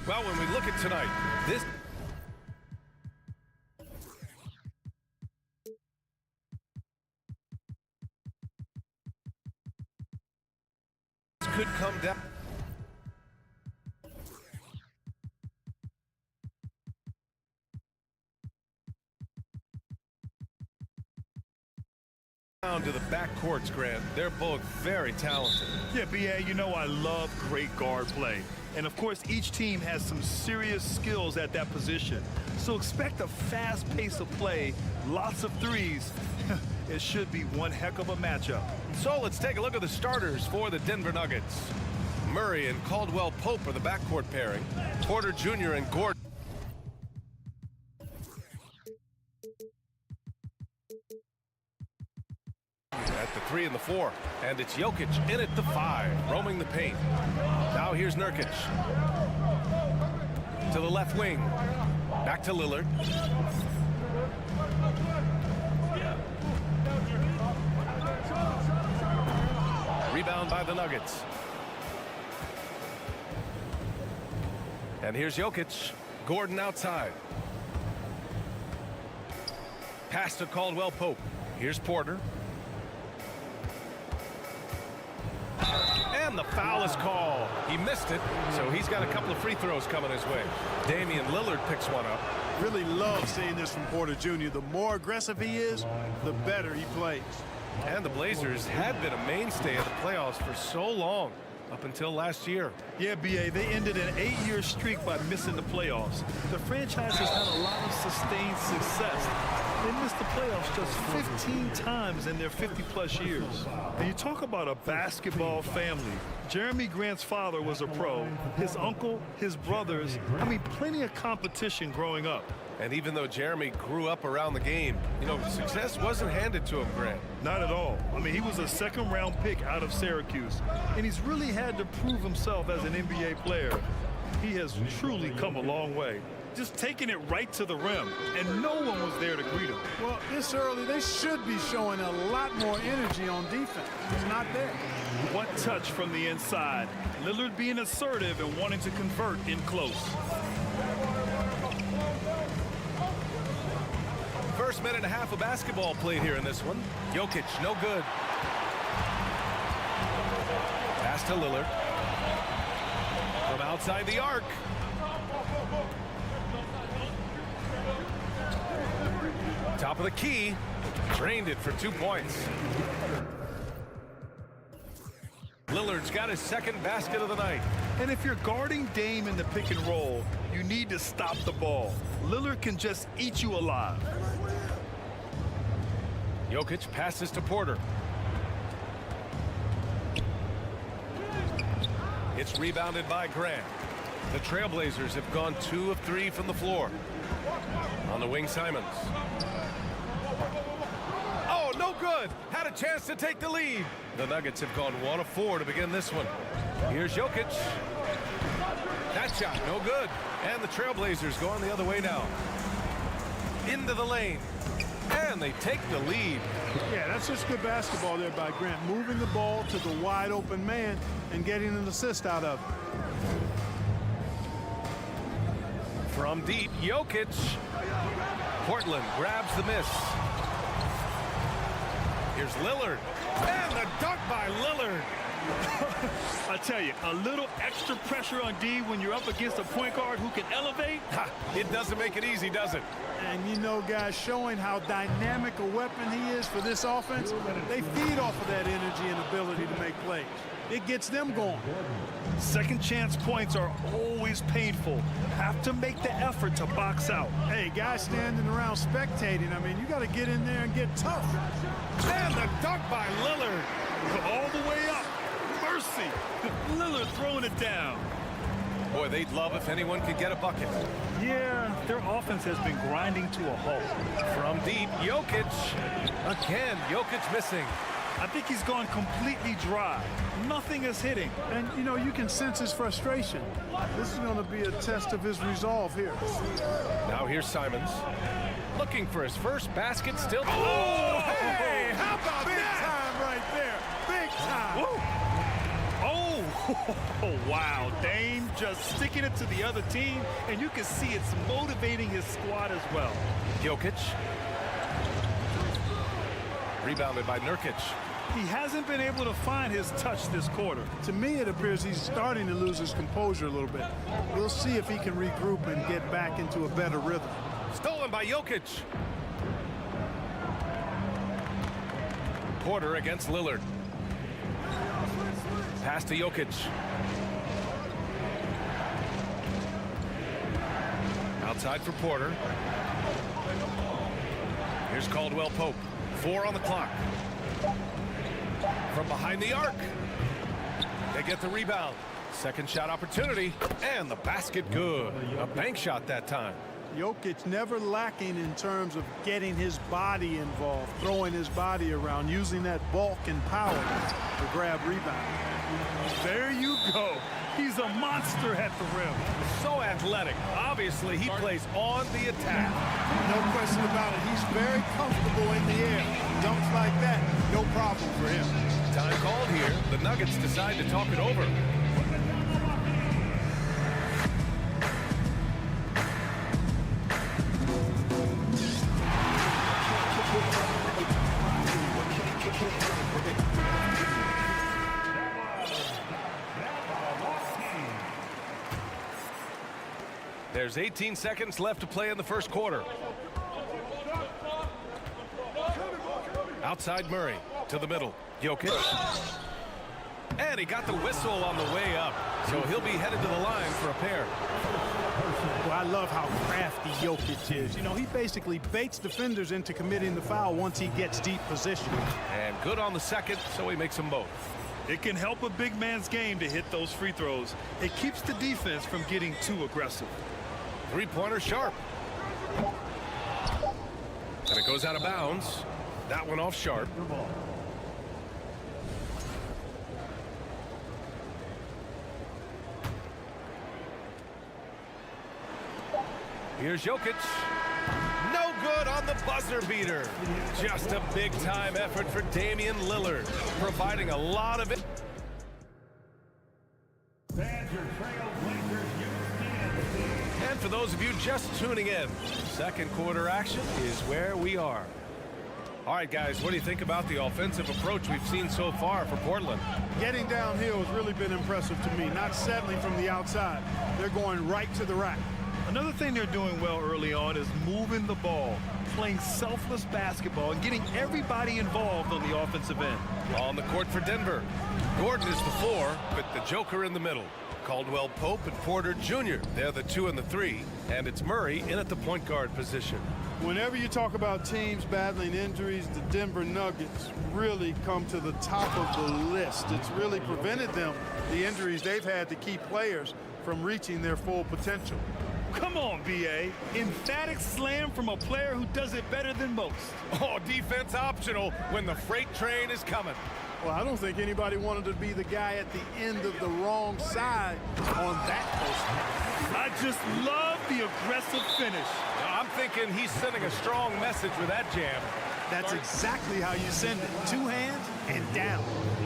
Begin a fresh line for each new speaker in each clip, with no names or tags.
Well, when we look at tonight, this could come down. Down to the backcourts, Grant. They're both very talented.
Yeah, B.A., you know I love great guard play. And, of course, each team has some serious skills at that position. So expect a fast pace of play, lots of threes. It should be one heck of a matchup.
So let's take a look at the starters for the Denver Nuggets. Murray and Caldwell Pope are the backcourt pairing. Porter Jr. and Gordon. At the 3 and the 4. And it's Jokic in at the 5, roaming the paint. Now here's Nurkic. To the left wing. Back to Lillard. Rebound by the Nuggets. And here's Jokic. Gordon outside. Pass to Caldwell Pope. Here's Porter. And the foul is called. He missed it, so he's got a couple of free throws coming his way. Damian Lillard picks one up.
Really love seeing this from Porter Jr. The more aggressive he is, the better he plays.
And the Blazers had been a mainstay of the playoffs for so long, up until last year.
Yeah, B.A., they ended an 8-year streak by missing the playoffs. The franchise has had a lot of sustained success. They missed the playoffs just 15 times in their 50-plus years. And you talk about a basketball family. Jeremy Grant's father was a pro. His uncle, his brothers, I mean, plenty of competition growing up.
And even though Jeremy grew up around the game, you know, success wasn't handed to him, Grant.
Not at all. I mean, he was a second-round pick out of Syracuse. And he's really had to prove himself as an NBA player. He has truly come a long way. Just taking it right to the rim, and no one was there to greet him.
Well, this early, they should be showing a lot more energy on defense. It's not there.
What touch from the inside. Lillard being assertive and wanting to convert in close.
First minute and a half of basketball played here in this one. Jokic, no good. Pass to Lillard. From outside the arc. Top of the key. Drained it for 2 points. Lillard's got his second basket of the night.
And if you're guarding Dame in the pick and roll, you need to stop the ball. Lillard can just eat you alive.
Jokic passes to Porter. It's rebounded by Grant. The Trailblazers have gone 2 of 3 from the floor. On the wing, Simons. Oh, no good. Had a chance to take the lead. The Nuggets have gone 1 of 4 to begin this one. Here's Jokic. That shot, no good. And the Trailblazers going the other way now. Into the lane. And they take the lead.
Yeah, that's just good basketball there by Grant. Moving the ball to the wide open man and getting an assist out of it.
From deep, Jokic. Portland grabs the miss. Here's Lillard. And the dunk by Lillard.
I tell you, a little extra pressure on D when you're up against a point guard who can elevate.
It doesn't make it easy, does it?
And you know, guys, showing how dynamic a weapon he is for this offense, they feed off of that energy and ability to make plays. It gets them going.
Second chance points are always painful. Have to make the effort to box out.
Hey, guys standing around spectating, I mean, you got to get in there and get tough.
And the dunk by Lillard.
All the way up. Mercy. Lillard throwing it down.
Boy, they'd love if anyone could get a bucket.
Yeah, their offense has been grinding to a halt.
From deep, Jokic. Again, Jokic missing.
I think he's gone completely dry. Nothing is hitting.
And, you know, you can sense his frustration. This is going to be a test of his resolve here.
Now here's Simons. Looking for his first basket still. Oh, hey, how about
Big
that?
time right there. Big time.
Whoa. Oh. Oh, wow. Dame just sticking it to the other team, and you can see it's motivating his squad as well.
Jokic. Rebounded by Nurkic.
He hasn't been able to find his touch this quarter.
To me, it appears he's starting to lose his composure a little bit. We'll see if he can regroup and get back into a better rhythm.
Stolen by Jokic. Porter against Lillard. Pass to Jokic. Outside for Porter. Here's Caldwell Pope. 4 on the clock. From behind the arc. They get the rebound. Second shot opportunity. And the basket good. A bank shot that time.
Jokic never lacking in terms of getting his body involved, throwing his body around, using that bulk and power to grab rebound.
There you go. He's a monster at the rim.
So athletic. Obviously, he plays on the attack.
No question about it. He's very comfortable in the air. Dunks like that, no problem for him.
Time called here. The Nuggets decide to talk it over. There's 18 seconds left to play in the first quarter. Outside Murray to the middle. Jokic. And he got the whistle on the way up. So he'll be headed to the line for a pair.
Well, I love how crafty Jokic is. You know, he basically baits defenders into committing the foul once he gets deep position.
And good on the second, so he makes them both.
It can help a big man's game to hit those free throws. It keeps the defense from getting too aggressive.
Three-pointer sharp. And it goes out of bounds. That one off Sharp. Here's Jokic. No good on the buzzer beater. Just a big-time effort for Damian Lillard, providing a lot of it. And for those of you just tuning in, second quarter action is where we are. All right, guys, what do you think about the offensive approach we've seen so far for Portland?
Getting downhill has really been impressive to me, not settling from the outside. They're going right to the rack.
Another thing they're doing well early on is moving the ball, playing selfless basketball, and getting everybody involved on the offensive end.
On the court for Denver. Gordon is the 4, but the Joker in the middle. Caldwell Pope and Porter Jr. They're the 2 and the 3, and it's Murray in at the point guard position.
Whenever you talk about teams battling injuries, the Denver Nuggets really come to the top of the list. It's really prevented them, the injuries they've had to keep players from reaching their full potential.
Come on, B.A. Emphatic slam from a player who does it better than most.
Oh, defense optional when the freight train is coming.
Well, I don't think anybody wanted to be the guy at the end of the wrong side on that post.
I just love the aggressive finish.
I'm thinking he's sending a strong message with that jam.
That's exactly how you send it. 2 hands and down.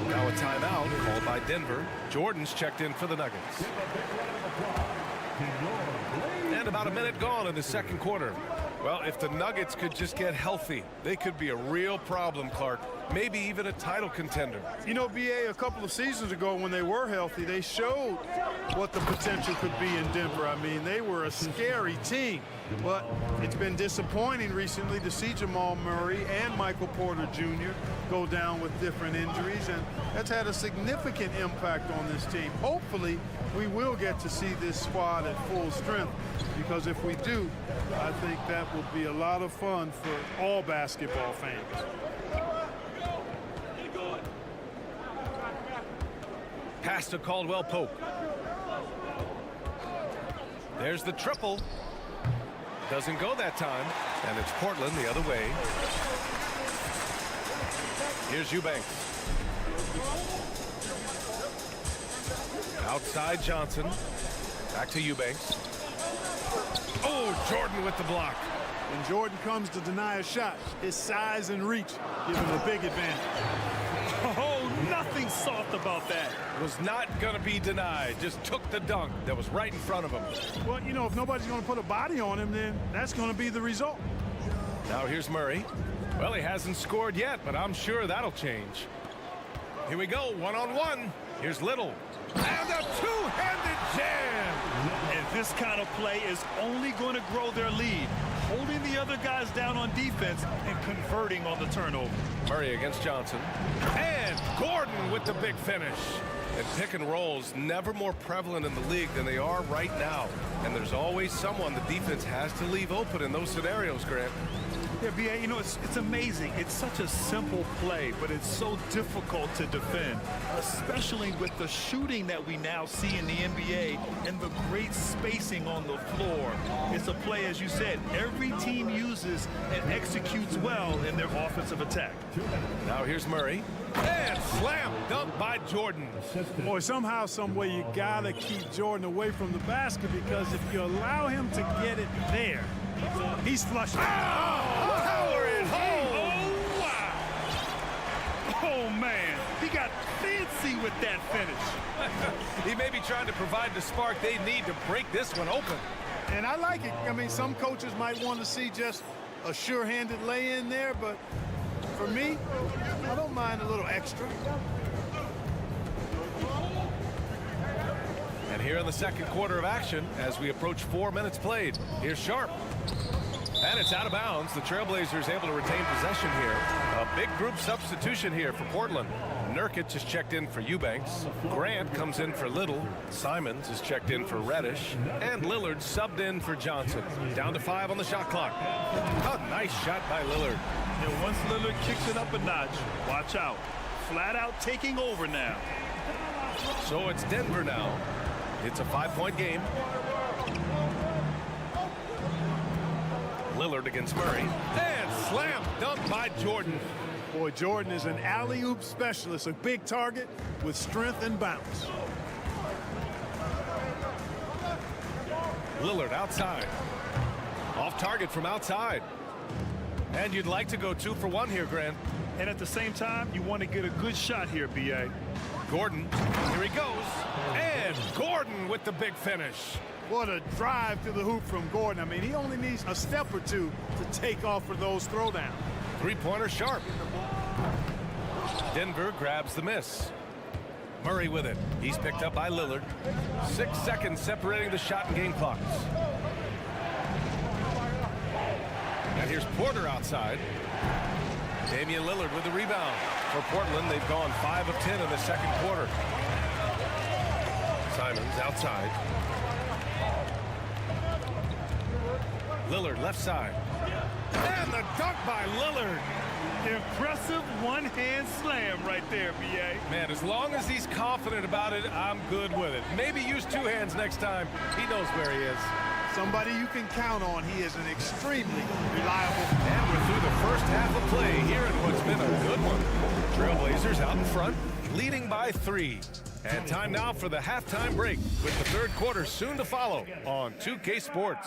Now a timeout called by Denver. Jordan's checked in for the Nuggets. And about a minute gone in the second quarter. Well, if the Nuggets could just get healthy, they could be a real problem, Clark. Maybe even a title contender.
You know, B.A., a couple of seasons ago when they were healthy, they showed what the potential could be in Denver. I mean, they were a scary team. But it's been disappointing recently to see Jamal Murray and Michael Porter Jr. go down with different injuries, and that's had a significant impact on this team. Hopefully, we will get to see this squad at full strength, because if we do, I think that will be a lot of fun for all basketball fans.
Pass to Caldwell Pope. There's the triple. Doesn't go that time, and it's Portland the other way. Here's Eubanks. Outside Johnson. Back to Eubanks. Oh, Jordan with the block.
When Jordan comes to deny a shot, his size and reach give him a big advantage.
Oh, nothing soft about that.
was not going to be denied. Just took the dunk that was right in front of him.
Well, you know, if nobody's going to put a body on him, then that's going to be the result.
Now here's Murray. Well, he hasn't scored yet, but I'm sure that'll change. Here we go, one-on-one. Here's Little. And a two-handed jam.
And this kind of play is only going to grow their lead, holding the other guys down on defense and converting on the turnover.
Murray against Johnson. And Gordon with the big finish. And pick and rolls never more prevalent in the league than they are right now. And there's always someone the defense has to leave open in those scenarios, Grant.
Yeah, B.A., you know, it's amazing. It's such a simple play, but it's so difficult to defend, especially with the shooting that we now see in the NBA and the great spacing on the floor. It's a play, as you said, every team uses and executes well in their offensive attack.
Now here's Murray. And slam dunk by Jordan.
Boy, somehow, some way, you got to keep Jordan away from the basket, because if you allow him to get it there, he's flushing.
Power it home.
Oh, wow. Oh, man. He got fancy with that finish.
He may be trying to provide the spark they need to break this one open.
And I like it. I mean, some coaches might want to see just a sure-handed lay-in there, but for me, I don't mind a little extra.
And here in the second quarter of action, as we approach 4 minutes played, here's Sharp. And it's out of bounds. The Trailblazers able to retain possession here. A big group substitution here for Portland. Nurkic is checked in for Eubanks. Grant comes in for Little. Simons is checked in for Reddish. And Lillard subbed in for Johnson. Down to 5 on the shot clock. A nice shot by Lillard.
And once Lillard kicks it up a notch, watch out. Flat out taking over now.
So it's Denver now. It's a 5-point game. Lillard against Murray. And slam dunk by Jordan.
Boy, Jordan is an alley-oop specialist, a big target with strength and bounce.
Lillard outside. Off target from outside. And you'd like to go 2 for 1 here, Grant.
And at the same time, you want to get a good shot here, B.A.
Gordon, here he goes. And Gordon with the big finish.
What a drive to the hoop from Gordon. I mean, he only needs a step or two to take off for those throwdowns.
Three-pointer Sharp. Denver grabs the miss. Murray with it. He's picked up by Lillard. 6 seconds separating the shot and game clocks. And here's Porter outside. Damian Lillard with the rebound. For Portland, they've gone 5 of 10 in the second quarter. Simons outside. Lillard left side. And the dunk by Lillard.
Impressive one-hand slam right there, B.A.
Man, as long as he's confident about it, I'm good with it. Maybe use 2 hands next time. He knows where he is.
Somebody you can count on. He is an extremely reliable.
And we're through the first half of play here in what's been a good one. Trailblazers out in front, leading by 3. And time now for the halftime break, with the third quarter soon to follow on 2K Sports.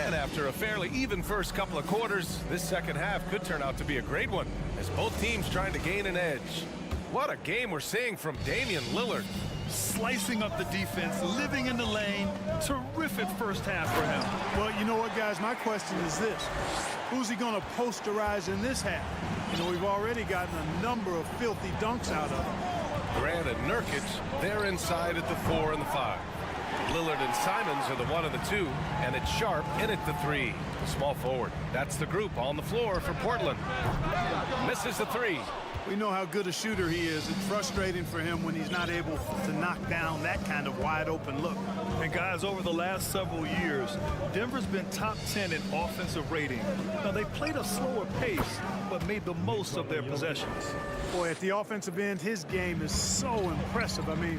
And after a fairly even first couple of quarters, this second half could turn out to be a great one, as both teams trying to gain an edge. What a game we're seeing from Damian Lillard.
Slicing up the defense, living in the lane. Terrific first half for him.
Well, you know what, guys? My question is this. Who's he going to posterize in this half? You know, we've already gotten a number of filthy dunks out of him.
Grant and Nurkic, they're inside at the 4 and the 5. Lillard and Simons are the 1 and the 2, and it's Sharp in at the 3. The small forward. That's the group on the floor for Portland. Misses the 3.
We know how good a shooter he is. It's frustrating for him when he's not able to knock down that kind of wide-open look.
And guys, over the last several years, Denver's been top 10 in offensive rating. Now, they played a slower pace, but made the most of their possessions.
Boy, at the offensive end, his game is so impressive. I mean,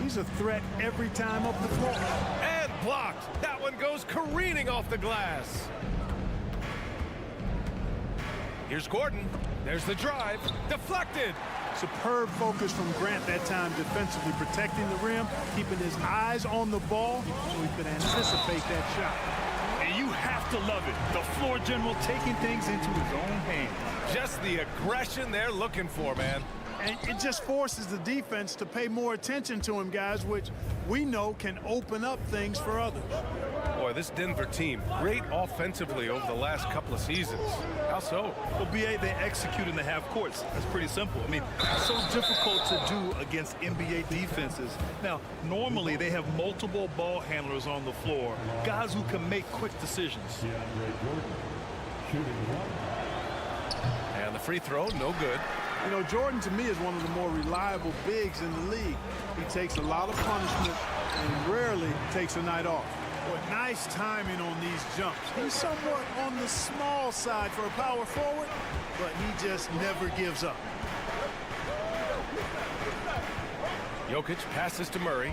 he's a threat every time up the floor.
And blocked. That one goes careening off the glass. Here's Gordon. There's the drive. Deflected.
Superb focus from Grant that time defensively, protecting the rim, keeping his eyes on the ball so he could anticipate that shot.
And you have have to love it. The floor general taking things into his own hands.
Just the aggression they're looking for, man.
And it just forces the defense to pay more attention to him, guys, which we know can open up things for others.
Boy, this Denver team, great offensively over the last couple of seasons. How so?
Well, BA, they execute in the half courts. That's pretty simple. I mean, it's so difficult to do against NBA defenses. Now, normally they have multiple ball handlers on the floor, guys who can make quick decisions.
And the free throw, no good.
You know, Jordan, to me, is one of the more reliable bigs in the league. He takes a lot of punishment and rarely takes a night off. But nice timing on these jumps. He's somewhat on the small side for a power forward, but he just never gives up.
Jokic passes to Murray.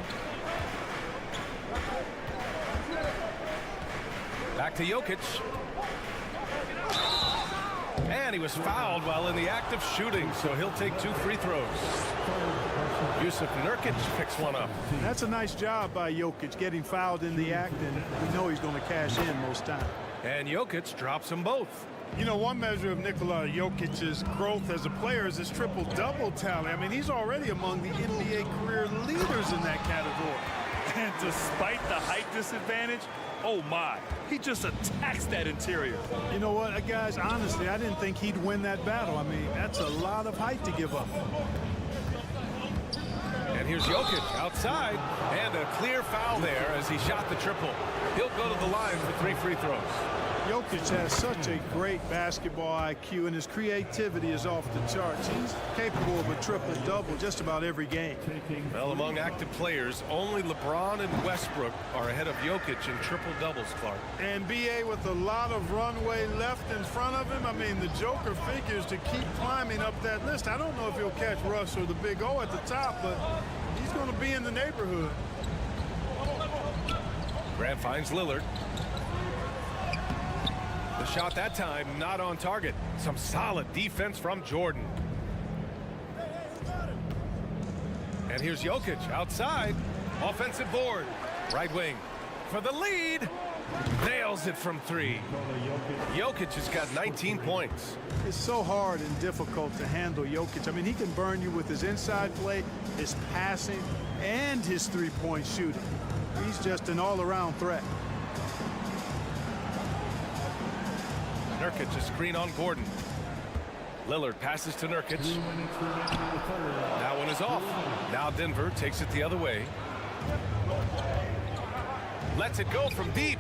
Back to Jokic. And he was fouled while in the act of shooting, so he'll take 2 free throws. Yusuf Nurkic picks one up.
That's a nice job by Jokic, getting fouled in the act, and we know he's going to cash in most times.
And Jokic drops them both.
You know, one measure of Nikola Jokic's growth as a player is his triple-double tally. I mean, he's already among the NBA career leaders in that category.
And despite the height disadvantage, oh my, he just attacks that interior.
You know what, guys, honestly, I didn't think he'd win that battle. I mean, that's a lot of height to give up.
And here's Jokic outside, and a clear foul there as he shot the triple. He'll go to the line for 3 free throws.
Jokic has such a great basketball IQ, and his creativity is off the charts. He's capable of a triple-double just about every game.
Well, among active players, only LeBron and Westbrook are ahead of Jokic in triple-doubles, Clark.
And BA with a lot of runway left in front of him. I mean, the Joker figures to keep climbing up that list. I don't know if he'll catch Russ or the Big O at the top, but he's going to be in the neighborhood.
Grant finds Lillard. The shot that time not on target. Some solid defense from Jordan. And here's Jokic outside. Offensive board. Right wing for the lead. Nails it from 3. Jokic has got 19 points.
It's so hard and difficult to handle Jokic. I mean, he can burn you with his inside play, his passing, and his three-point shooting. He's just an all-around threat.
Nurkic, a screen on Gordon. Lillard passes to Nurkic. That one is off. Now Denver takes it the other way. Lets it go from deep.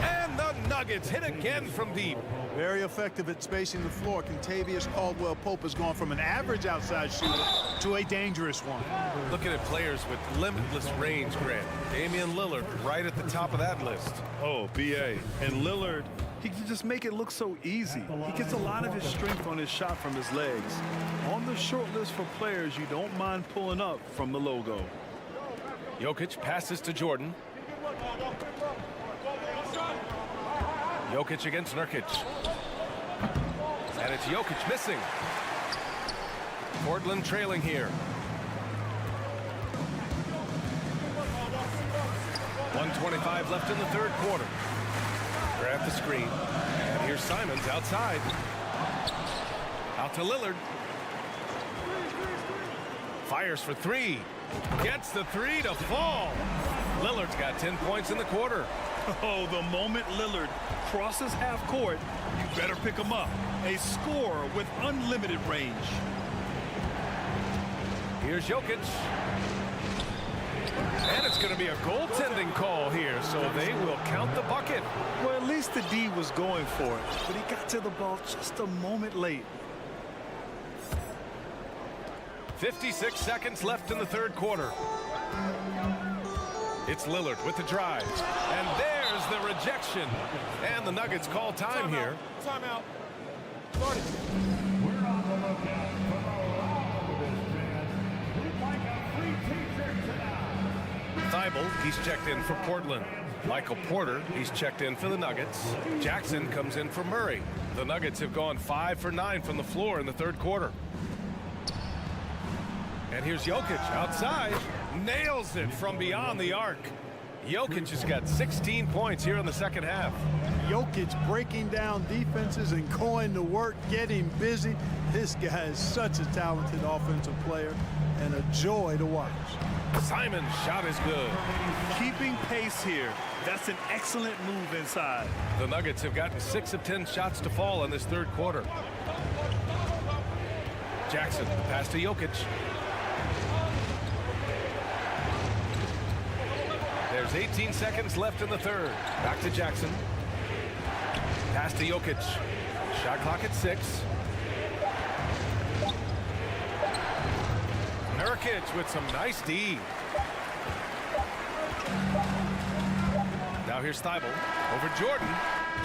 And the Nuggets hit again from deep.
Very effective at spacing the floor. Kentavious Caldwell-Pope has gone from an average outside shooter to a dangerous one.
Looking at players with limitless range, Grant. Damian Lillard right at the top of that list.
Oh, BA. And Lillard, he can just make it look so easy. He gets a lot of his strength on his shot from his legs. On the short list for players you don't mind pulling up from the logo.
Jokic passes to Jordan. Jokic against Nurkic. And it's Jokic missing. Portland trailing here. 1:25 left in the third quarter. They're at the screen. And here's Simons outside. Out to Lillard. Fires for 3. Gets the 3 to fall. Lillard's got 10 points in the quarter.
Oh, the moment Lillard crosses half court, you better pick him up. A scorer with unlimited range.
Here's Jokic. And it's going to be a goaltending call here, so they will count the bucket.
Well, at least the D was going for it, but he got to the ball just a moment late.
56 seconds left in the third quarter. It's Lillard with the drive. And there's the rejection. And the Nuggets call time here.
Timeout.
We're on the lookout for our optimist fans. We'd like a free t-shirt tonight.
Thibault, he's checked in for Portland. Michael Porter, he's checked in for the Nuggets. Jackson comes in for Murray. The Nuggets have gone 5 for 9 from the floor in the third quarter. And here's Jokic outside. Nails it from beyond the arc. Jokic has got 16 points here in the second half.
Jokic breaking down defenses and going to work, getting busy. This guy is such a talented offensive player and a joy to watch.
Simon's shot is good.
Keeping pace here. That's an excellent move inside.
The Nuggets have gotten 6 of 10 shots to fall in this third quarter. Jackson, the pass to Jokic. There's 18 seconds left in the third. Back to Jackson. Pass to Jokic. Shot clock at 6. Nurkic with some nice D. Now here's Thibault over Jordan.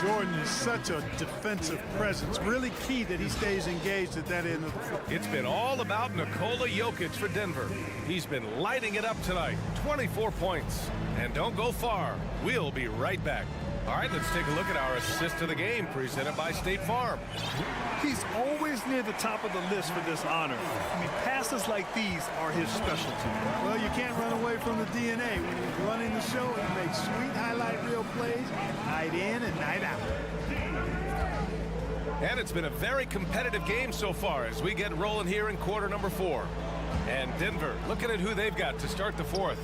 Jordan is such a defensive presence. Really key that he stays engaged at that end of the floor.
It's been all about Nikola Jokic for Denver. He's been lighting it up tonight. 24 points. And don't go far. We'll be right back. All right, let's take a look at our assist of the game presented by State Farm.
He's always near the top of the list for this honor. I mean, passes like these are his specialty.
Well, you can't run away from the DNA. When he's running the show, he makes sweet highlight reel plays night in and night out.
And it's been a very competitive game so far as we get rolling here in quarter number 4. And Denver, looking at who they've got to start the fourth.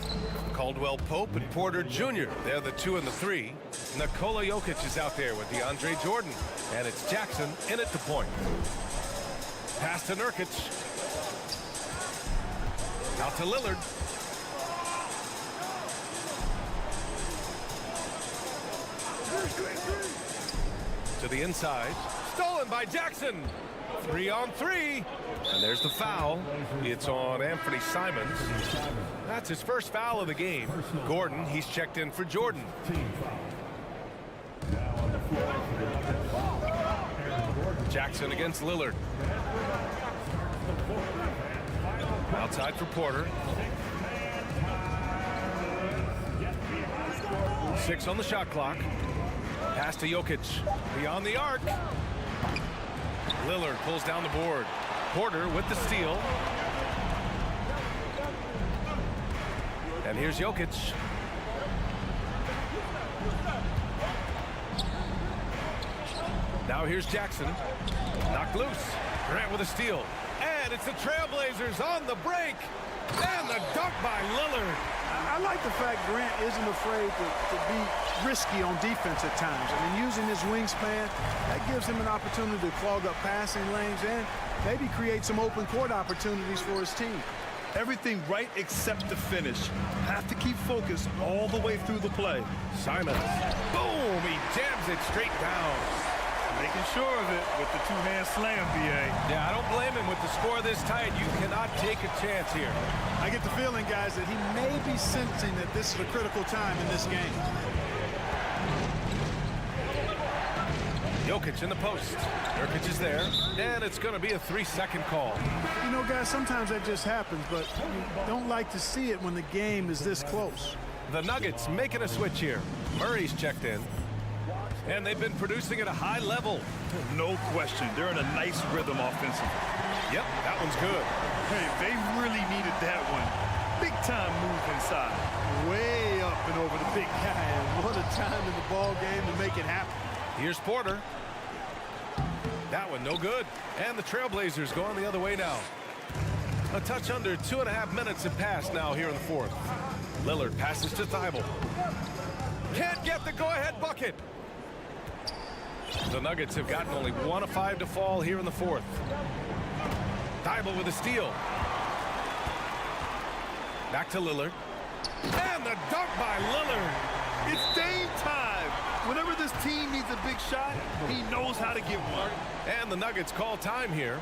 Caldwell Pope and Porter Jr. They're the 2 and the 3. Nikola Jokic is out there with DeAndre Jordan. And it's Jackson in at the point. Pass to Nurkic. Out to Lillard. To the inside. Stolen by Jackson. 3 on 3. And there's the foul. It's on Anthony Simons. That's his first foul of the game. Gordon, he's checked in for Jordan. Jackson against Lillard. Outside for Porter. 6 on the shot clock. Pass to Jokic. Beyond the arc. Lillard pulls down the board. Porter with the steal. And here's Jokic. Now here's Jackson. Knocked loose. Grant with a steal. And it's the Trailblazers on the break. And the dunk by Lillard.
I like the fact Grant isn't afraid to be risky on defense at times. I mean, using his wingspan, that gives him an opportunity to clog up passing lanes and maybe create some open court opportunities for his team.
Everything right except the finish. Have to keep focused all the way through the play.
Simons. Boom! He jams it straight down.
Making sure of it with the two-hand slam, B.A.
Yeah, I don't blame him with the score this tight. You cannot take a chance here.
I get the feeling, guys, that he may be sensing that this is a critical time in this game.
Jokic in the post. Nurkic is there, and it's going to be a 3-second call.
You know, guys, sometimes that just happens, but you don't like to see it when the game is this close.
The Nuggets making a switch here. Murray's checked in. And they've been producing at a high level.
No question. They're in a nice rhythm offensively.
Yep, that one's good.
Hey, they really needed that one. Big time move inside.
Way up and over the big guy. And what a time in the ball game to make it happen.
Here's Porter. That one no good. And the Trailblazers going the other way now. A touch under 2.5 minutes have passed now here in the fourth. Lillard passes to Thibault. Can't get the go-ahead bucket. The Nuggets have gotten only 1 of 5 to fall here in the fourth. Thibault with a steal. Back to Lillard. And the dunk by Lillard.
It's Dame time. Whenever this team needs a big shot, he knows how to get one.
And the Nuggets call time here.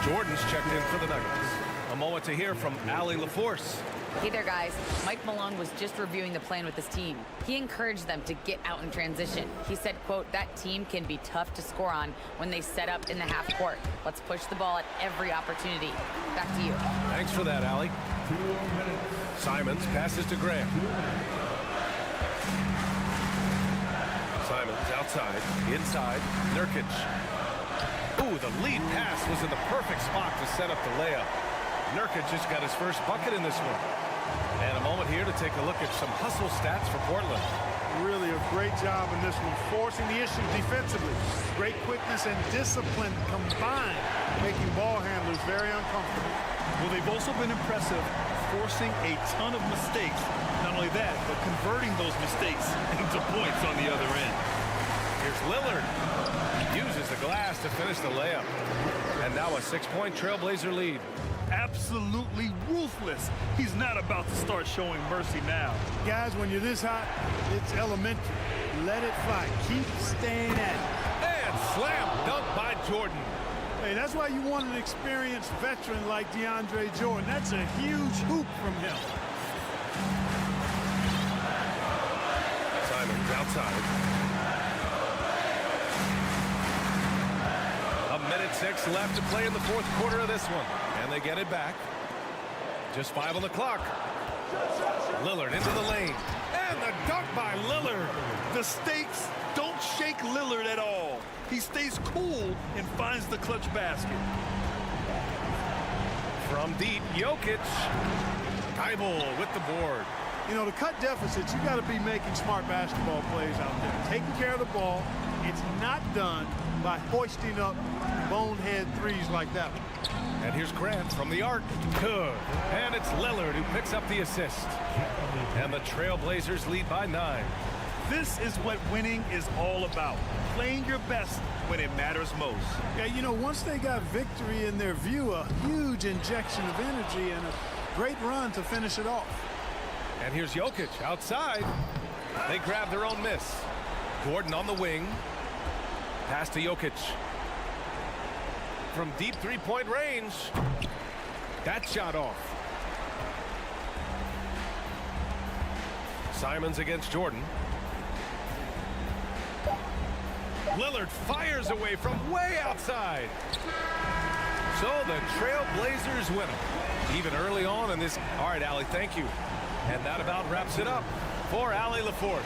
Jordan's checked in for the Nuggets. A moment to hear from Allie LaForce.
Hey there, guys. Mike Malone was just reviewing the plan with his team. He encouraged them to get out in transition. He said, quote, "That team can be tough to score on when they set up in the half court. Let's push the ball at every opportunity." Back to you.
Thanks for that, Allie. Simons passes to Graham. Simons outside, inside, Nurkic. Ooh, the lead pass was in the perfect spot to set up the layup. Nurkic just got his first bucket in this one. And a moment here to take a look at some hustle stats for Portland.
Really a great job in this one, forcing the issue defensively. Great quickness and discipline combined, making ball handlers very uncomfortable.
Well, they've also been impressive, forcing a ton of mistakes. Not only that, but converting those mistakes into points on the other end.
Here's Lillard. Uses the glass to finish the layup. And now a 6-point Trailblazer lead.
Absolutely ruthless. He's not about to start showing mercy now.
Guys, when you're this hot, it's elementary. Let it fly. Keep staying at it.
And slam dunk by Jordan.
Hey, that's why you want an experienced veteran like DeAndre Jordan. That's a huge hoop from him.
Simons outside. A minute 6 left to play in the fourth quarter of this one. And they get it back. Just 5 on the clock. Lillard into the lane. And the dunk by Lillard.
The stakes don't shake Lillard at all. He stays cool and finds the clutch basket.
From deep, Jokic. Thibault with the board.
You know, to cut deficits, you got to be making smart basketball plays out there. Taking care of the ball. It's not done by hoisting up bonehead threes like that one.
And here's Grant from the arc. Good. And it's Lillard who picks up the assist. And the Trailblazers lead by 9.
This is what winning is all about. Playing your best when it matters most.
Yeah, you know, once they got victory in their view, a huge injection of energy and a great run to finish it off.
And here's Jokic outside. They grab their own miss. Gordon on the wing. Pass to Jokic. From deep three-point range. That shot off. Simons against Jordan. Lillard fires away from way outside. So the Trailblazers win it. Even early on in this. All right, Allie, thank you. And that about wraps it up for Allie LaForce.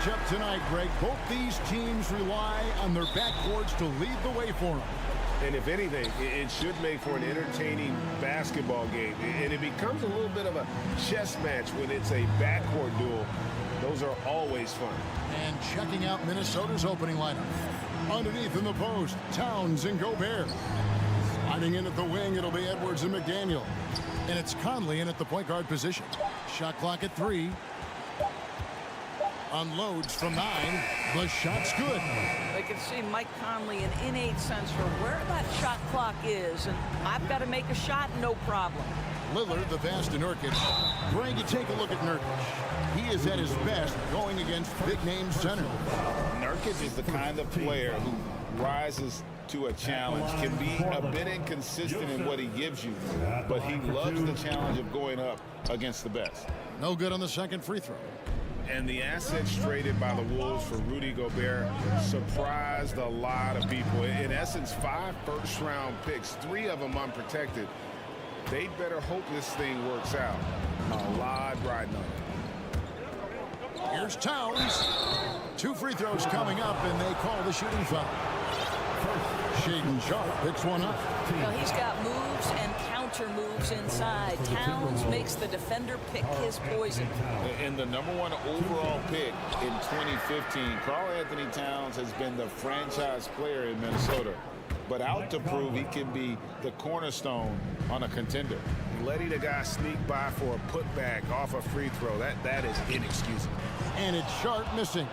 matchup tonight, Greg. Both these teams rely on their backboards to lead the way for them.
And if anything, it should make for an entertaining basketball game. And it becomes a little bit of a chess match when it's a backcourt duel. Those are always fun.
And checking out Minnesota's opening lineup. Underneath in the post, Towns and Gobert. Sliding in at the wing, it'll be Edwards and McDaniel. And it's Conley in at the point guard position. Shot clock at 3. Unloads from 9. The shot's good.
I can see Mike Conley an innate sense for where that shot clock is, and I've got to make a shot, no problem.
Lillard, the pass to Nurkic. Greg, you take a look at Nurkic. He is at his best going against big-name center.
Nurkic is the kind of player who rises to a challenge, can be a bit inconsistent in what he gives you, but he loves the challenge of going up against the best.
No good on the second free throw.
And the assets traded by the Wolves for Rudy Gobert surprised a lot of people. In essence, 5 first-round picks, 3 of them unprotected. They'd better hope this thing works out. A lot riding on it.
Here's Towns. 2 free throws coming up, and they call the shooting foul. Shaedon Sharpe picks one up.
Well, he's got moves and counter moves inside. Towns makes the defender pick his poison.
And the #1 overall pick in 2015, Karl-Anthony Towns has been the franchise player in Minnesota, but out to prove he can be the cornerstone on a contender.
Letting a guy sneak by for a putback off a free throw, that is inexcusable.
And it's Sharpe missing.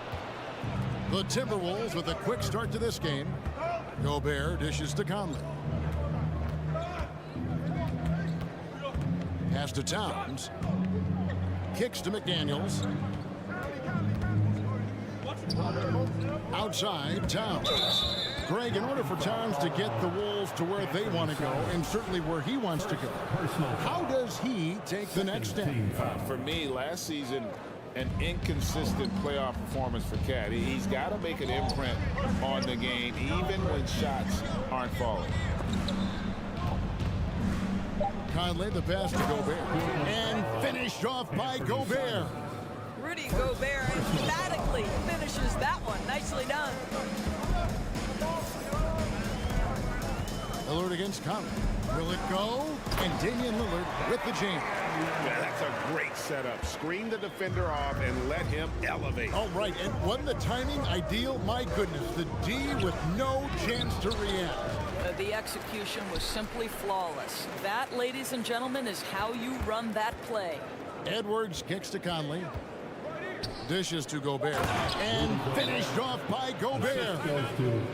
The Timberwolves with a quick start to this game. Gobert dishes to Conley. Pass to Towns. Kicks to McDaniels. Outside, Towns. Greg, in order for Towns to get the Wolves to where they want to go, and certainly where he wants to go, how does he take the next step?
For me, last season, an inconsistent playoff performance for Cat. He's got to make an imprint on the game, even when shots aren't falling.
Conley, the pass to Gobert. And finished off by Gobert.
Rudy Gobert emphatically finishes that one. Nicely done.
Lillard against Conley. Will it go? And Damian Lillard with the jam.
Yeah, that's a great setup. Screen the defender off and let him elevate.
All right, and wasn't the timing ideal? My goodness, the D with no chance to react.
The execution was simply flawless. That, ladies and gentlemen, is how you run that play.
Edwards kicks to Conley. Dishes to Gobert. And finished off by Gobert.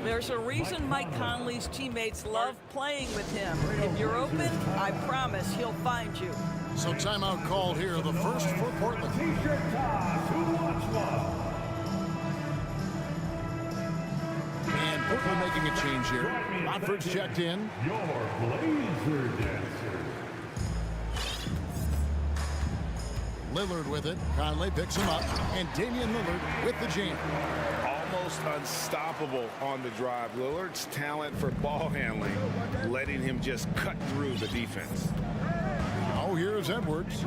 There's a reason Mike Conley's teammates love playing with him. If you're open, I promise he'll find you.
So timeout called here, the first for Portland.
T-shirt toss. Who wants one?
And Portland making a change here. Monford's checked in.
Your Blazer dancer.
Lillard with it. Conley picks him up. And Damian Lillard with the jam.
Almost unstoppable on the drive. Lillard's talent for ball handling, letting him just cut through the defense.
Oh, here's Edwards.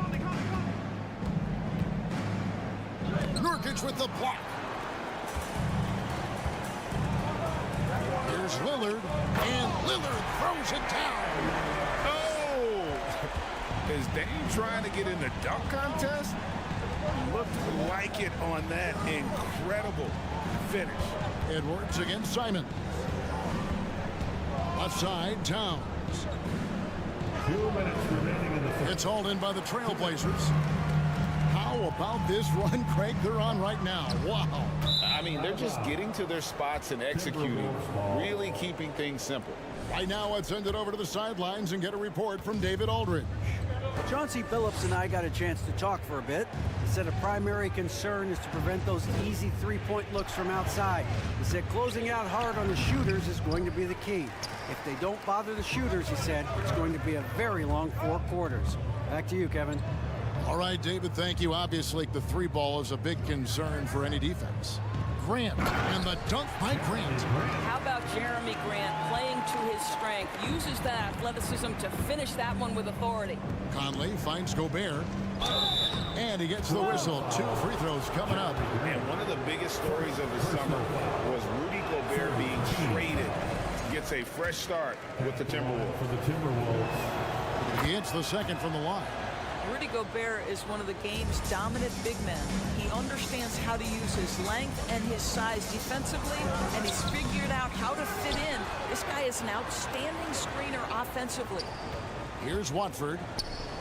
Nurkic with the block. Here's Lillard. And Lillard throws it down.
Oh! Is Dame trying to get in the dunk contest? Looked like it on that incredible finish.
Edwards against Simon. Left side, Towns.
2 minutes remaining in the first.
It's hauled in by the Trailblazers. How about this run, Craig, they're on right now? Wow.
I mean, they're just getting to their spots and executing, really keeping things simple.
Right now, let's send it over to the sidelines and get a report from David Aldridge.
Chauncey Billups and I got a chance to talk for a bit. He said a primary concern is to prevent those easy three-point looks from outside. He said closing out hard on the shooters is going to be the key. If they don't bother the shooters, he said, it's going to be a very long 4 quarters. Back to you, Kevin.
All right, David, thank you. Obviously, the 3 ball is a big concern for any defense. Grant, and the dunk by Grant.
How about Jeremy Grant playing to his strength, uses that athleticism to finish that one with authority.
Conley finds Gobert, and he gets the whistle. 2 free throws coming up.
And one of the biggest stories of the summer was Rudy Gobert being traded. Gets a fresh start with the Timberwolves.
For the Timberwolves.
He hits the second from the line.
Rudy Gobert is one of the game's dominant big men. He understands how to use his length and his size defensively, and he's figured out how to fit in. This guy is an outstanding screener offensively.
Here's Watford.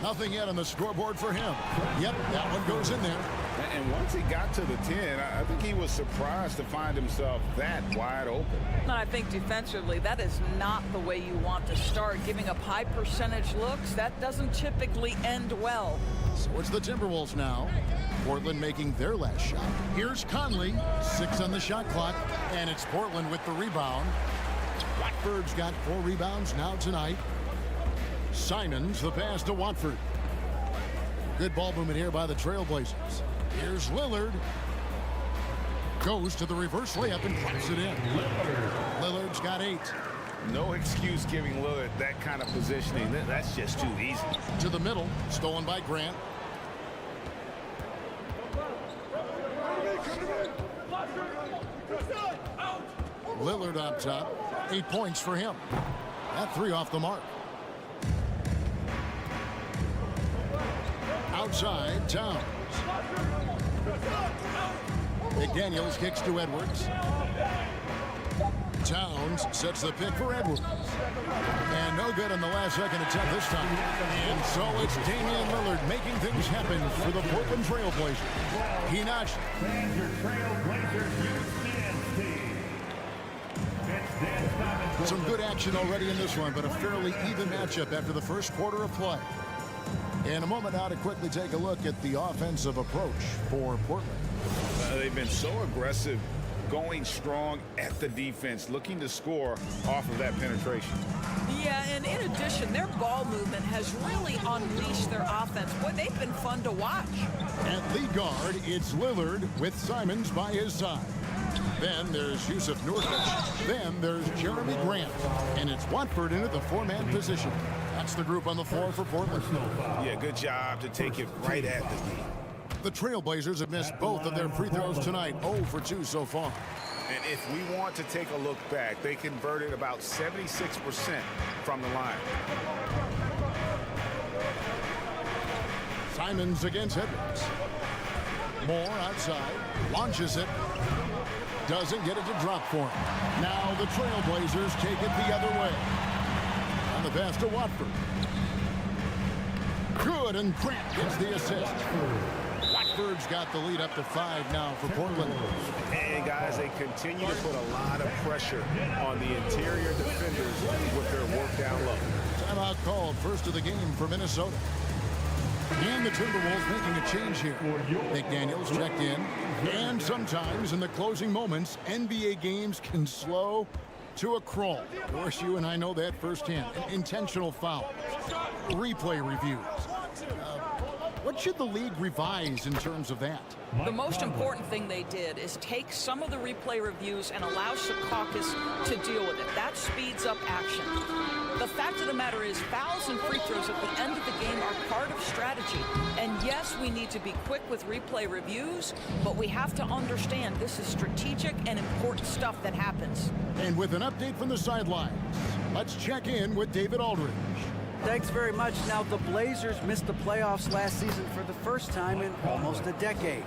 Nothing yet on the scoreboard for him. Yep, that one goes in there.
And once he got to the 10, I think he was surprised to find himself that wide open.
And I think defensively, that is not the way you want to start. Giving up high percentage looks, that doesn't typically end well.
So it's the Timberwolves now. Portland making their last shot. Here's Conley, 6 on the shot clock, and it's Portland with the rebound. Watford's got 4 rebounds now tonight. Simons the pass to Watford. Good ball movement here by the Trailblazers. Here's Lillard. Goes to the reverse layup and drops it in. Lillard's got 8.
No excuse giving Lillard that kind of positioning. That's just too easy.
To the middle, stolen by Grant. Lillard on top. 8 points for him. That 3 off the mark. Outside, Towns. McDaniels kicks to Edwards. Towns sets the pick for Edwards. And no good on the last second attempt this time. And so it's Damian Lillard making things happen for the Portland Trailblazers. He notched.
Your Trailblazers youth dance team. It's dance time.
Some good action already in this one, but a fairly even matchup after the first quarter of play. In a moment now to quickly take a look at the offensive approach for Portland.
They've been so aggressive, going strong at the defense, looking to score off of that penetration.
Yeah, and in addition, their ball movement has really unleashed their offense. Boy, they've been fun to watch.
At lead guard, it's Lillard with Simons by his side. Then there's Yusuf Nurkic. Then there's Jeremy Grant. And it's Watford into the 4-man position. That's the group on the floor for Portland.
Yeah, good job to take it right at the knee.
The Trailblazers have missed both of their free throws tonight, 0 for 2 so far.
And if we want to take a look back, they converted about 76% from the line.
Simons against Edwards. Moore outside, launches it. Doesn't get it to drop for him. Now the Trailblazers take it the other way. On the pass to Watford. Good, and Grant gets the assist. Watford's got the lead up to 5 now for Portland.
And guys, they continue to put a lot of pressure on the interior defenders with their work down low.
Timeout called, first of the game for Minnesota. And the Timberwolves making a change here. McDaniels checked in. And sometimes in the closing moments, NBA games can slow to a crawl. Of course, you and I know that firsthand. Intentional fouls, replay reviews. What should the league revise in terms of that?
The most important thing they did is take some of the replay reviews and allow Secaucus to deal with it. That speeds up action. The fact of the matter is fouls and free throws at the end of the game are part of strategy. And yes, we need to be quick with replay reviews, but we have to understand this is strategic and important stuff that happens.
And with an update from the sidelines, let's check in with David Aldridge.
Thanks very much. Now, the Blazers missed the playoffs last season for the first time in almost a decade.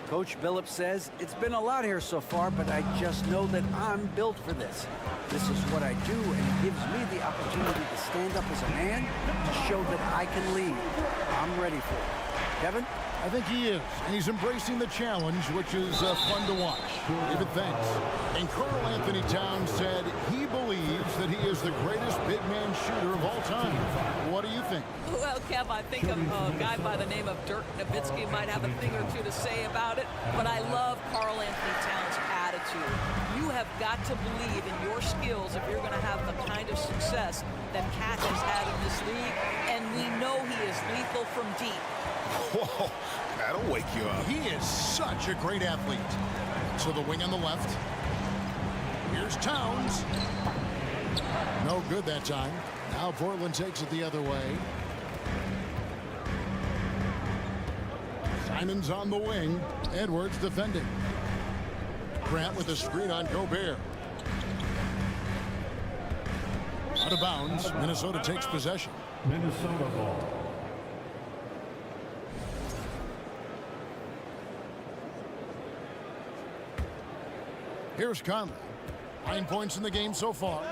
Coach Billups says, it's been a lot here so far, but I just know that I'm built for this. This is what I do, and it gives me the opportunity to stand up as a man to show that I can lead. I'm ready for it. Kevin?
I think he is, and he's embracing the challenge, which is fun to watch. David, thanks. And Karl Anthony Towns said he believes that he is the greatest big man shooter of all time. What do you think?
Well, Kev, I think a guy by the name of Dirk Nowitzki might have a thing or two to say about it, but I love Karl Anthony Towns' attitude. You have got to believe in your skills if you're going to have the kind of success that Cat has had in this league, and we know he is lethal from deep.
Whoa, that'll wake you up.
He is such a great athlete. To the wing on the left. Here's Towns. No good that time. Now Portland takes it the other way. Simon's on the wing. Edwards defending. Grant with a screen on Gobert. Out of bounds. Minnesota takes possession.
Minnesota ball.
Here's Conley. 9 points in the game so far.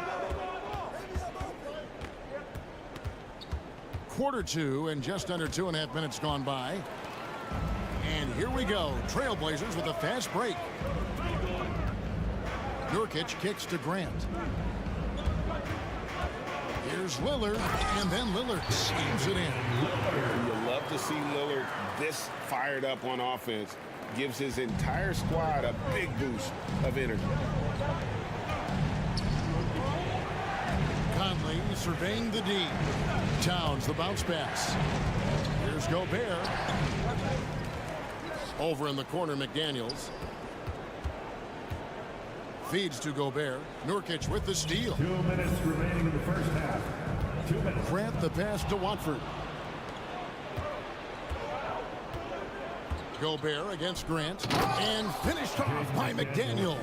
Quarter two and just under 2.5 minutes gone by. And here we go. Trailblazers with a fast break. Nurkic kicks to Grant. Here's Lillard, and then Lillard slams it in.
You love to see Lillard this fired up on offense. Gives his entire squad a big boost of energy.
Conley surveying the D. Towns, the bounce pass. Here's Gobert. Over in the corner, McDaniels. Feeds to Gobert. Nurkic with the steal.
2 minutes remaining in the first half. 2 minutes.
Grant the pass to Watford. Gobert against Grant. And finished off by McDaniel.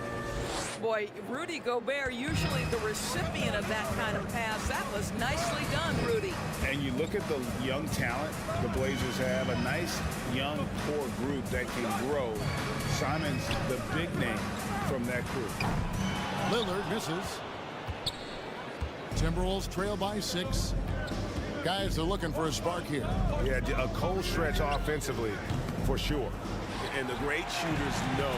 Boy, Rudy Gobert, usually the recipient of that kind of pass. That was nicely done, Rudy.
And you look at the young talent the Blazers have, a nice young core group that can grow. Simon's the big name from that group.
Lillard misses. Timberwolves trail by 6. Guys are looking for a spark here.
Yeah, a cold stretch offensively, for sure. And the great shooters know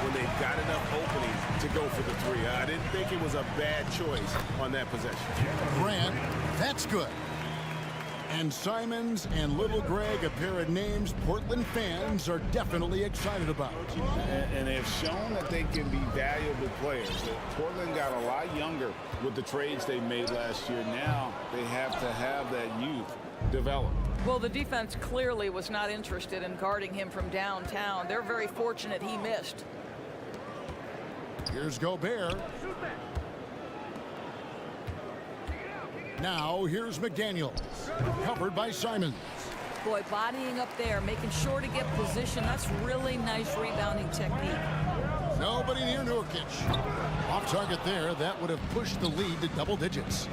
when they've got enough openings to go for the three. I didn't think it was a bad choice on that possession.
Grant, that's good. And Simons and Little Greg, a pair of names Portland fans are definitely excited about.
And they've shown that they can be valuable players. Portland got a lot younger with the trades they made last year. Now they have to have that youth develop.
Well, the defense clearly was not interested in guarding him from downtown. They're very fortunate he missed.
Here's Gobert. Now here's McDaniels. Covered by Simons.
Boy, bodying up there, making sure to get position. That's really nice rebounding technique.
Nobody near Nurkic. Off target there. That would have pushed the lead to double digits.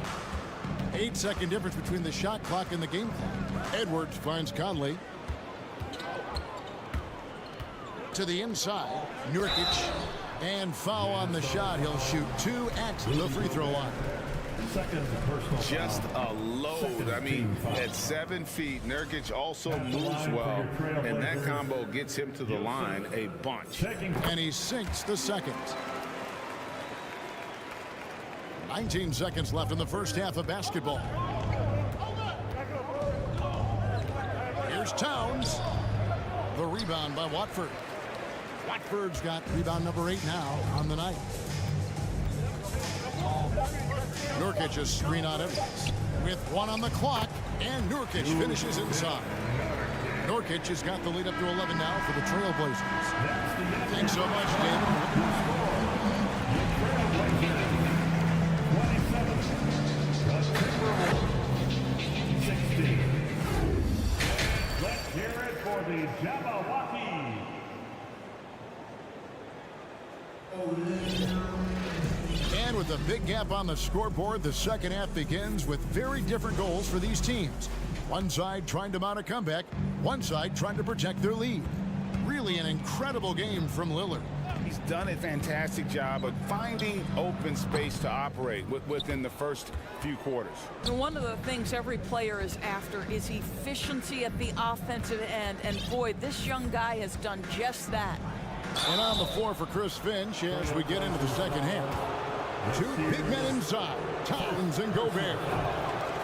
8-second difference between the shot clock and the game clock. Edwards finds Conley. To the inside. Nurkic. And foul on the shot. He'll shoot 2 at the free throw line.
Second personal
Just
foul.
a load. I mean, at 7 feet, Nurkic also moves well, and that combo gets him to the line a bunch.
And he sinks the second. 19 seconds left in the first half of basketball. Here's Towns. The rebound by Watford. Watford's got rebound number 8 now on the night. Nurkic is screen on Edwards with 1 on the clock, and Nurkic finishes inside. Nurkic has got the lead up to 11 now for the Trailblazers. Thanks so much, David.
Let's hear it for the Jabberwocky.
And with a big gap on the scoreboard, the second half begins with very different goals for these teams. One side trying to mount a comeback, one side trying to protect their lead. Really an incredible game from Lillard.
He's done a fantastic job of finding open space to operate within the first few quarters.
And one of the things every player is after is efficiency at the offensive end. And boy, this young guy has done just that.
And on the floor for Chris Finch as we get into the second half. 2 big men inside, Towns and Gobert.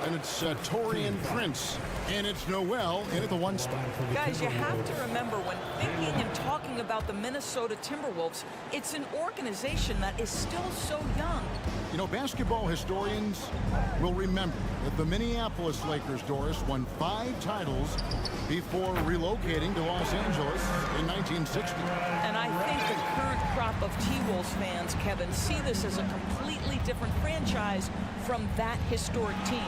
And it's Torian Prince. And it's Noel in at the 1 spot.
Guys, you have to remember when thinking and talking about the Minnesota Timberwolves, it's an organization that is still so young.
You know, basketball historians will remember that the Minneapolis Lakers, Doris, won 5 titles before relocating to Los Angeles in 1960.
And I think the current crop of T-Wolves fans, Kevin, see this as a completely different franchise from that historic team.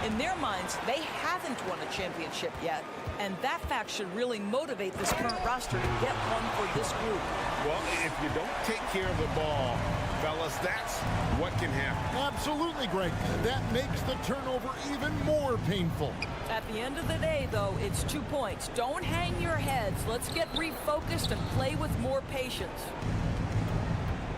In their minds, they haven't won a championship yet, and that fact should really motivate this current roster to get one for this group.
Well, if you don't take care of the ball, fellas, that's what can happen.
Absolutely, Greg. That makes the turnover even more painful.
At the end of the day, though, it's 2 points. Don't hang your heads. Let's get refocused and play with more patience.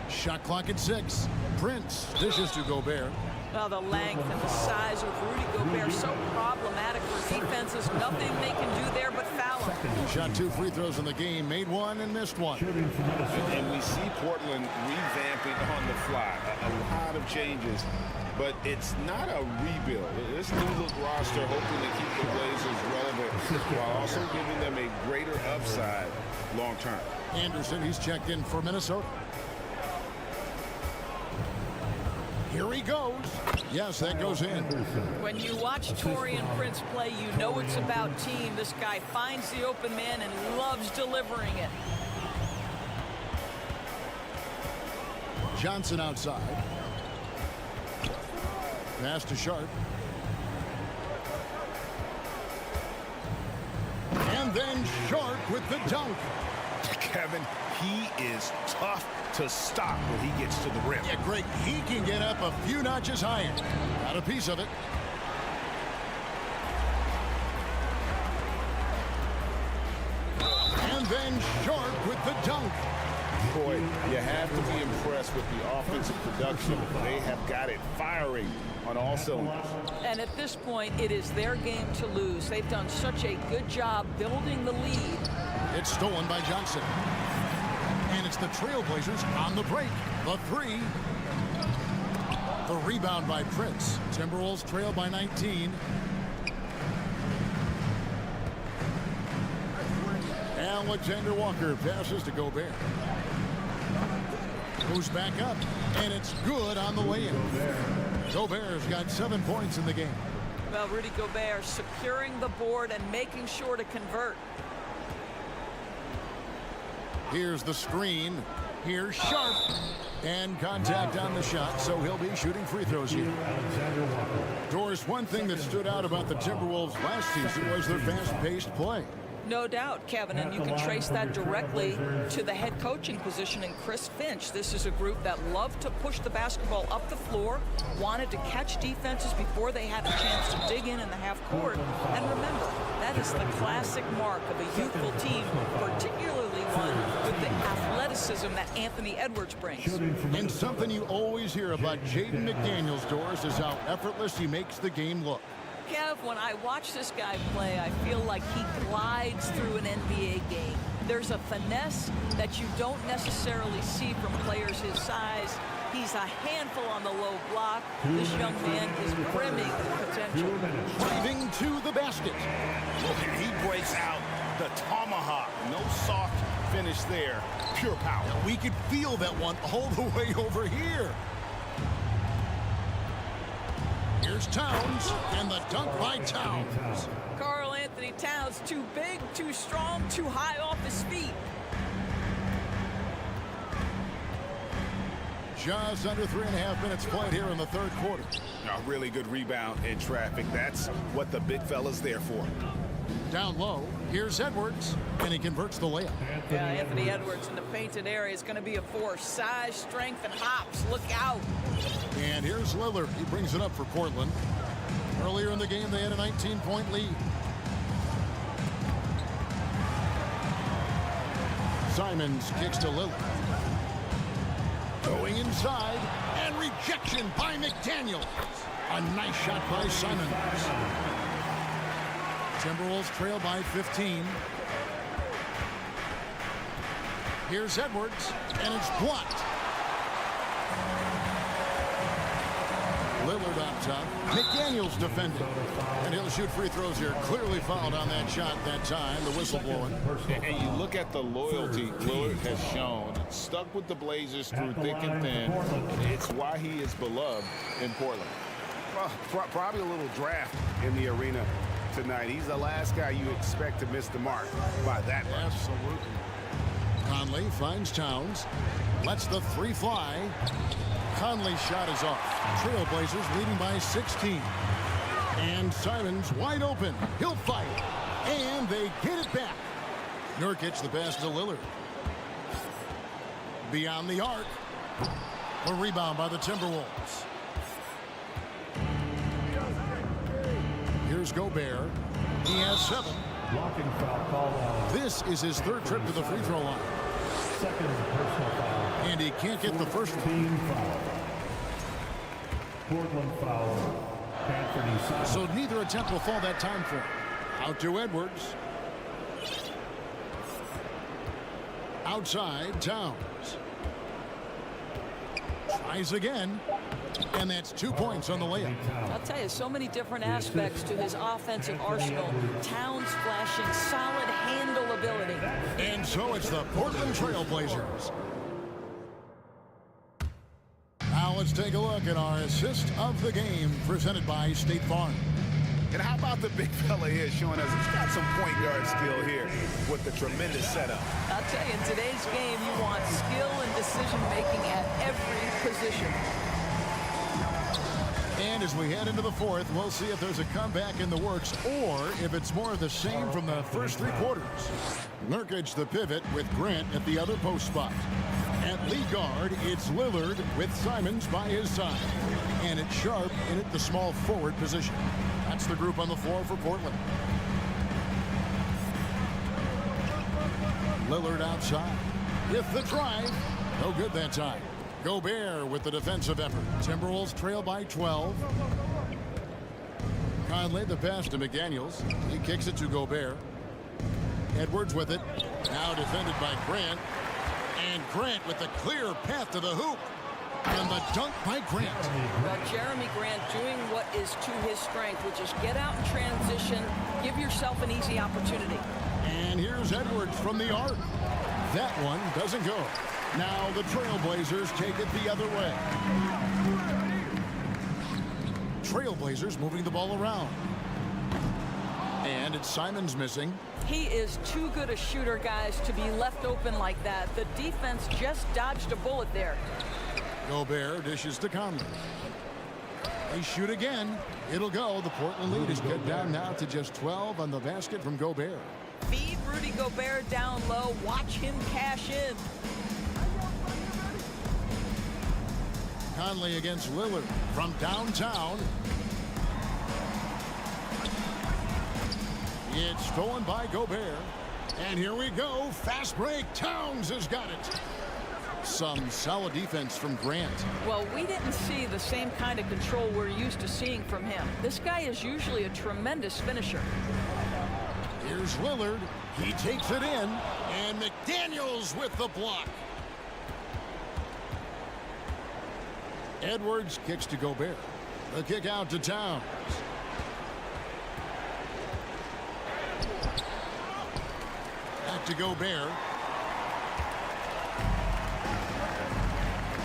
Shot clock at 6. Prince dishes to Gobert.
Well, the length and the size of Rudy Gobert so problematic for defenses. Nothing they can do there but foul him.
Shot 2 free throws in the game. Made 1 and missed 1.
And we see Portland revamping on the fly. A lot of changes. But it's not a rebuild. This new-look roster hoping to keep the Blazers relevant while also giving them a greater upside long-term.
Anderson, he's checked in for Minnesota. Here he goes. Yes, that goes in.
When you watch Taurean Prince play, you know it's about team. This guy finds the open man and loves delivering it.
Johnson outside. Pass to Sharp. And then Sharp with the dunk.
Kevin, he is tough to stop when he gets to the rim.
Yeah, Greg, he can get up a few notches higher. Got a piece of it. And then Sharp with the dunk.
Boy, you have to be impressed with the offensive production. They have got it firing on all cylinders.
And at this point, it is their game to lose. They've done such a good job building the lead.
It's stolen by Johnson. And it's the Trailblazers on the break. The 3. The rebound by Prince. Timberwolves trail by 19. Alexander Walker passes to Gobert. Moves back up, and it's good on the way in. Gobert's got 7 points in the game.
Well, Rudy Gobert securing the board and making sure to convert.
Here's the screen. Here's Sharp. And contact on the shot, so he'll be shooting free throws here. Doris, one thing that stood out about the Timberwolves last season was their fast-paced play.
No doubt, Kevin, and you can trace that directly to the head coaching position in Chris Finch. This is a group that loved to push the basketball up the floor, wanted to catch defenses before they had a chance to dig in the half court. And remember, that is the classic mark of a youthful team, particularly one with the athleticism that Anthony Edwards brings.
And something you always hear about Jaden McDaniels, Doris, is how effortless he makes the game look.
Kev, when I watch this guy play, I feel like he glides through an NBA game. There's a finesse that you don't necessarily see from players his size. He's a handful on the low block. This young man is brimming with potential.
Driving to the basket.
He breaks out the tomahawk. No soft finish there. Pure power.
Now, we could feel that one all the way over here. Here's Towns, and the dunk by Towns.
Karl Anthony Towns, too big, too strong, too high off his feet.
Just under 3.5 minutes played here in the third quarter.
A really good rebound in traffic. That's what the big fella's there for.
Down low, here's Edwards, and he converts the layup.
Yeah, Anthony Edwards in the painted area is going to be a force. Size, strength, and hops. Look out.
And here's Lillard. He brings it up for Portland. Earlier in the game, they had a 19-point lead. Simons kicks to Lillard. Going inside, and rejection by McDaniel. A nice shot by Simons. Timberwolves trail by 15. Here's Edwards, and it's blocked. Lillard on top. McDaniel's defending, and he'll He'll shoot free throws here. Clearly fouled on that shot that time. The whistle blowing.
And you look at the loyalty Lillard has shown. Stuck with the Blazers through thick and thin. It's why he is beloved in Portland.
Well, probably a little draft in the arena tonight. He's the last guy you expect to miss the mark by that much.
Absolutely. Conley finds Towns. Lets the three fly. Conley's shot is off. Trailblazers leading by 16. And Simons wide open. He'll fight. And they get it back. Nurkic the pass to Lillard. Beyond the arc. A rebound by the Timberwolves. Here's Gobert. He has 7.
Blocking foul called on.
This is his 3rd trip to the free throw line.
Second personal foul.
And he can't get the first one.
Team foul. Portland foul. Anthony Simons.
So neither attempt will fall that time for him. Out to Edwards. Outside, Towns. Tries again. And that's 2 points on the layup.
I'll tell you, so many different aspects to his offensive arsenal. Towns flashing solid handle ability.
And so it's the Portland Trailblazers. Now let's take a look at our assist of the game presented by State Farm.
And how about the big fella here showing us he's got some point guard skill here with the tremendous setup.
I'll tell you, in today's game, you want skill and decision-making at every position.
And as we head into the 4th, we'll see if there's a comeback in the works or if it's more of the same from the first 3 quarters. Nurkic the pivot with Grant at the other post spot. At lead guard, it's Lillard with Simons by his side. And it's Sharp in at the small forward position. That's the group on the floor for Portland. Lillard outside with the drive. No good that time. Gobert with the defensive effort. Timberwolves trail by 12. Conley the pass to McDaniels. He kicks it to Gobert. Edwards with it. Now defended by Grant. And Grant with the clear path to the hoop. And the dunk by Grant.
Well, Jeremy Grant doing what is to his strength, which is get out in transition, give yourself an easy opportunity.
And here's Edwards from the arc. That one doesn't go. Now the Trailblazers take it the other way. Trailblazers moving the ball around. And it's Simons missing.
He is too good a shooter, guys, to be left open like that. The defense just dodged a bullet there.
Gobert dishes to Conley. They shoot again. It'll go. The Portland lead is cut down now to just 12 on the basket from Gobert.
Feed Rudy Gobert down low. Watch him cash in.
Conley against Lillard from downtown. It's stolen by Gobert. And here we go. Fast break. Towns has got it. Some solid defense from Grant.
Well, we didn't see the same kind of control we're used to seeing from him. This guy is usually a tremendous finisher.
Here's Lillard. He takes it in. And McDaniels with the block. Edwards kicks to Gobert. The kick out to Towns. Back to Gobert.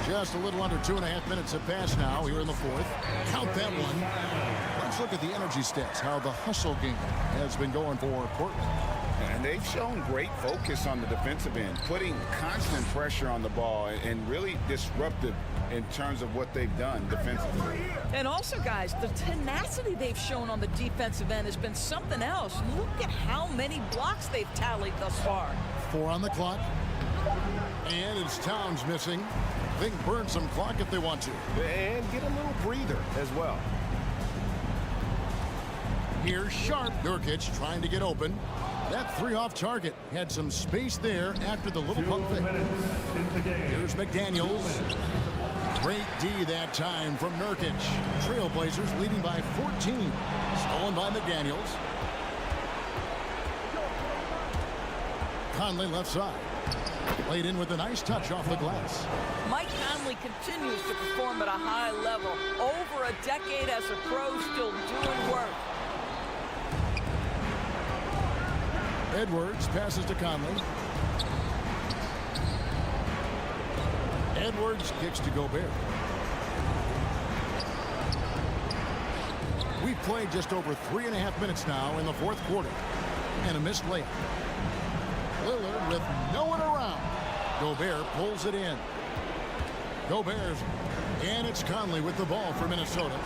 Just a little under 2.5 minutes have passed now here in the 4th. Count that one. Let's look at the energy stats, how the hustle game has been going for Portland.
And they've shown great focus on the defensive end, putting constant pressure on the ball and really disruptive in terms of what they've done defensively.
And also, guys, the tenacity they've shown on the defensive end has been something else. Look at how many blocks they've tallied thus far.
4 on the clock. And it's Towns missing. They can burn some clock if they want to.
And get a little breather as well.
Here's Sharp. Nurkic trying to get open. That 3 off target. Had some space there after the little pump fake. Here's McDaniels. Great D that time from Nurkic. Trailblazers leading by 14. Stolen by McDaniels. Conley left side. Played in with a nice touch off the glass.
Mike Conley continues to perform at a high level. Over a decade as a pro, still doing work.
Edwards passes to Conley. Edwards kicks to Gobert. We've played just over 3.5 minutes now in the fourth quarter. And a missed layup. Lillard with no one around. Gobert pulls it in. Gobert's, and it's Conley with the ball for Minnesota.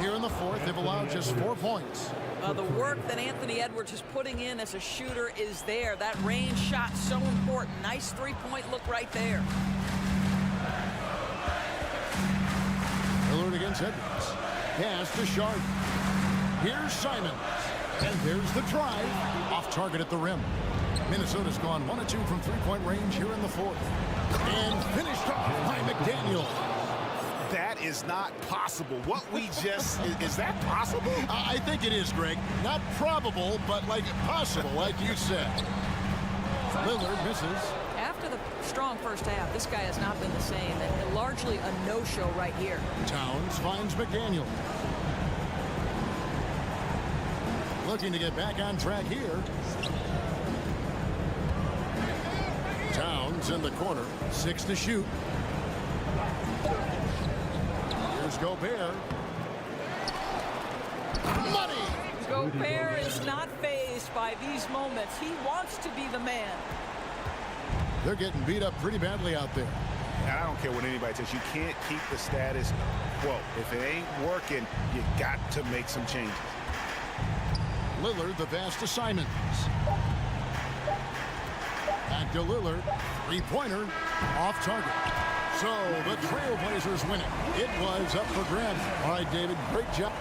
Here in the fourth, they've allowed just 4 points.
The work that Anthony Edwards is putting in as a shooter is there. That range shot so important. Nice three-point look right there.
Lillard against Edwards. Pass to Sharp. Here's Simons. And there's the drive. Off target at the rim. Minnesota's gone 1 of 2 from three-point range here in the fourth. And finished off by McDaniel.
That is not possible. What we just, is that possible?
I think it is, Greg. Not probable, but like possible, like you said. Lillard misses.
After the strong first half, this guy has not been the same, and largely a no-show right here.
Towns finds McDaniel. Looking to get back on track here. Towns in the corner. 6 to shoot. Here's Gobert. Money!
Gobert is not fazed by these moments. He wants to be the man.
They're getting beat up pretty badly out there.
And I don't care what anybody says. You can't keep the status quo. If it ain't working, you got to make some changes.
Lillard, the pass to Simons. Back to Lillard. Three-pointer. Off target. So the Trailblazers win it. It was up for grabs. All right, David, great job.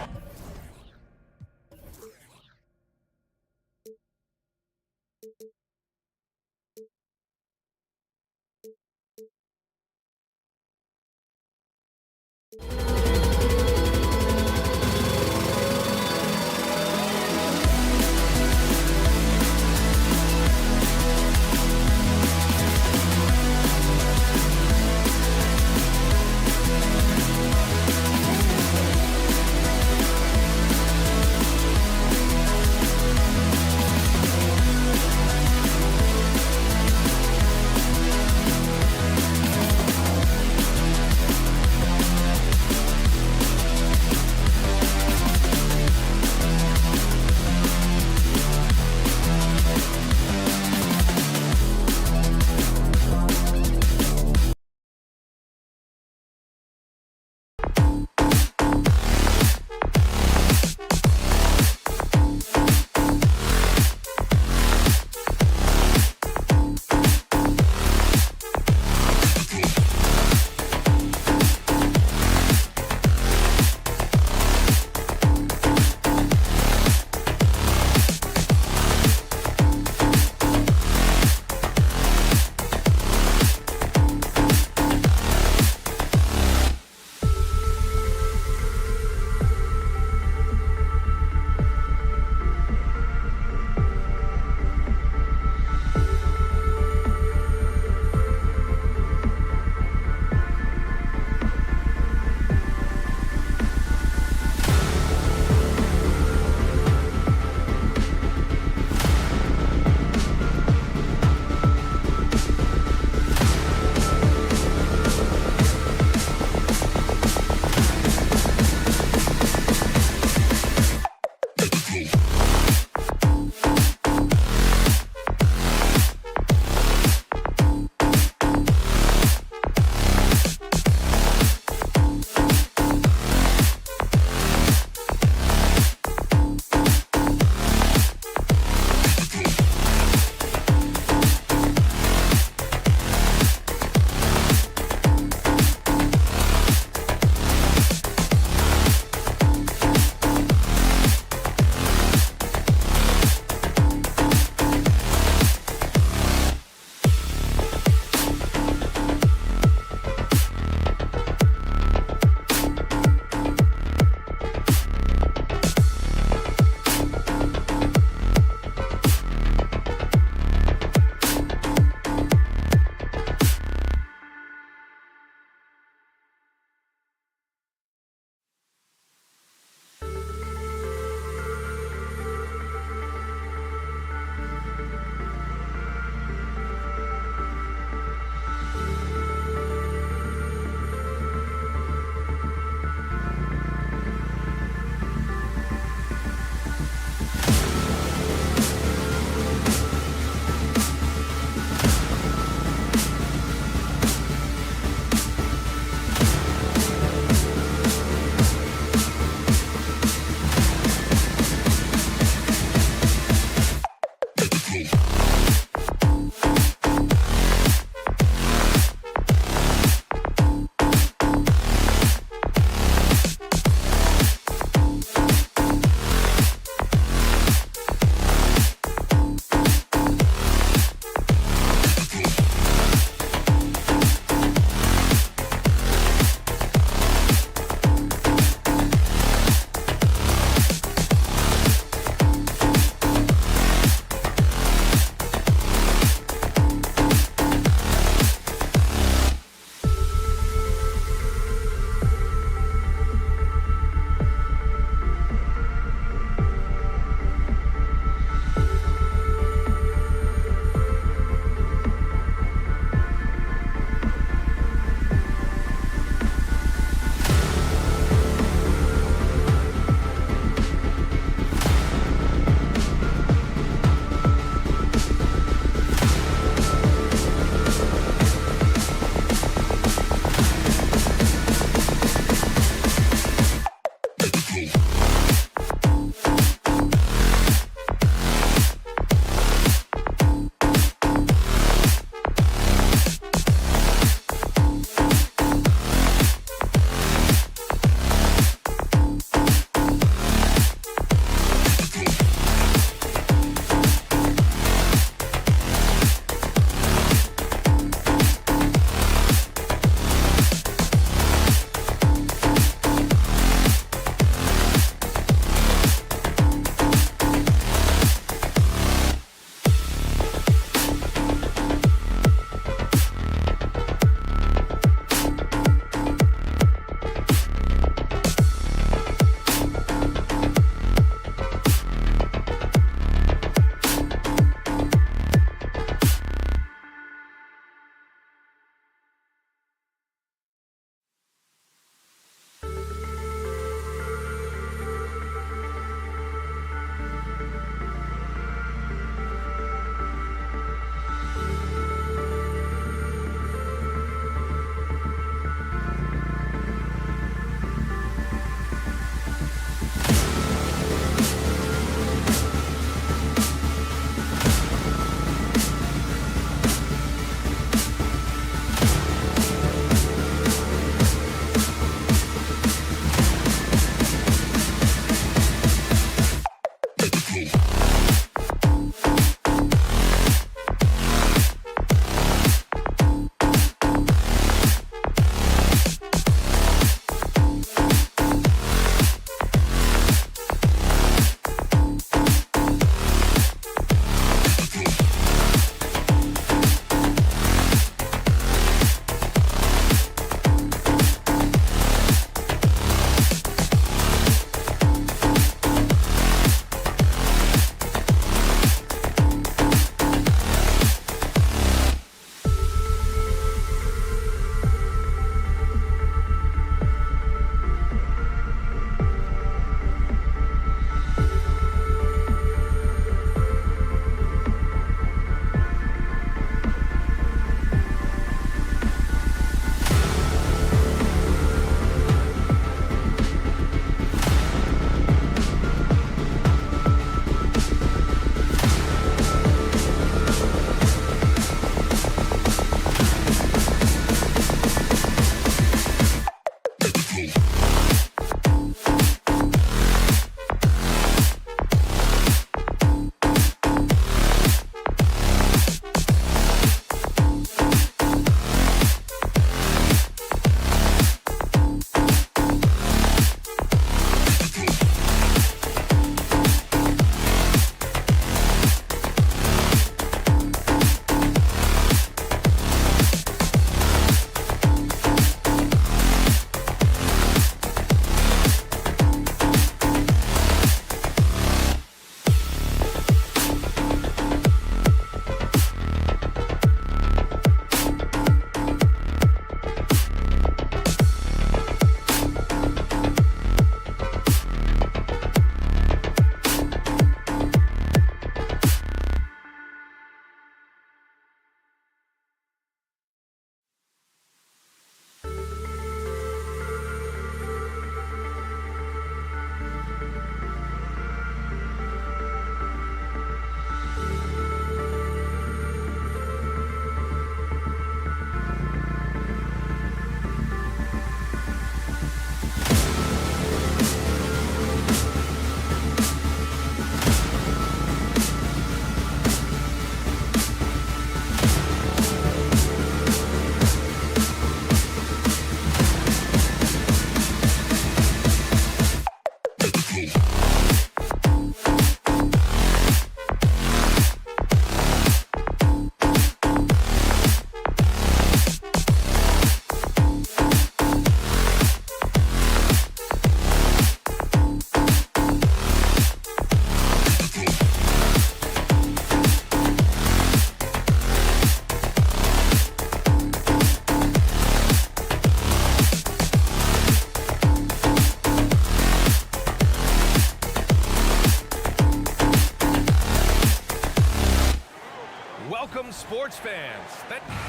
Sports fans,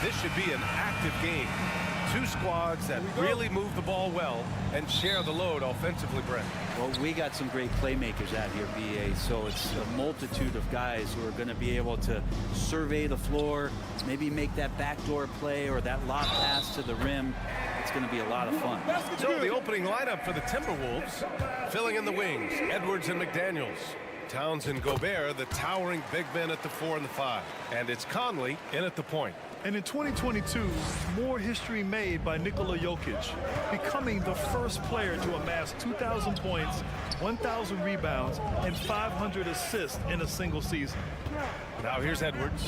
this should be an active game. Two squads that really move the ball well and share the load offensively, Brent.
Well, we got some great playmakers out here, BA, so it's a multitude of guys who are going to be able to survey the floor, maybe make that backdoor play or that lob pass to the rim. It's going to be a lot of fun.
So the opening lineup for the Timberwolves, filling in the wings, Edwards and McDaniels. Towns and Gobert, the towering big men at the 4 and the 5. And it's Conley in at the point.
And in 2022, more history made by Nikola Jokic, becoming the first player to amass 2,000 points, 1,000 rebounds, and 500 assists in a single season.
Now here's Edwards.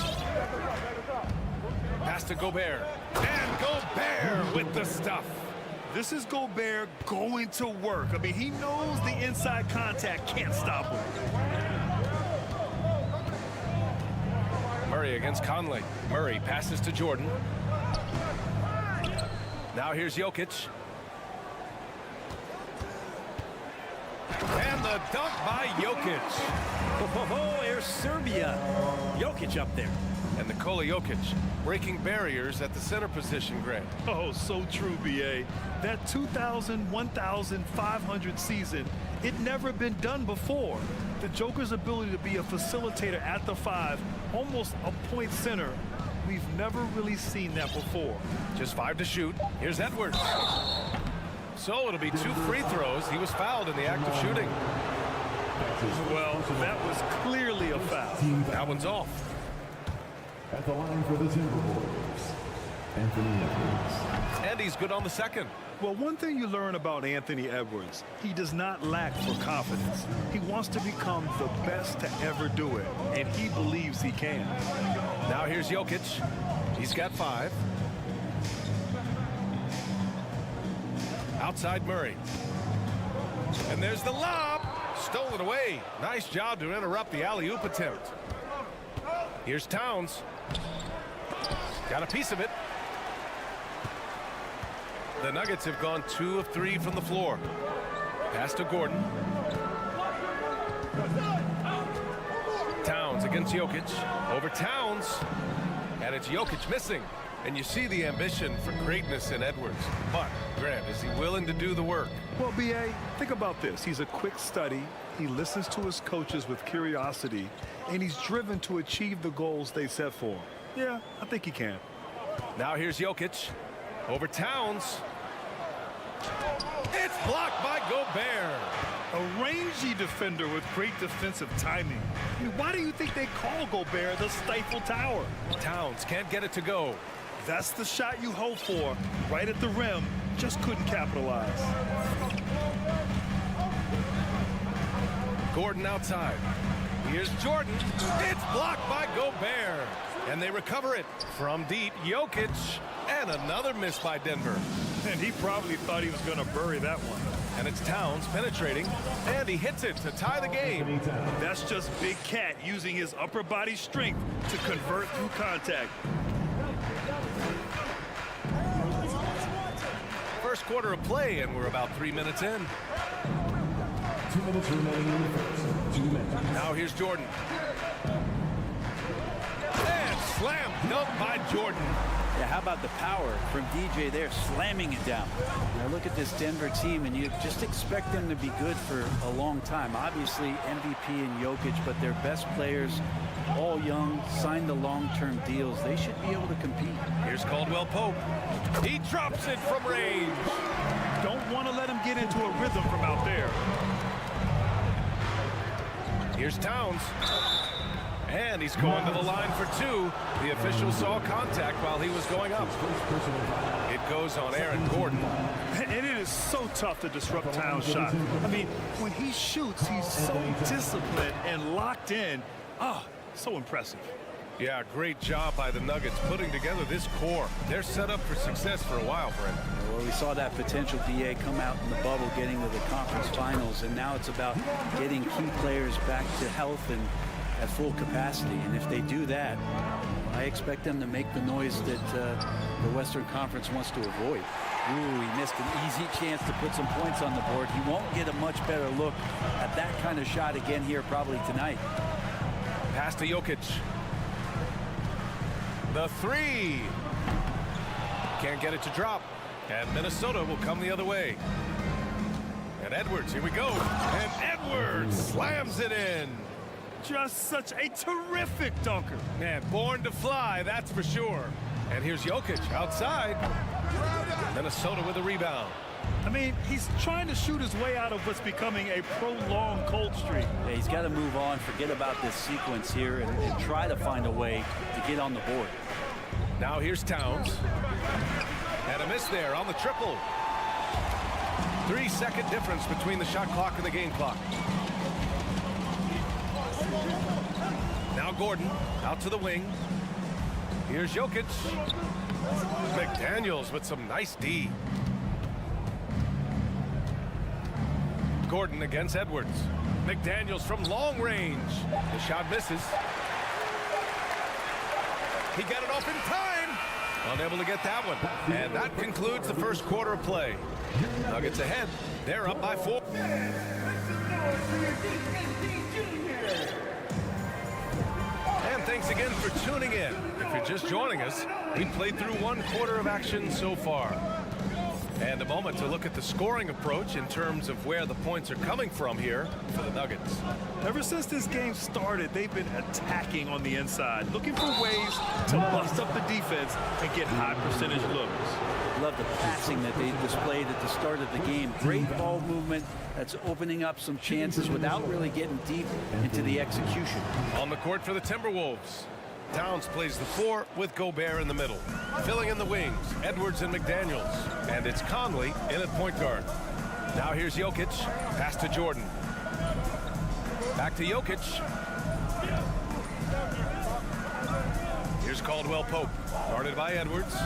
Pass to Gobert. And Gobert with the stuff.
This is Gobert going to work. I mean, he knows the inside contact can't stop him.
Murray against Conley. Murray passes to Jordan. Now here's Jokic. And the dunk by Jokic.
Oh, there's Serbia. Jokic up there.
And Nikola Jokic breaking barriers at the center position, Greg.
Oh, so true, BA. That 2,000, 1,500 season, it never been done before. The Joker's ability to be a facilitator at the 5, almost a point center, we've never really seen that before.
Just 5 to shoot. Here's Edwards. So it'll be 2 free throws. He was fouled in the act of shooting.
Well, that was clearly a foul.
That one's off.
At the line for the Timberwolves, Anthony Edwards.
And he's good on the second.
Well, one thing you learn about Anthony Edwards, he does not lack for confidence. He wants to become the best to ever do it, and he believes he can.
Now here's Jokic. He's got 5. Outside Murray. And there's the lob. Stolen away. Nice job to interrupt the alley-oop attempt. Here's Towns. Got a piece of it. The Nuggets have gone 2 of 3 from the floor. Pass to Gordon. Towns against Jokic. Over Towns. And it's Jokic missing. And you see the ambition for greatness in Edwards. But, Grant, is he willing to do the work?
Well, B.A., think about this. He's a quick study. He listens to his coaches with curiosity, and he's driven to achieve the goals they set for him. Yeah, I think he can.
Now here's Jokic. Over Towns. It's blocked by Gobert.
A rangy defender with great defensive timing. I mean, why do you think they call Gobert the Stifle Tower?
Towns can't get it to go.
That's the shot you hope for. Right at the rim. Just couldn't capitalize.
Gordon outside. Here's Jordan. It's blocked by Gobert. And they recover it from deep. Jokic. And another miss by Denver.
And he probably thought he was going to bury that one.
And it's Towns penetrating. And he hits it to tie the game.
That's just Big Cat using his upper body strength to convert through contact.
First quarter of play, and we're about 3 minutes in.
2 minutes remaining in the first. 2 minutes.
Now here's Jordan. And slam dunk by Jordan.
Yeah, how about the power from DJ there, slamming it down. Now look at this Denver team, and you just expect them to be good for a long time. Obviously, MVP and Jokic, but their best players, all young, signed the long-term deals. They should be able to compete.
Here's Caldwell Pope. He drops it from range.
Don't want to let him get into a rhythm from out there.
Here's Towns. And he's going to the line for 2. The official saw contact while he was going up. It goes on Aaron Gordon.
And it is so tough to disrupt Towns' shot. I mean, when he shoots, he's so disciplined and locked in. So impressive.
Yeah, great job by the Nuggets putting together this core. They're set up for success for a while, Brent.
Well, we saw that potential BA come out in the bubble, getting to the conference finals, and now it's about getting key players back to health and at full capacity. And if they do that, I expect them to make the noise that the Western Conference wants to avoid. Ooh, he missed an easy chance to put some points on the board. He won't get a much better look at that kind of shot again here probably tonight.
Pass to Jokic. The 3. Can't get it to drop. And Minnesota will come the other way. And Edwards, here we go. And Edwards slams it in.
Just such a terrific dunker.
Man, born to fly, that's for sure. And here's Jokic outside. Minnesota with a rebound.
I mean, he's trying to shoot his way out of what's becoming a prolonged cold streak.
Yeah, he's got to move on, forget about this sequence here, and try to find a way to get on the board.
Now here's Towns. And a miss there on the triple. 3-second difference between the shot clock and the game clock. Now Gordon out to the wing. Here's Jokic. McDaniels with some nice D. Gordon against Edwards. McDaniels from long range. The shot misses. He got it off in time. Unable to get that one. And that concludes the first quarter of play. Nuggets ahead. They're up by 4. And thanks again for tuning in. If you're just joining us, we played through 1 quarter of action so far. And a moment to look at the scoring approach in terms of where the points are coming from here for the Nuggets.
Ever since this game started, they've been attacking on the inside, looking for ways to bust up the defense and get high percentage looks.
Love the passing that they displayed at the start of the game. Great ball movement that's opening up some chances without really getting deep into the execution.
On the court for the Timberwolves, Towns plays the 4 with Gobert in the middle. Filling in the wings, Edwards and McDaniels. And it's Conley in at point guard. Now here's Jokic. Pass to Jordan. Back to Jokic. Here's Caldwell Pope. Guarded by Edwards.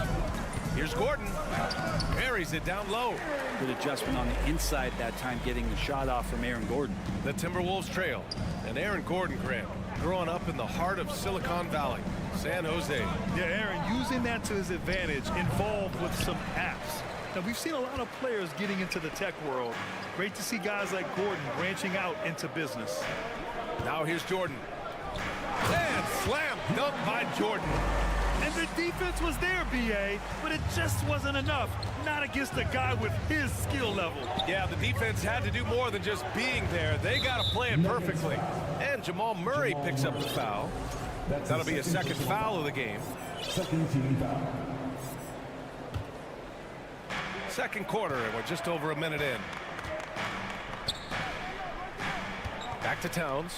Here's Gordon. Buries it down low.
Good adjustment on the inside that time, getting the shot off from Aaron Gordon.
The Timberwolves trail. And Aaron Gordon, Grant, growing up in the heart of Silicon Valley, San Jose.
Yeah, Aaron, using that to his advantage, involved with some apps. Now, we've seen a lot of players getting into the tech world. Great to see guys like Gordon branching out into business.
Now here's Jordan. And slam dunk by Jordan.
And the defense was there, B.A., but it just wasn't enough. Not against a guy with his skill level.
Yeah, the defense had to do more than just being there. They got to play it perfectly. And Jamal Murray picks up the foul. That'll be a second foul of the game.
Second team foul.
Second quarter, and we're just over a minute in. Back to Towns.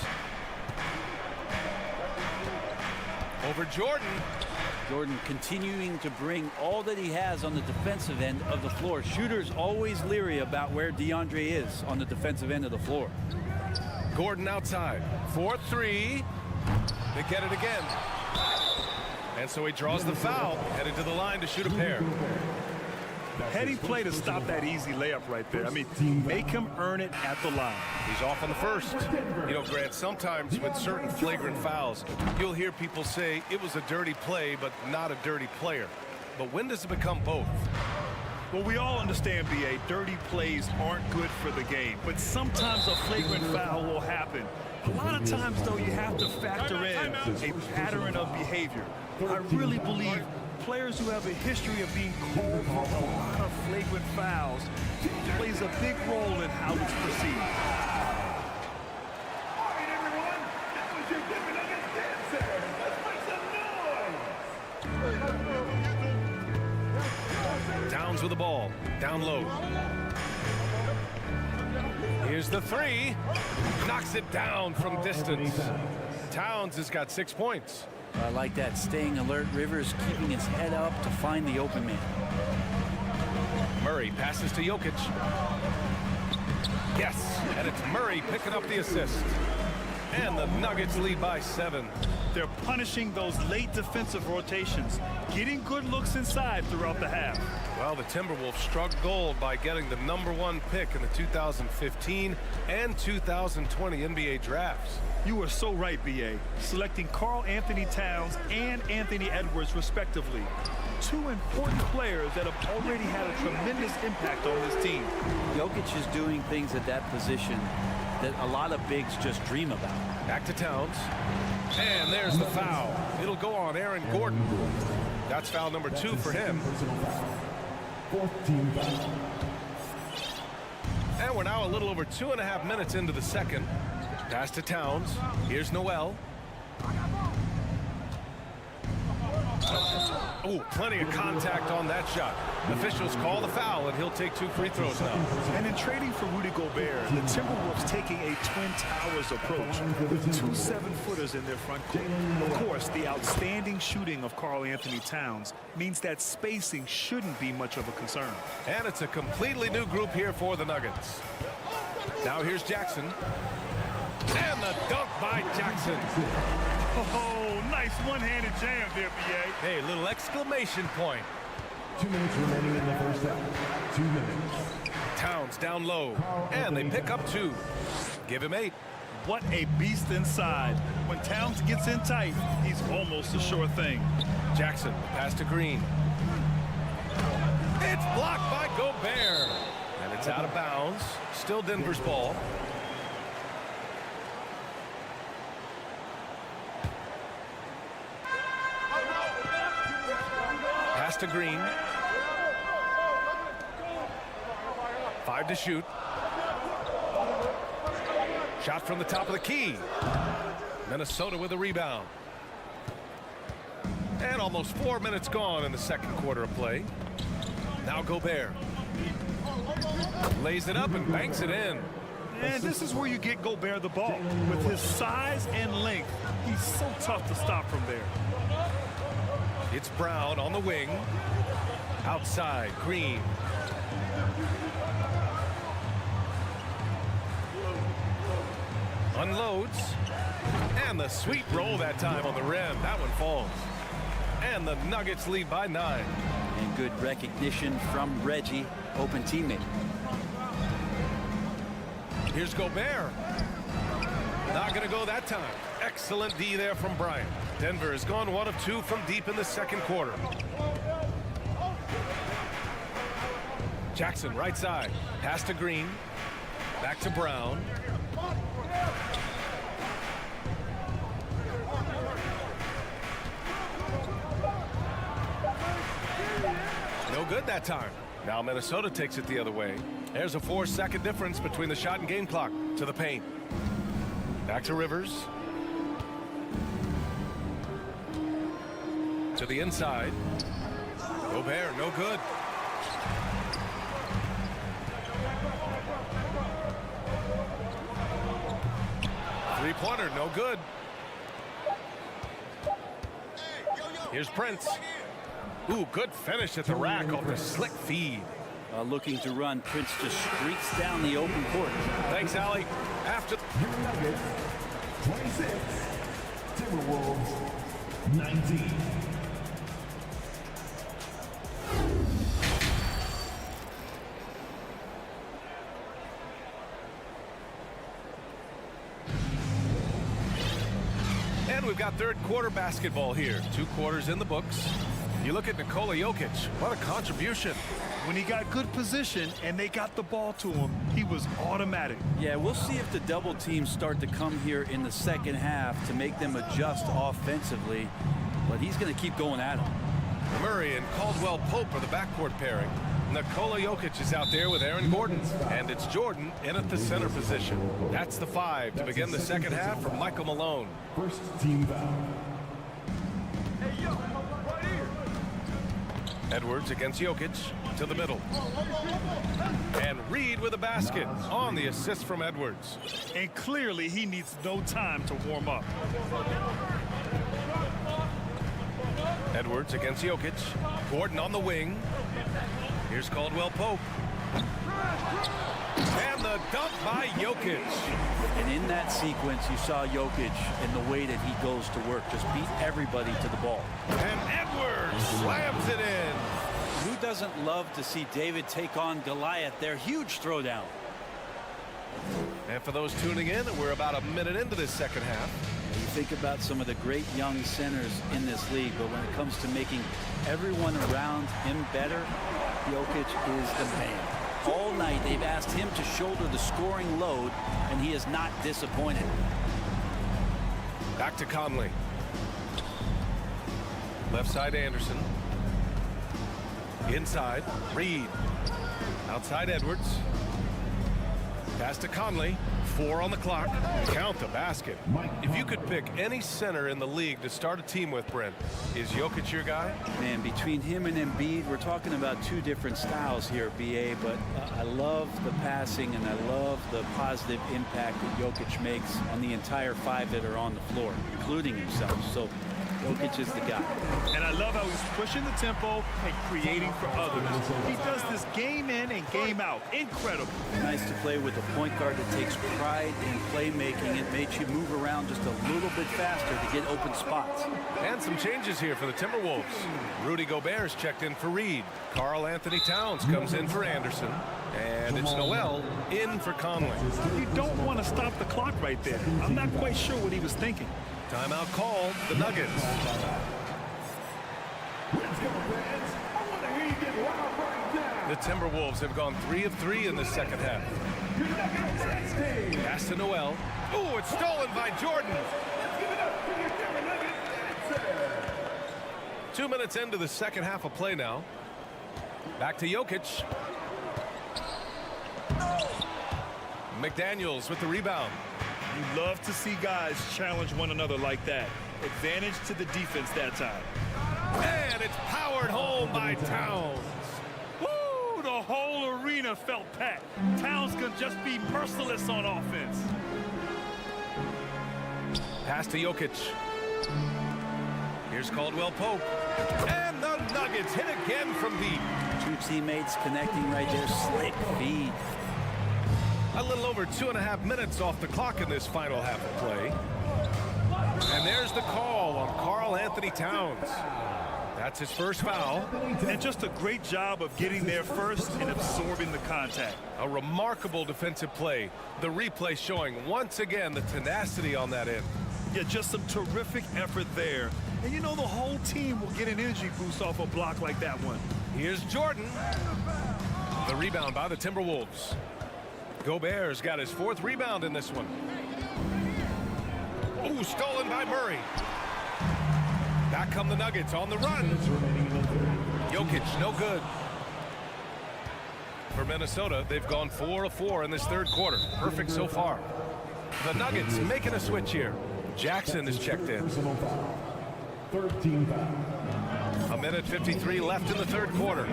Over Jordan.
Jordan continuing to bring all that he has on the defensive end of the floor. Shooters always leery about where DeAndre is on the defensive end of the floor.
Gordon outside. 4-3. They get it again. And so he draws the foul, headed to the line to shoot a pair.
Heading play to stop that easy layup right there. I mean, make him earn it at the line.
He's off on the first. You know, Grant, sometimes with certain flagrant fouls, you'll hear people say it was a dirty play, but not a dirty player. But when does it become both?
Well, we all understand, B.A., dirty plays aren't good for the game, but sometimes a flagrant foul will happen. A lot of times, though, you have to factor in a pattern of behavior. I really believe players who have a history of being called for a lot of flagrant fouls plays a big role in how it's perceived.
All right, everyone, that was your Denver Nuggets dancer. Let's make some noise.
Towns with the ball, down low. Here's the 3. Knocks it down from distance. Towns has got 6 points.
I like that, staying alert. Rivers keeping his head up to find the open man.
Murray passes to Jokic. Yes, and it's Murray picking up the assist. And the Nuggets lead by 7.
They're punishing those late defensive rotations, getting good looks inside throughout the half.
Well, the Timberwolves struck gold by getting the #1 pick in the 2015 and 2020 NBA drafts.
You are so right, B.A. Selecting Karl Anthony Towns and Anthony Edwards, respectively. 2 important players that have already had a tremendous impact on this team.
Jokic is doing things at that position that a lot of bigs just dream about.
Back to Towns. And there's the foul. It'll go on Aaron Gordon. That's foul number 2 for him.
Fourth team foul.
And we're now a little over 2.5 minutes into the second. Pass to Towns. Here's Noel. Oh, plenty of contact on that shot. Officials call the foul, and he'll take 2 free throws now.
And in trading for Rudy Gobert, the Timberwolves taking a Twin Towers approach with 2 7-footers in their front court. Of course, the outstanding shooting of Karl Anthony Towns means that spacing shouldn't be much of a concern.
And it's a completely new group here for the Nuggets. Now here's Jackson. And the dunk by Jackson.
Oh, nice one-handed jam there, B.A.
Hey, little exclamation point.
2 minutes remaining in the first half. 2 minutes.
Towns down low. And they pick up 2. Give him 8.
What a beast inside. When Towns gets in tight, he's almost a sure thing.
Jackson, pass to Green. It's blocked by Gobert. And it's out of bounds. Still Denver's ball. Pass to Green. 5 to shoot. Shot from the top of the key. Minnesota with a rebound. And almost 4 minutes gone in the second quarter of play. Now Gobert. Lays it up and banks it in.
And this is where you get Gobert the ball. With his size and length, he's so tough to stop from there.
It's Brown on the wing. Outside, Green. Unloads. And the sweet roll that time on the rim. That one falls. And the Nuggets lead by 9.
And good recognition from Reggie, open teammate.
Here's Gobert. Not going to go that time. Excellent D there from Bryant. Denver has gone 1 of 2 from deep in the second quarter. Jackson right side. Pass to Green. Back to Brown. No good that time. Now Minnesota takes it the other way. There's a 4-second difference between the shot and game clock. To the paint. Back to Rivers. To the inside. Gobert, no good. Three-pointer, no good. Here's Prince. Ooh, good finish at the rack off the slick feed.
Looking to run, Prince just streaks down the open court.
Thanks, Allie. After
26, Timberwolves 19.
And we've got third quarter basketball here. 2 quarters in the books. You look at Nikola Jokic. What a contribution.
When he got good position and they got the ball to him, he was automatic.
Yeah, we'll see if the double teams start to come here in the second half to make them adjust offensively. But he's going to keep going at him.
Murray and Caldwell Pope are the backcourt pairing. Nikola Jokic is out there with Aaron Gordon. And it's Jordan in at the center position. That's the 5 to begin the second half from Michael Malone.
First team foul.
Edwards against Jokic to the middle. And Reed with a basket on the assist from Edwards.
And clearly he needs no time to warm up.
Edwards against Jokic. Gordon on the wing. Here's Caldwell Pope. And the dunk by Jokic.
And in that sequence, you saw Jokic in the way that he goes to work. Just beat everybody to the ball.
And Edwards slams it in.
Who doesn't love to see David take on Goliath? Their huge throwdown.
And for those tuning in, we're about a minute into this second half.
You think about some of the great young centers in this league, but when it comes to making everyone around him better, Jokic is the man. All night they've asked him to shoulder the scoring load, and he is not disappointed.
Back to Conley. Left side Anderson. Inside Reed. Outside Edwards. Pass to Conley. 4 on the clock. Count the basket. If you could pick any center in the league to start a team with, Brent, is Jokic your guy?
Man, between him and Embiid, we're talking about 2 different styles here, BA, but I love the passing and I love the positive impact that Jokic makes on the entire 5 that are on the floor, including himself. So Jokic is the guy.
And I love how he's pushing the tempo and creating for others. He does this game in and game out. Incredible.
Nice to play with a point guard that takes pride in playmaking. It makes you move around just a little bit faster to get open spots.
And some changes here for the Timberwolves. Rudy Gobert's checked in for Reed. Karl Anthony Towns comes in for Anderson. And it's Noel in for Conley.
You don't want to stop the clock right there. I'm not quite sure what he was thinking.
Timeout called, the Nuggets. The Timberwolves have gone 3 of 3 in the second half. Pass to Noel. Oh, it's stolen by Jordan. 2 minutes into the second half of play now. Back to Jokic. McDaniels with the rebound.
You love to see guys challenge one another like that. Advantage to the defense that time.
And it's powered home by Towns.
Woo! The whole arena felt packed. Towns can just be merciless on offense.
Pass to Jokic. Here's Caldwell Pope. And the Nuggets hit again from deep.
Two teammates connecting right there. Slick feed.
A little over 2.5 minutes off the clock in this final half of play. And there's the call on Karl Anthony Towns. That's his first foul.
And just a great job of getting there first and absorbing the contact.
A remarkable defensive play. The replay showing once again the tenacity on that end.
Yeah, just some terrific effort there. And you know the whole team will get an energy boost off a block like that one.
Here's Jordan. The rebound by the Timberwolves. Gobert's got his 4th rebound in this one. Ooh, stolen by Murray. Back come the Nuggets on the run. Jokic, no good. For Minnesota, they've gone 4 of 4 in this 3rd quarter. Perfect so far. The Nuggets making a switch here. Jackson is checked in.
13 foul.
1:53 left in the 3rd quarter.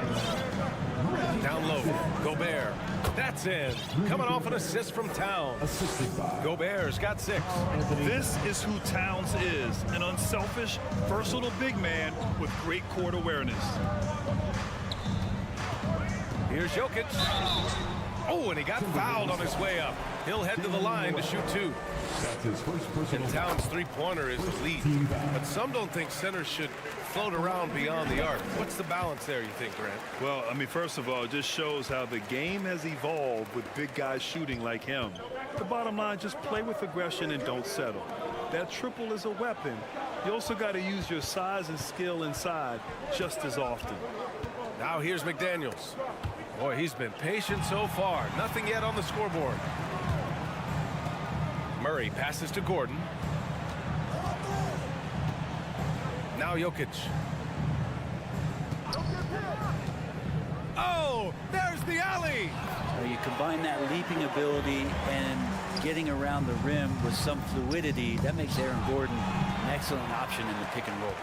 Down low, Gobert. That's in. Coming off an assist from Towns. Gobert's got 6.
This is who Towns is. An unselfish, versatile big man with great court awareness.
Here's Jokic. Oh, and he got fouled on his way up. He'll head to the line to shoot 2.
That's his first personal.
And Towns' 3-pointer is elite. But some don't think centers should float around beyond the arc. What's the balance there, you think, Grant?
Well, I mean, first of all, it just shows how the game has evolved with big guys shooting like him. The bottom line, just play with aggression and don't settle. That triple is a weapon. You also got to use your size and skill inside just as often.
Now here's McDaniels. Boy, he's been patient so far. Nothing yet on the scoreboard. Murray passes to Gordon. Now Jokic. Oh, there's the alley.
So you combine that leaping ability and getting around the rim with some fluidity. That makes Aaron Gordon an excellent option in the pick and roll.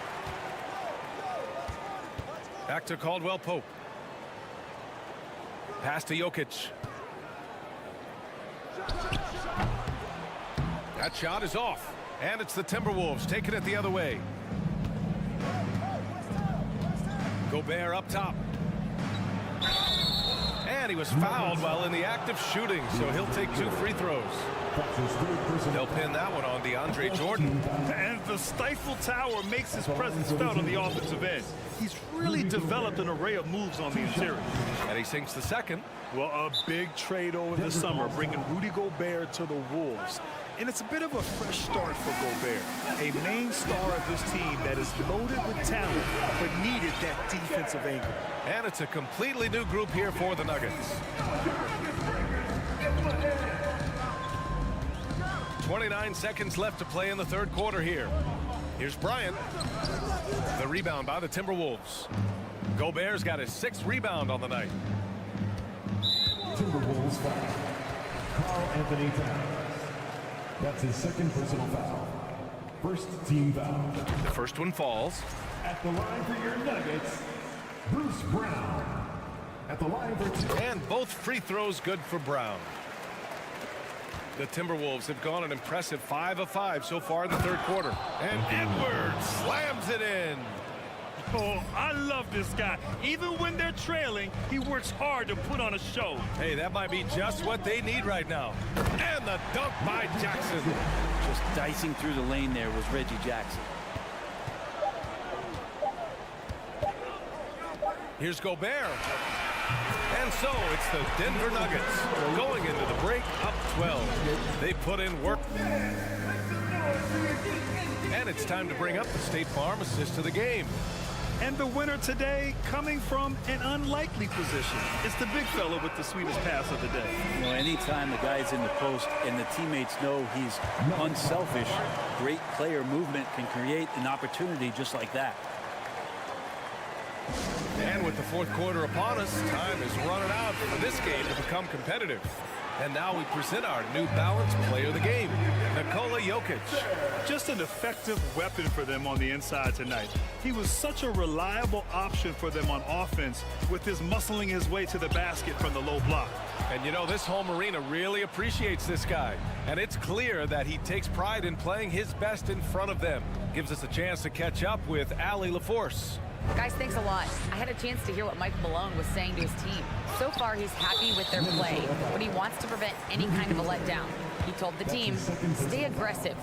Back to Caldwell Pope. Pass to Jokic. That shot is off. And it's the Timberwolves taking it the other way. Gobert up top. And he was fouled while in the act of shooting, so he'll take 2 free throws. They'll pin that one on DeAndre Jordan.
And the Stifle Tower makes his presence felt on the offensive end. He's really developed an array of moves on the interior.
And he sinks the second.
Well, a big trade over the summer, bringing Rudy Gobert to the Wolves. And it's a bit of a fresh start for Gobert, a main star of this team that is loaded with talent, but needed that defensive angle.
And it's a completely new group here for the Nuggets. 29 seconds left to play in the 3rd quarter here. Here's Bryant. The rebound by the Timberwolves. Gobert's got his 6th rebound on the night.
Timberwolves foul. Karl Anthony Towns. That's his 2nd personal foul. 1st team foul.
The first one falls.
At the line for your Nuggets, Bruce Brown. At the line for 2.
And both free throws good for Brown. The Timberwolves have gone an impressive 5 of 5 so far in the 3rd quarter. And Edwards slams it in.
Oh, I love this guy. Even when they're trailing, he works hard to put on a show.
Hey, that might be just what they need right now. And the dunk by Jackson.
Just dicing through the lane there was Reggie Jackson.
Here's Gobert. And so it's the Denver Nuggets going into the break up 12. They put in work. And it's time to bring up the State Farm assist of the game.
And the winner today coming from an unlikely position. It's the big fella with the sweetest pass of the day.
You know, anytime the guy's in the post and the teammates know he's unselfish, great player movement can create an opportunity just like that.
And with the 4th quarter upon us, time is running out for this game to become competitive. And now we present our New Balance Player of the Game, Nikola Jokic.
Just an effective weapon for them on the inside tonight. He was such a reliable option for them on offense with his muscling his way to the basket from the low block.
And you know, this home arena really appreciates this guy. And it's clear that he takes pride in playing his best in front of them. Gives us a chance to catch up with Allie LaForce.
Guys, thanks a lot. I had a chance to hear what Mike Malone was saying to his team. So far, he's happy with their play, but he wants to prevent any kind of a letdown. He told the team, stay aggressive.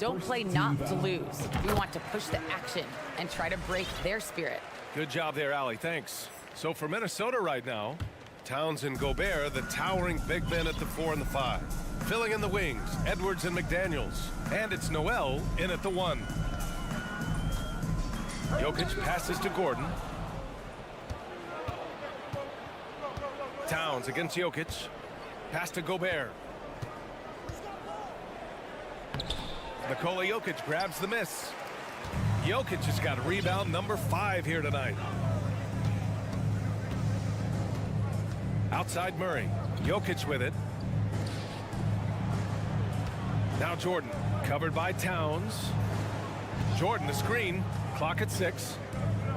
Don't play not to lose. We want to push the action and try to break their spirit.
Good job there, Allie. Thanks. So for Minnesota right now, Towns and Gobert, the towering big men at the 4 and the 5. Filling in the wings, Edwards and McDaniels. And it's Noel in at the 1. Jokic passes to Gordon. Towns against Jokic. Pass to Gobert. Nikola Jokic grabs the miss. Jokic has got rebound number 5 here tonight. Outside Murray. Jokic with it. Now Jordan, covered by Towns. Jordan, the screen. Clock at 6.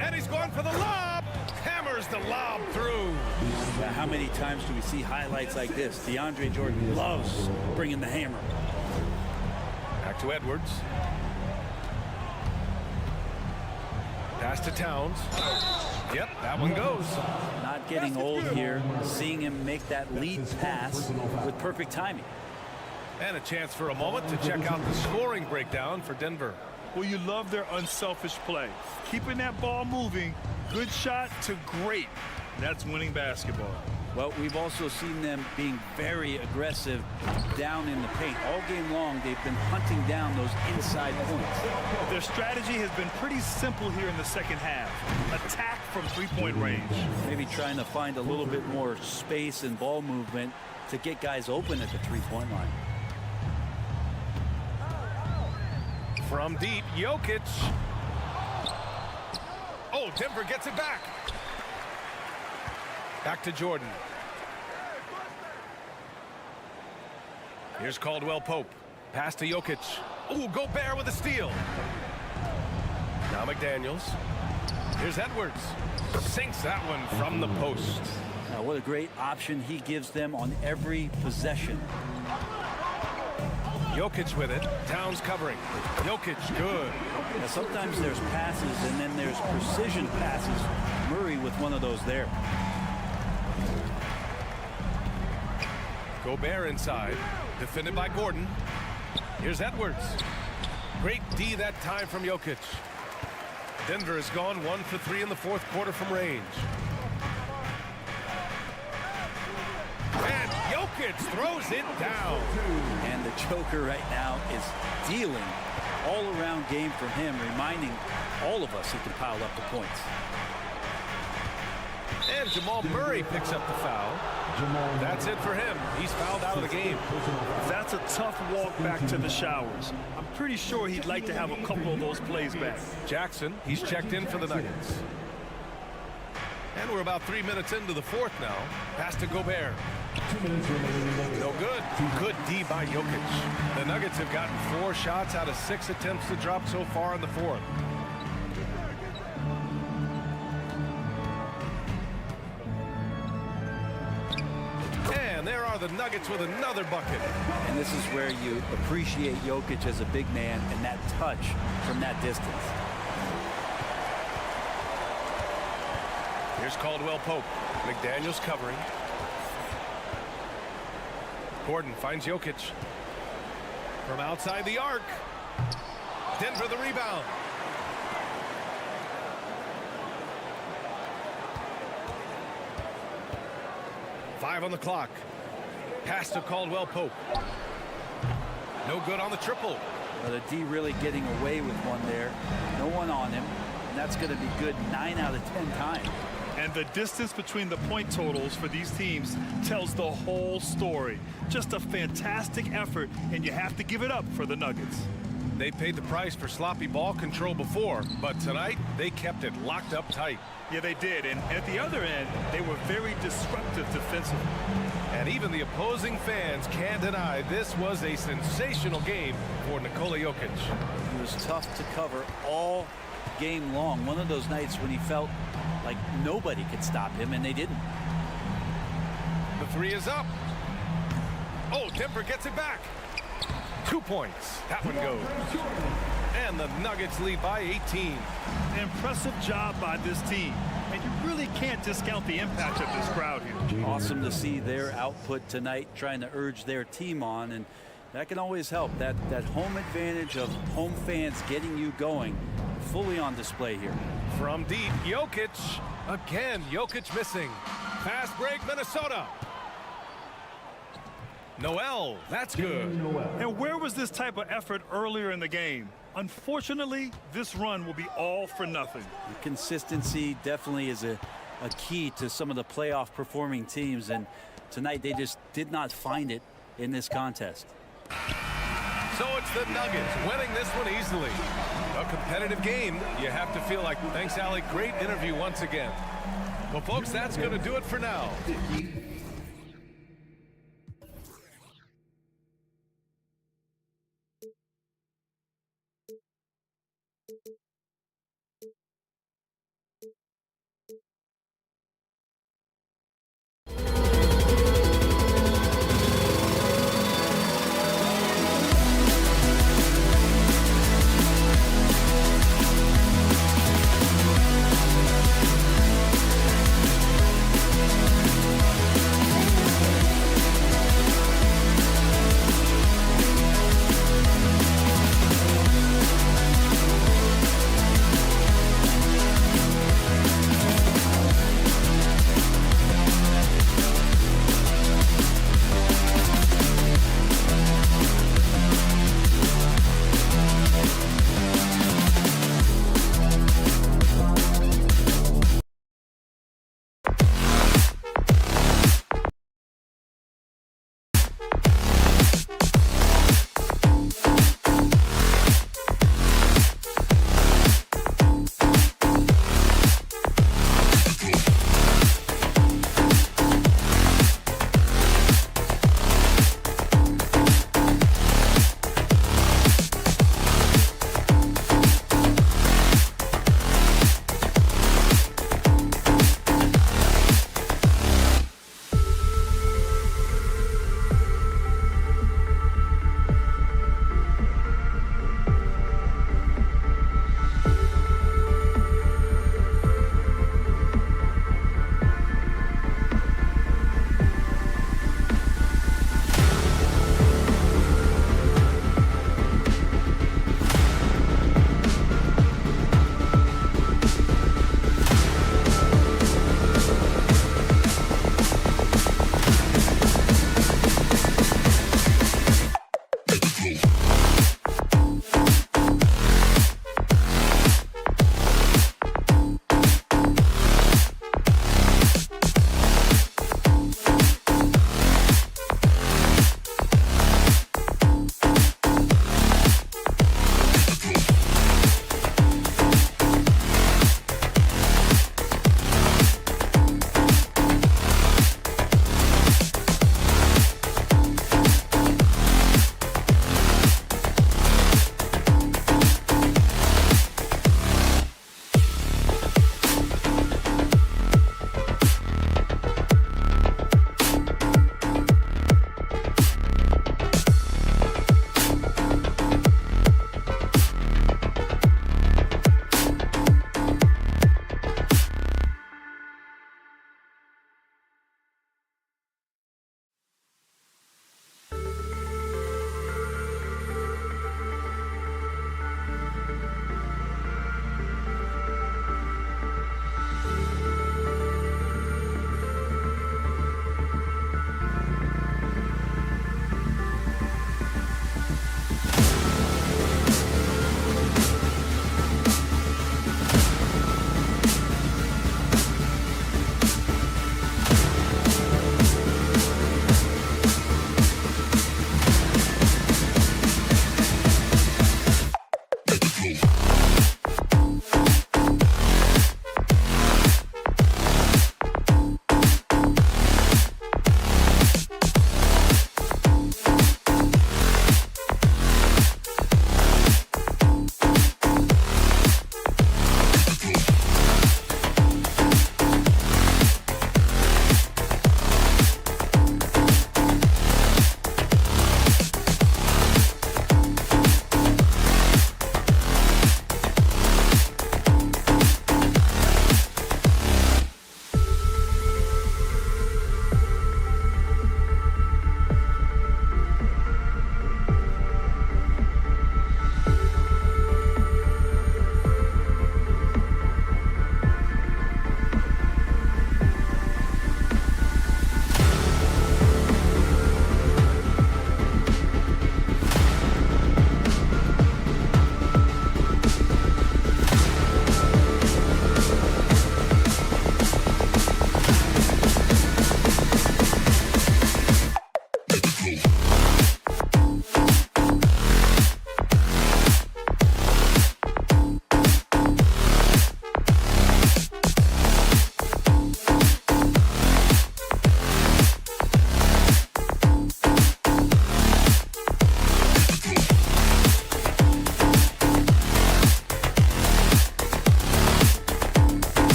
And he's going for the lob. Hammers the lob through.
Yeah, how many times do we see highlights like this? DeAndre Jordan loves bringing the hammer.
Back to Edwards. Pass to Towns. Yep, that one goes.
Not getting old here. Seeing him make that lead pass with perfect timing.
And a chance for a moment to check out the scoring breakdown for Denver.
Well, you love their unselfish play. Keeping that ball moving, good shot to great. That's winning basketball.
Well, we've also seen them being very aggressive down in the paint. All game long, they've been hunting down those inside points.
Their strategy has been pretty simple here in the second half. Attack from three-point range.
Maybe trying to find a little bit more space and ball movement to get guys open at the three-point line.
From deep, Jokic. Oh, Denver gets it back. Back to Jordan. Here's Caldwell Pope. Pass to Jokic. Ooh, Gobert with a steal. Now McDaniels. Here's Edwards. Sinks that one from the post.
Now, what a great option he gives them on every possession.
Jokic with it. Towns covering. Jokic, good.
Now, sometimes there's passes and then there's precision passes. Murray with one of those there.
Gobert inside. Defended by Gordon. Here's Edwards. Great D that time from Jokic. Denver has gone 1 for 3 in the fourth quarter from range. And Jokic throws it down.
And the choker right now is dealing all-around game from him, reminding all of us he can pile up the points.
And Jamal Murray picks up the foul. That's it for him. He's fouled out of the game.
That's a tough walk back to the showers. I'm pretty sure he'd like to have a couple of those plays back.
Jackson, he's checked in for the Nuggets. And we're about 3 minutes into the fourth now. Pass to Gobert.
2 minutes remaining.
No good. Good D by Jokic. The Nuggets have gotten 4 shots out of 6 attempts to drop so far in the fourth. And there are the Nuggets with another bucket.
And this is where you appreciate Jokic as a big man and that touch from that distance.
Here's Caldwell Pope. McDaniels covering. Gordon finds Jokic. From outside the arc. Denver the rebound. Five on the clock. Pass to Caldwell Pope. No good on the triple.
Well, the D really getting away with one there. No one on him. And that's going to be good 9 out of 10 times.
And the distance between the point totals for these teams tells the whole story. Just a fantastic effort, and you have to give it up for the Nuggets.
They paid the price for sloppy ball control before, but tonight they kept it locked up tight.
Yeah, they did. And at the other end, they were very disruptive defensively.
And even the opposing fans can't deny this was a sensational game for Nikola Jokic.
It was tough to cover all game long. One of those nights when he felt like nobody could stop him, and they didn't.
The three is up. Oh, Denver gets it back. 2 points. That one goes. And the Nuggets lead by 18.
Impressive job by this team. And you really can't discount the impact of this crowd here.
Awesome to see their output tonight, trying to urge their team on, and that can always help. That home advantage of home fans getting you going, fully on display here.
From deep, Jokic. Again, Jokic missing. Fast break, Minnesota. Noel, that's good.
And where was this type of effort earlier in the game? Unfortunately, this run will be all for nothing.
Consistency definitely is a key to some of the playoff performing teams, and tonight they just did not find it in this contest.
So it's the Nuggets winning this one easily. A competitive game, you have to feel like. Thanks, Allie. Great interview once again. Well, folks, that's going to do it for now.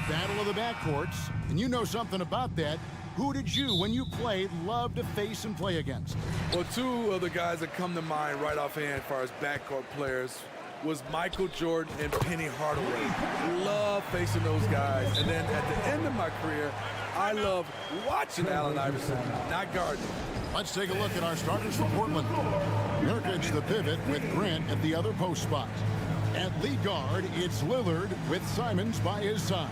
battle of the backcourts, and you know something about that. Who did you, when you played, love to face and play against?
Well, two of the guys that come to mind right offhand as far as backcourt players was Michael Jordan and Penny Hardaway. Love facing those guys. And then at the end of my career, I love watching Allen Iverson, not guarding.
Let's take a look at our starters for Portland. Nurkic, the pivot, with Grant at the other post spot. At lead guard, it's Lillard with Simons by his side.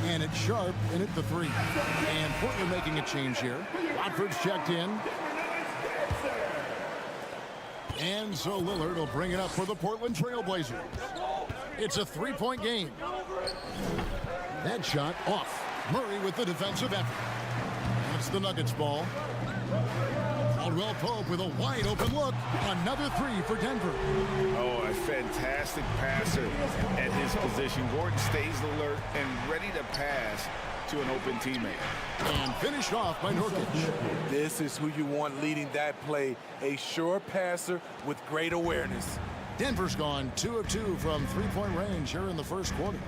And it's Sharp in at the 3. And Portland making a change here. Watford's checked in. And so Lillard will bring it up for the Portland Trail Blazers. It's a 3-point game. That shot off. Murray with the defensive effort. It's the Nuggets ball. Caldwell Pope with a wide open look. Another 3 for Denver.
Oh, a fantastic passer at his position. Gordon stays alert and ready to pass to an open teammate.
And finished off by Nurkic.
This is who you want leading that play. A sure passer with great awareness.
Denver's gone 2 of 2 from 3-point range here in the first quarter.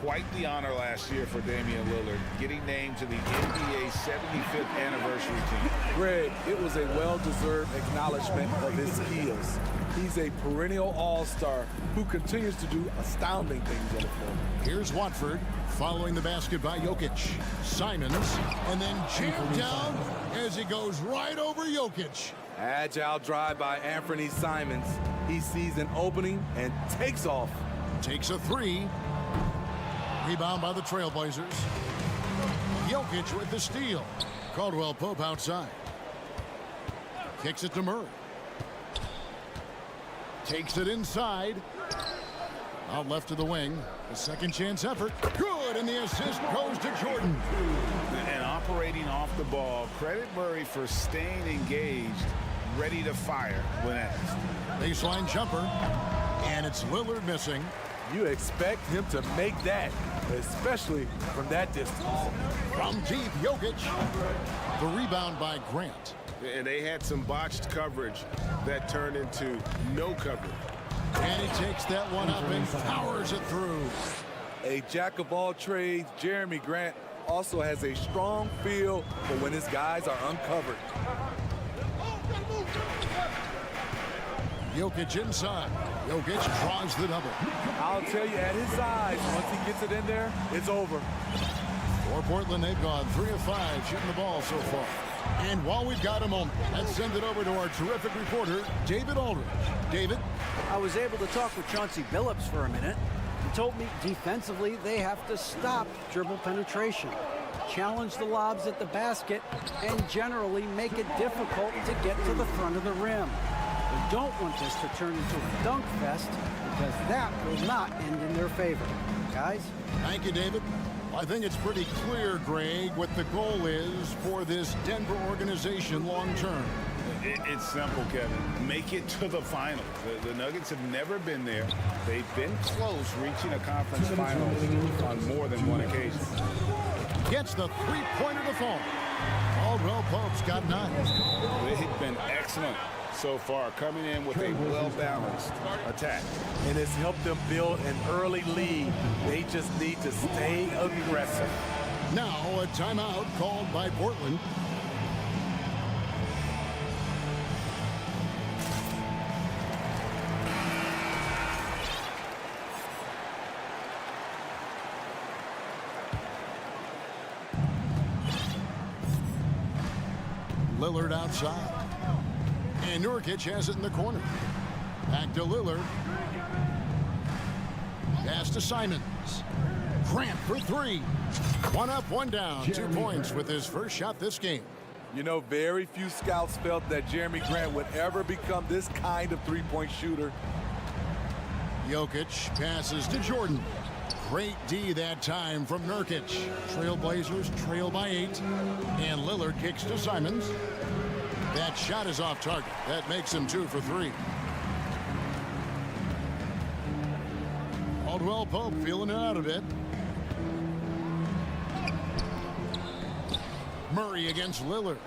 Quite the honor last year for Damian Lillard, getting named to the NBA 75th anniversary team.
Greg, it was a well-deserved acknowledgement of his skills. He's a perennial all-star who continues to do astounding things on the floor.
Here's Watford following the basket by Jokic. Simons, and then jammed down as he goes right over Jokic.
Agile drive by Anthony Simons. He sees an opening and takes off.
Takes a 3. Rebound by the Trailblazers. Jokic with the steal. Caldwell Pope outside. Kicks it to Murray. Takes it inside. Out left to the wing. A second chance effort. Good, and the assist goes to Jordan.
And operating off the ball, credit Murray for staying engaged, ready to fire when asked.
Baseline jumper, and it's Lillard missing.
You expect him to make that, especially from that distance.
From deep, Jokic. The rebound by Grant.
And they had some botched coverage that turned into no coverage.
And he takes that one up and powers it through.
A jack of all trades, Jeremy Grant also has a strong feel for when his guys are uncovered.
Jokic inside. Jokic draws the double.
I'll tell you, at his size, once he gets it in there, it's over.
For Portland, they've gone 3 of 5 shooting the ball so far. And while we've got a moment, let's send it over to our terrific reporter, David Aldridge. David?
I was able to talk with Chauncey Billups for a minute. He told me defensively they have to stop dribble penetration, challenge the lobs at the basket, and generally make it difficult to get to the front of the rim. They don't want this to turn into a dunk fest because that will not end in their favor. Guys?
Thank you, David. I think it's pretty clear, Greg, what the goal is for this Denver organization long term.
It's simple, Kevin. Make it to the finals. The Nuggets have never been there. They've been close reaching a conference finals on more than one occasion.
Gets the three-pointer to fall. Caldwell Pope's got 9.
They've been excellent so far, coming in with a well-balanced attack.
And it's helped them build an early lead. They just need to stay aggressive.
Now a timeout called by Portland. Lillard outside. And Nurkic has it in the corner. Back to Lillard. Pass to Simons. Grant for 3. 1 up, 1 down. 2 points with his first shot this game.
You know, very few scouts felt that Jeremy Grant would ever become this kind of three-point shooter.
Jokic passes to Jordan. Great D that time from Nurkic. Trailblazers trail by 8. And Lillard kicks to Simons. That shot is off target. That makes him 2 for 3. Caldwell Pope feeling it out a bit. Murray against Lillard.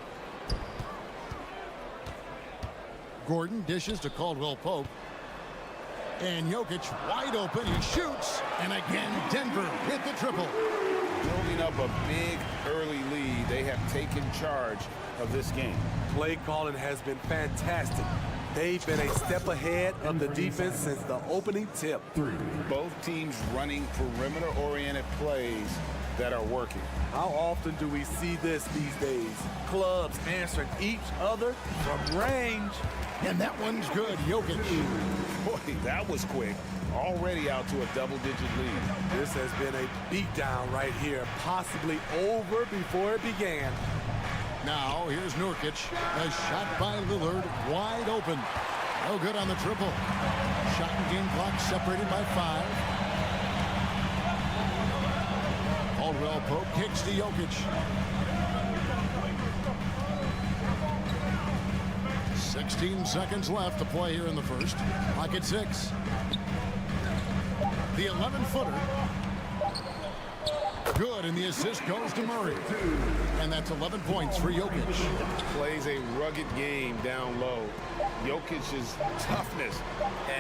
Gordon dishes to Caldwell Pope. And Jokic wide open. He shoots. And again, Denver hit the triple.
Building up a big early lead, they have taken charge of this game.
Play calling has been fantastic. They've been a step ahead of the defense since the opening tip.
Both teams running perimeter-oriented plays that are working.
How often do we see this these days? Clubs answering each other from range.
And that one's good. Jokic.
Boy, that was quick. Already out to a double-digit lead.
This has been a beatdown right here, possibly over before it began.
Now, here's Nurkic. A shot by Lillard, wide open. No good on the triple. Shot and game clock separated by 5. Caldwell Pope kicks to Jokic. 16 seconds left to play here in the first. Clock at 6. The 11-footer. Good, and the assist goes to Murray. And that's 11 points for Jokic.
Plays a rugged game down low. Jokic's toughness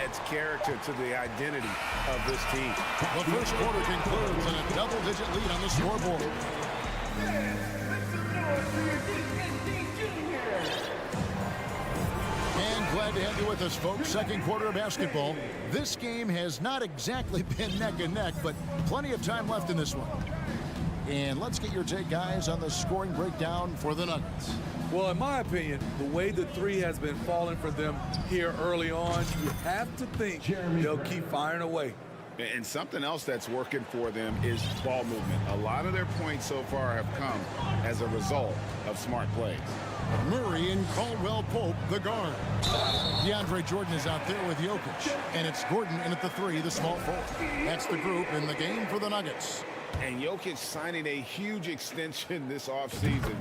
adds character to the identity of this team.
The first quarter concludes and a double-digit lead on the scoreboard. And glad to have you with us, folks. Second quarter of basketball. This game has not exactly been neck and neck, but plenty of time left in this one. And let's get your take, guys, on the scoring breakdown for the Nuggets.
Well, in my opinion, the way the three has been falling for them here early on, you have to think they'll keep firing away.
And something else that's working for them is ball movement. A lot of their points so far have come as a result of smart plays.
Murray and Caldwell Pope, the guard. DeAndre Jordan is out there with Jokic. And it's Gordon in at the 3, the small forward. That's the group in the game for the Nuggets.
And Jokic signing a huge extension this offseason.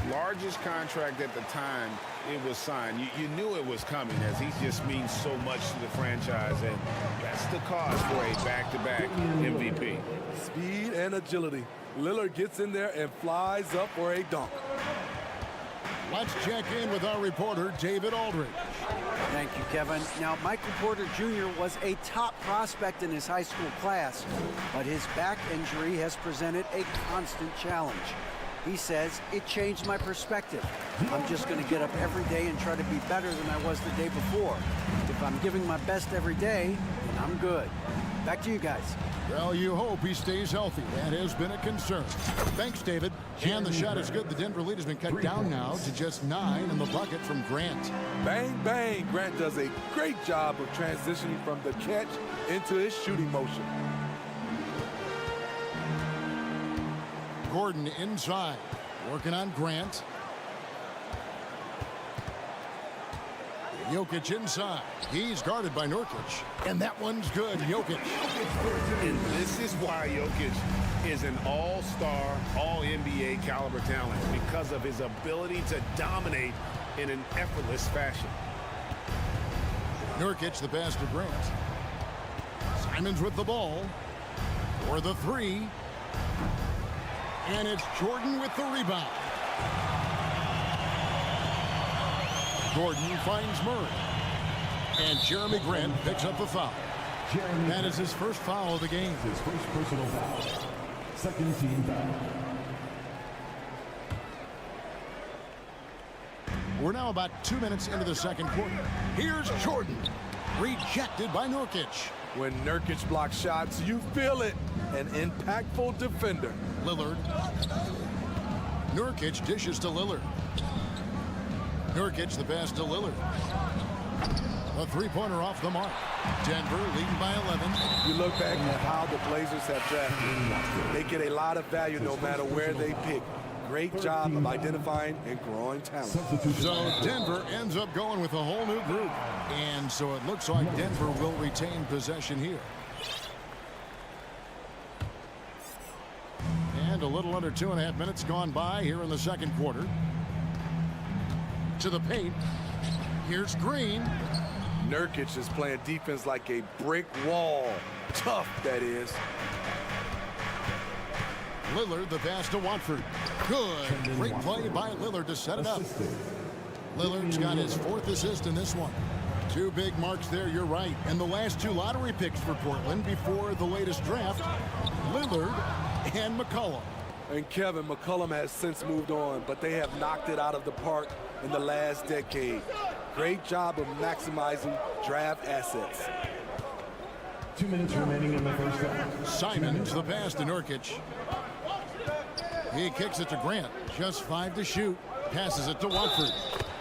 Largest contract at the time it was signed. You knew it was coming, as he just means so much to the franchise, and that's the cause for a back-to-back MVP.
Speed and agility. Lillard gets in there and flies up for a dunk.
Let's check in with our reporter, David Aldridge.
Thank you, Kevin. Now, Michael Porter Jr. was a top prospect in his high school class, but his back injury has presented a constant challenge. He says, it changed my perspective. I'm just going to get up every day and try to be better than I was the day before. If I'm giving my best every day, then I'm good. Back to you guys.
Well, you hope he stays healthy. That has been a concern. Thanks, David. And the shot is good. The Denver lead has been cut down now to just 9 in the bucket from Grant.
Bang, bang. Grant does a great job of transitioning from the catch into his shooting motion.
Gordon inside, working on Grant. Jokic inside. He's guarded by Nurkic. And that one's good. Jokic.
And this is why Jokic is an all-star, all-NBA caliber talent, because of his ability to dominate in an effortless fashion.
Nurkic, the pass to Grant. Simons with the ball. For the 3. And it's Jordan with the rebound. Gordon finds Murray. And Jeremy Grant picks up the foul. That is his first foul of the game.
His first personal foul. Second team foul.
We're now about 2 minutes into the second quarter. Here's Jordan. Rejected by Nurkic.
When Nurkic blocks shots, you feel it. An impactful defender.
Lillard. Nurkic dishes to Lillard. Nurkic the pass to Lillard. A three-pointer off the mark. Denver leading by 11.
You look back at how the Blazers have drafted. They get a lot of value no matter where they pick. Great job of identifying and growing talent.
So Denver ends up going with a whole new group. And so it looks like Denver will retain possession here. And a little under 2.5 minutes gone by here in the second quarter. To the paint. Here's Green.
Nurkic is playing defense like a brick wall. Tough, that is.
Lillard the pass to Watford. Good. Great play by Lillard to set it up. Lillard's got his 4th assist in this one. Two big marks there, you're right. And the last two lottery picks for Portland before the latest draft, Lillard and McCollum.
And Kevin, McCollum has since moved on, but they have knocked it out of the park in the last decade. Great job of maximizing draft assets.
2 minutes remaining in the first half.
Simons the pass to Nurkic. He kicks it to Grant. Just 5 to shoot. Passes it to Watford.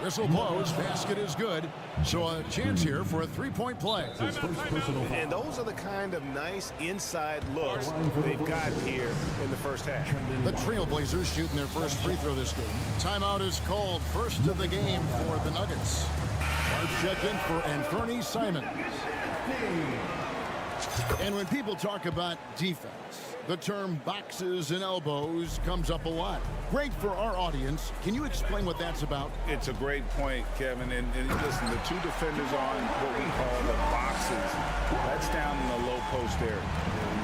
Whistle blows. Basket is good. So a chance here for a three-point play.
And those are the kind of nice inside looks they've got here in the first half.
The Trailblazers shooting their first free throw this game. Timeout is called. First of the game for the Nuggets. Our check-in for Anthony Simons. And when people talk about defense, the term boxes and elbows comes up a lot. Great for our audience. Can you explain what that's about?
It's a great point, Kevin. And listen, the two defenders on what we call the boxes, that's down in the low post area.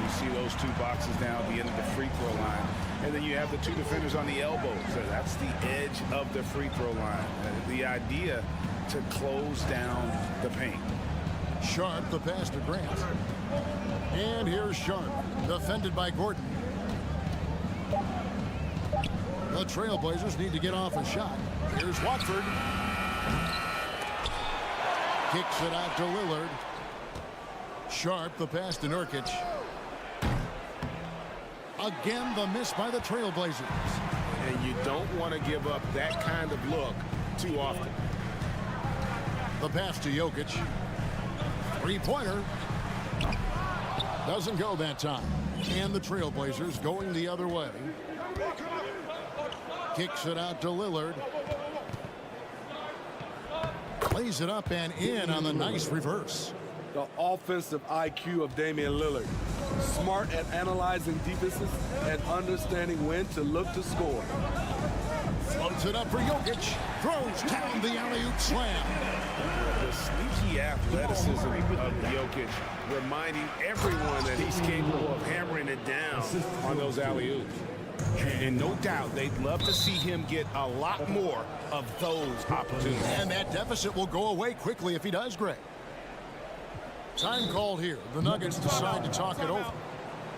You see those two boxes down at the end of the free throw line. And then you have the two defenders on the elbows. So that's the edge of the free throw line. The idea to close down the paint.
Sharp, the pass to Grant. And here's Sharp, defended by Gordon. The Trailblazers need to get off a shot. Here's Watford. Kicks it out to Lillard. Sharp, the pass to Nurkic. Again, the miss by the Trailblazers.
And you don't want to give up that kind of look too often.
The pass to Jokic. Three-pointer. Doesn't go that time. And the Trailblazers going the other way. Kicks it out to Lillard. Plays it up and in on the nice reverse.
The offensive IQ of Damian Lillard. Smart at analyzing defenses and understanding when to look to score.
Floats it up for Jokic. Throws down the alley-oop slam.
The sneaky athleticism of Jokic, reminding everyone that he's capable of hammering it down on those alley-oops. And no doubt they'd love to see him get a lot more of those opportunities.
And that deficit will go away quickly if he does, Greg. Time called here. The Nuggets decide to talk it over.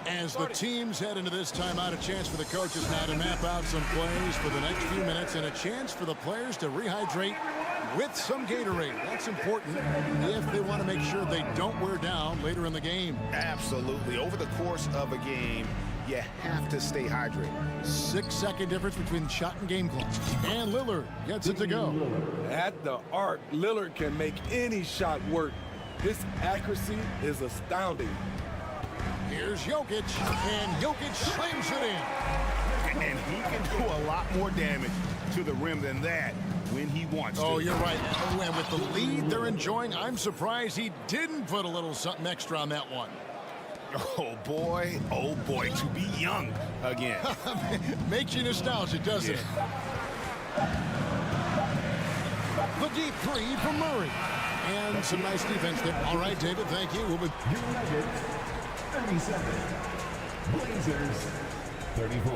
As the teams head into this timeout, a chance for the coaches now to map out some plays for the next few minutes and a chance for the players to rehydrate with some Gatorade. That's important if they want to make sure they don't wear down later in the game.
Absolutely. Over the course of a game, you have to stay hydrated.
6-second difference between shot and game clock. And Lillard gets it to go.
At the arc, Lillard can make any shot work. His accuracy is astounding.
Here's Jokic, and Jokic slams it in.
And he can do a lot more damage to the rim than that when he wants to.
Oh, you're right. And with the lead they're enjoying, I'm surprised he didn't put a little something extra on that one.
Oh, boy, to be young again.
Makes you nostalgic, doesn't it? The deep three from Murray. And some nice defense there. All right, David, thank you. We'll be...
37. Blazers 34.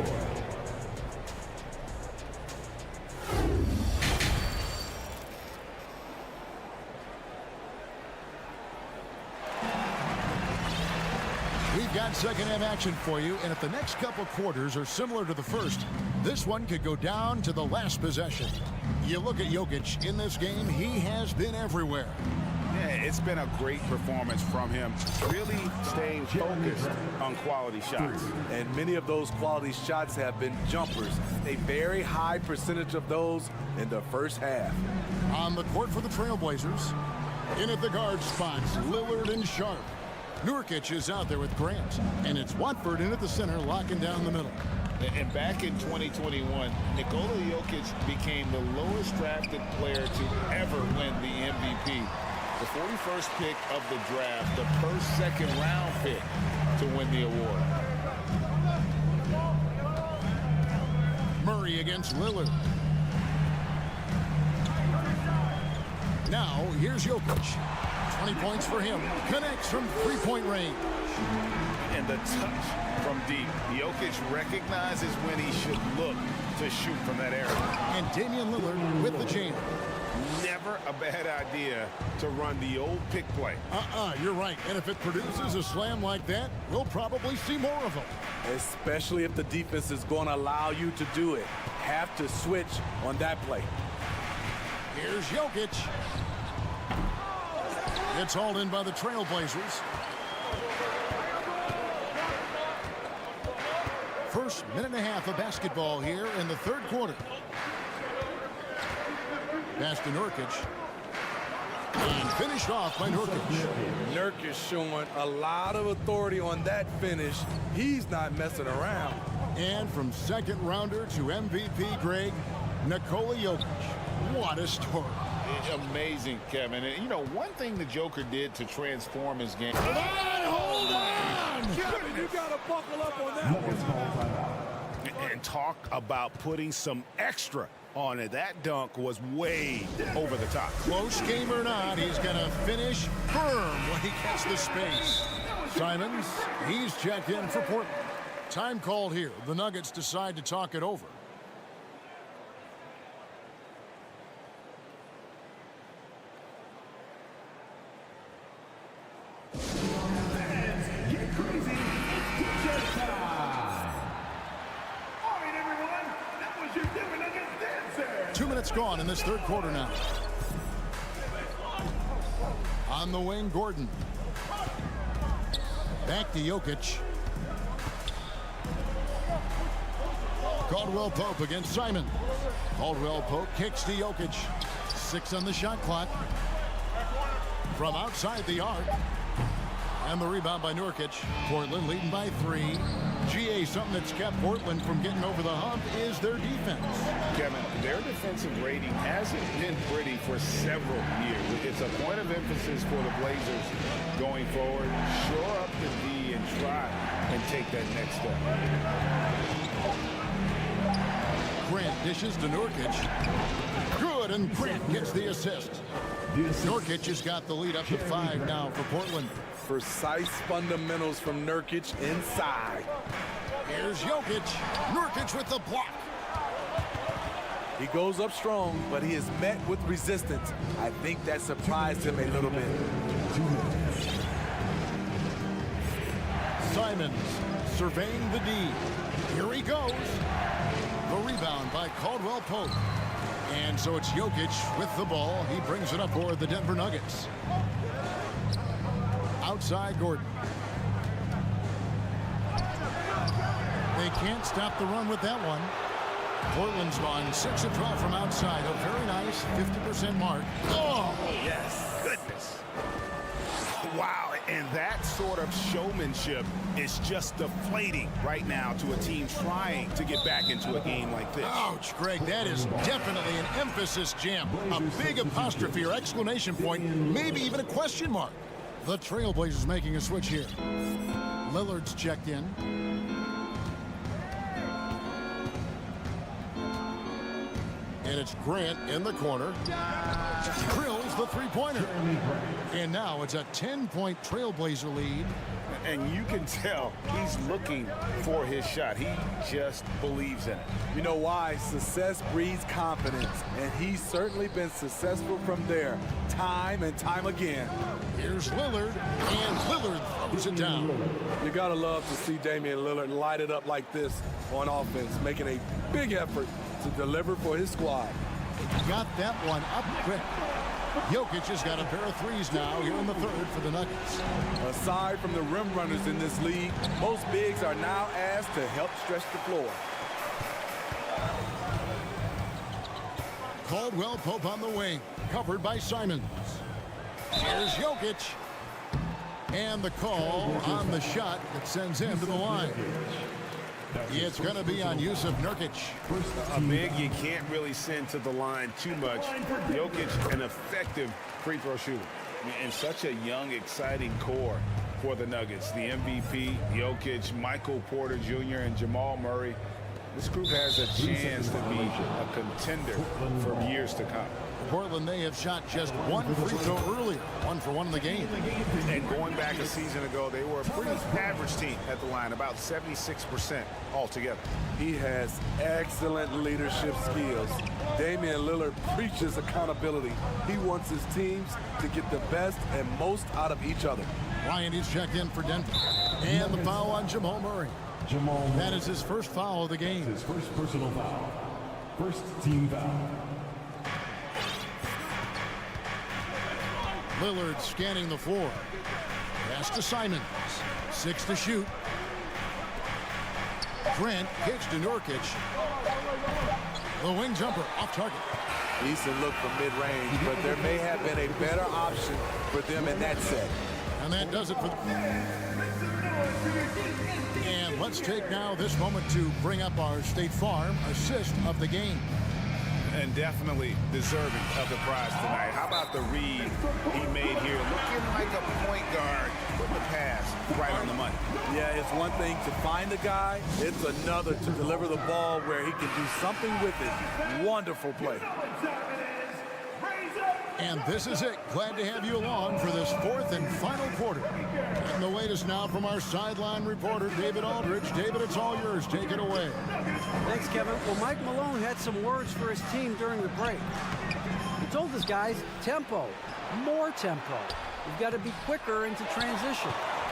We've got second half action for you, and if the next couple quarters are similar to the first, this one could go down to the last possession. You look at Jokic in this game, he has been everywhere.
Yeah, it's been a great performance from him, really staying focused on quality shots.
And many of those quality shots have been jumpers. A very high percentage of those in the first half.
On the court for the Trailblazers, in at the guard spots, Lillard and Sharp. Nurkic is out there with Grant, and it's Watford in at the center, locking down the middle.
And back in 2021, Nikola Jokic became the lowest drafted player to ever win the MVP. The 41st pick of the draft, the first second-round pick to win the award.
Murray against Lillard. Now, here's Jokic. 20 points for him. Connects from three-point range.
And the touch from deep. Jokic recognizes when he should look to shoot from that area.
And Damian Lillard with the jam.
Never a bad idea to run the old pick play.
You're right. And if it produces a slam like that, we'll probably see more of them.
Especially if the defense is going to allow you to do it. Have to switch on that play.
Here's Jokic. It's hauled in by the Trailblazers. First minute and a half of basketball here in the third quarter. Pass to Nurkic. And finished off by Nurkic.
Nurkic showing a lot of authority on that finish. He's not messing around.
And from second rounder to MVP, Greg, Nikola Jokic. What a story.
Amazing, Kevin. And, you know, one thing the Joker did to transform his game.
Hold on!
Kevin, you got to buckle up on that one.
And talk about putting some extra on it. That dunk was way over the top.
Close game or not, he's going to finish firm when he gets the space. Simons, he's checked in for Portland. Time called here. The Nuggets decide to talk it over.
Get crazy. It's just time. All right, everyone. That was your Denver Nuggets dancer.
2 minutes gone in this third quarter now. On the wing, Gordon. Back to Jokic. Caldwell Pope against Simon. Caldwell Pope kicks to Jokic. 6 on the shot clock. From outside the arc. And the rebound by Nurkic. Portland leading by 3. GA, something that's kept Portland from getting over the hump is their defense.
Kevin, their defensive rating hasn't been pretty for several years. It's a point of emphasis for the Blazers going forward. Shore up the D and try and take that next step.
Grant dishes to Nurkic. Good, and Grant gets the assist. Nurkic has got the lead up to 5 now for Portland.
Precise fundamentals from Nurkic inside.
Here's Jokic. Nurkic with the block.
He goes up strong, but he is met with resistance. I think that surprised him a little bit.
Simons surveying the D. Here he goes. The rebound by Caldwell Pope. And so it's Jokic with the ball. He brings it up for the Denver Nuggets. Outside Gordon. They can't stop the run with that one. Portland's gone 6 of 12 from outside. A very nice 50% mark. Oh,
yes. Goodness. Wow, and that sort of showmanship is just deflating right now to a team trying to get back into a game like this.
Ouch, Greg, that is definitely an emphasis jam. A big apostrophe or exclamation point, maybe even a question mark. The Trailblazers making a switch here. Lillard's checked in. And it's Grant in the corner. Drills the three-pointer. And now it's a 10-point Trailblazer lead.
And you can tell he's looking for his shot. He just believes in it.
You know why? Success breeds confidence, and he's certainly been successful from there, time and time again.
Here's Lillard, and Lillard throws it down.
You gotta love to see Damian Lillard light it up like this on offense, making a big effort to deliver for his squad.
Got that one up quick. Jokic has got a pair of threes now here in the third for the Nuggets.
Aside from the rim runners in this league, most bigs are now asked to help stretch the floor.
Caldwell Pope on the wing, covered by Simons. Here's Jokic. And the call on the shot that sends him to the line. It's going to be on Yusuf Nurkic.
A big you can't really send to the line too much. Jokic, an effective free throw shooter. And such a young, exciting core for the Nuggets. The MVP, Jokic, Michael Porter Jr., and Jamal Murray. This group has a chance to be a contender for years to come.
Portland, they have shot just one free throw earlier, 1 for 1 in the game.
And going back a season ago, they were a pretty average team at the line, about 76% altogether.
He has excellent leadership skills. Damian Lillard preaches accountability. He wants his teams to get the best and most out of each other.
Ryan is checked in for Denver. And the foul on Jamal Murray. That is his first foul of the game.
His first personal foul. First team foul.
Lillard scanning the floor. Pass to Simons. 6 to shoot. Grant kicks to Nurkic. The wing jumper off target.
Decent look from mid-range, but there may have been a better option for them in that set.
And that does it for... And let's take now this moment to bring up our State Farm assist of the game.
And definitely deserving of the prize tonight. How about the read he made here? Looking like a point guard with the pass right on the money.
Yeah, it's one thing to find the guy. It's another to deliver the ball where he can do something with it. Wonderful play.
And this is it. Glad to have you along for this 4th and final quarter. And the latest now from our sideline reporter, David Aldridge. David, it's all yours. Take it away.
Thanks, Kevin. Well, Mike Malone had some words for his team during the break. He told his guys, tempo, more tempo. You've got to be quicker into transition.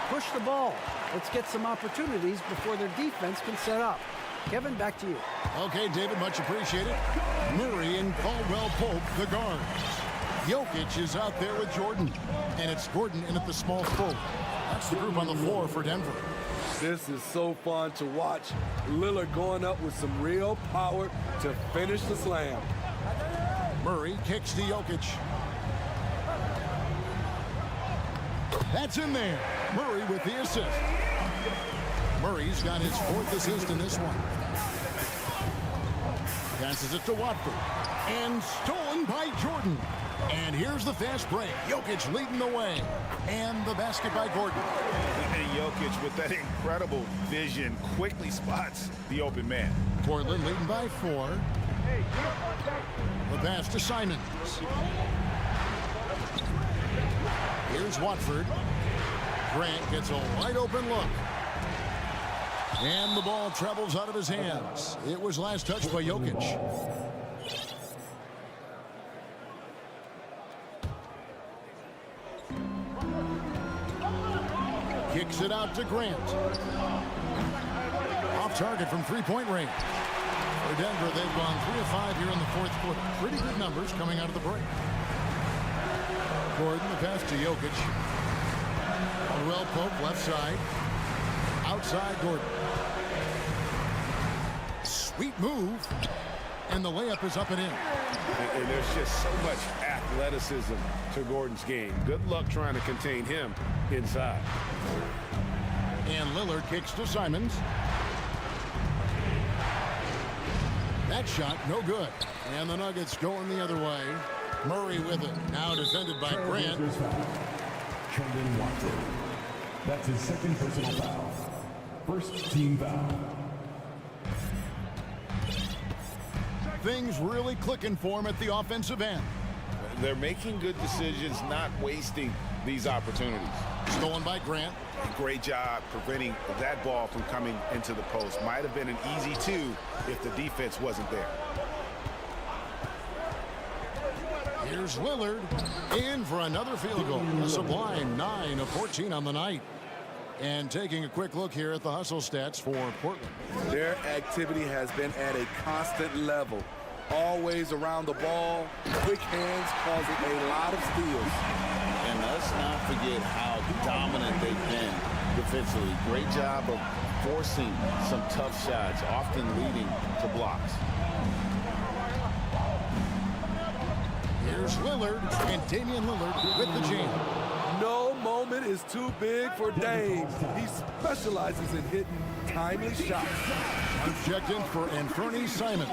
Push the ball. Let's get some opportunities before their defense can set up. Kevin, back to you.
Okay, David, much appreciated. Murray and Caldwell Pope, the guards. Jokic is out there with Jordan. And it's Gordon in at the small forward. That's the group on the floor for Denver.
This is so fun to watch. Lillard going up with some real power to finish the slam.
Murray kicks to Jokic. That's in there. Murray with the assist. Murray's got his 4th assist in this one. Passes it to Watford. And stolen by Jordan. And here's the fast break. Jokic leading the way. And the basket by Gordon.
And Jokic, with that incredible vision, quickly spots the open man.
Portland leading by 4. The pass to Simons. Here's Watford. Grant gets a wide open look. And the ball travels out of his hands. It was last touched by Jokic. Kicks it out to Grant. Off target from three-point range. For Denver, they've gone 3 of 5 here in the 4th quarter. Pretty good numbers coming out of the break. Gordon, the pass to Jokic. Caldwell Pope, left side. Outside Gordon. Sweet move. And the layup is up and in.
And there's just so much athleticism to Gordon's game. Good luck trying to contain him inside.
And Lillard kicks to Simons. That shot, no good. And the Nuggets going the other way. Murray with it. Now defended by Grant.
Trendon Watford. That's his 2nd personal foul. First team foul.
Things really clicking for him at the offensive end.
They're making good decisions, not wasting these opportunities.
Stolen by Grant.
Great job preventing that ball from coming into the post. Might have been an easy 2 if the defense wasn't there.
Here's Lillard in for another field goal. A sublime 9 of 14 on the night. And taking a quick look here at the hustle stats for Portland.
Their activity has been at a constant level. Always around the ball, quick hands causing a lot of steals.
And let's not forget how dominant they've been defensively. Great job of forcing some tough shots, often leading to blocks.
Here's Lillard, and Damian Lillard with the jam.
No moment is too big for Dame. He specializes in hitting timely shots.
Checked in for Anthony Simons.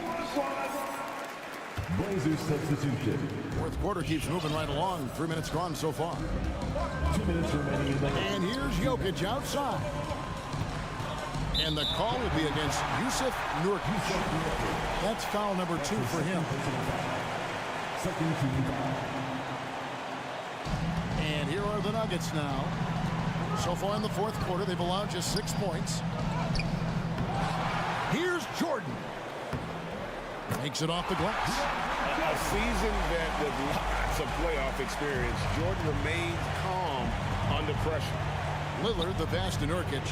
Brazers substitution.
4th quarter keeps moving right along. 3 minutes gone so far.
2 minutes remaining in the game.
And here's Jokic outside. And the call will be against Yusuf Nurkic. That's foul number 2 for him.
Second team foul.
And here are the Nuggets now. So far in the fourth quarter, they've allowed just 6 points. Here's Jordan. Makes it off the glass.
A seasoned vet with lots of playoff experience, Jordan remains calm under pressure.
Lillard, the pass to Nurkic.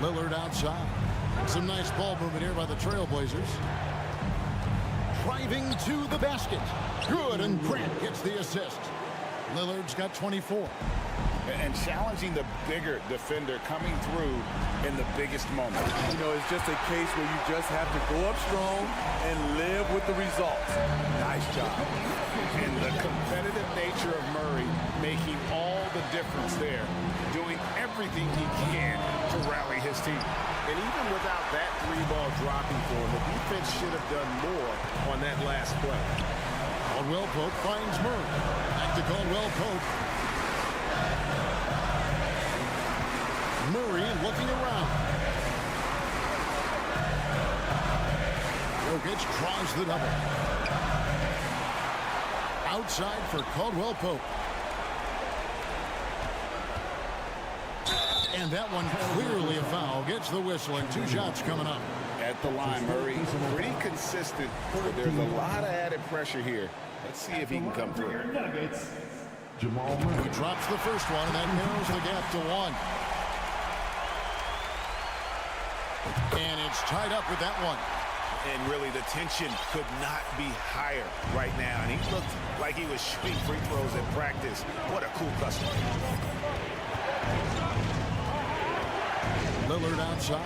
Lillard outside. Some nice ball movement here by the Trailblazers. Driving to the basket. Good, and Grant gets the assist. Lillard's got 24.
And challenging the bigger defender coming through in the biggest moment.
You know, it's just a case where you just have to go up strong and live with the results. Nice job.
And the competitive nature of Murray making all the difference there, doing everything he can to rally his team. And even without that 3-ball dropping for him, the defense should have done more on that last play.
Caldwell Pope finds Murray. Back to Caldwell Pope. Murray looking around. Jokic draws the double. Outside for Caldwell Pope. And that one clearly a foul. Gets the whistle and 2 shots coming up.
At the line, Murray, pretty consistent, but there's a lot of added pressure here. Let's see if he can come through.
Jamal Murray.
He drops the first one, and that narrows the gap to 1. And it's tied up with that one.
And really, the tension could not be higher right now. And he looked like he was shooting free throws in practice. What a cool customer.
Lillard outside.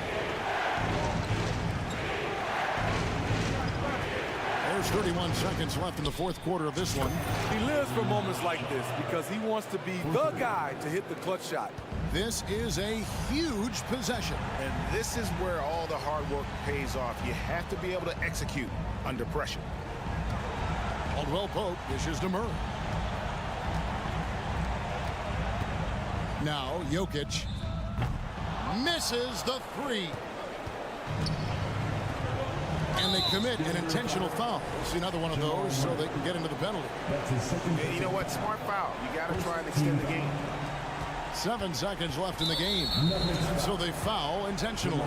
There's 31 seconds left in the fourth quarter of this one.
He lives for moments like this because he wants to be the guy to hit the clutch shot.
This is a huge possession.
And this is where all the hard work pays off. You have to be able to execute under pressure.
Caldwell Pope dishes to Murray. Now Jokic misses the 3. And they commit an intentional foul. We'll see another one of those so they can get into the penalty.
That's his second.
You know what? Smart foul. You got to try and extend the game.
7 seconds left in the game. So they foul intentionally.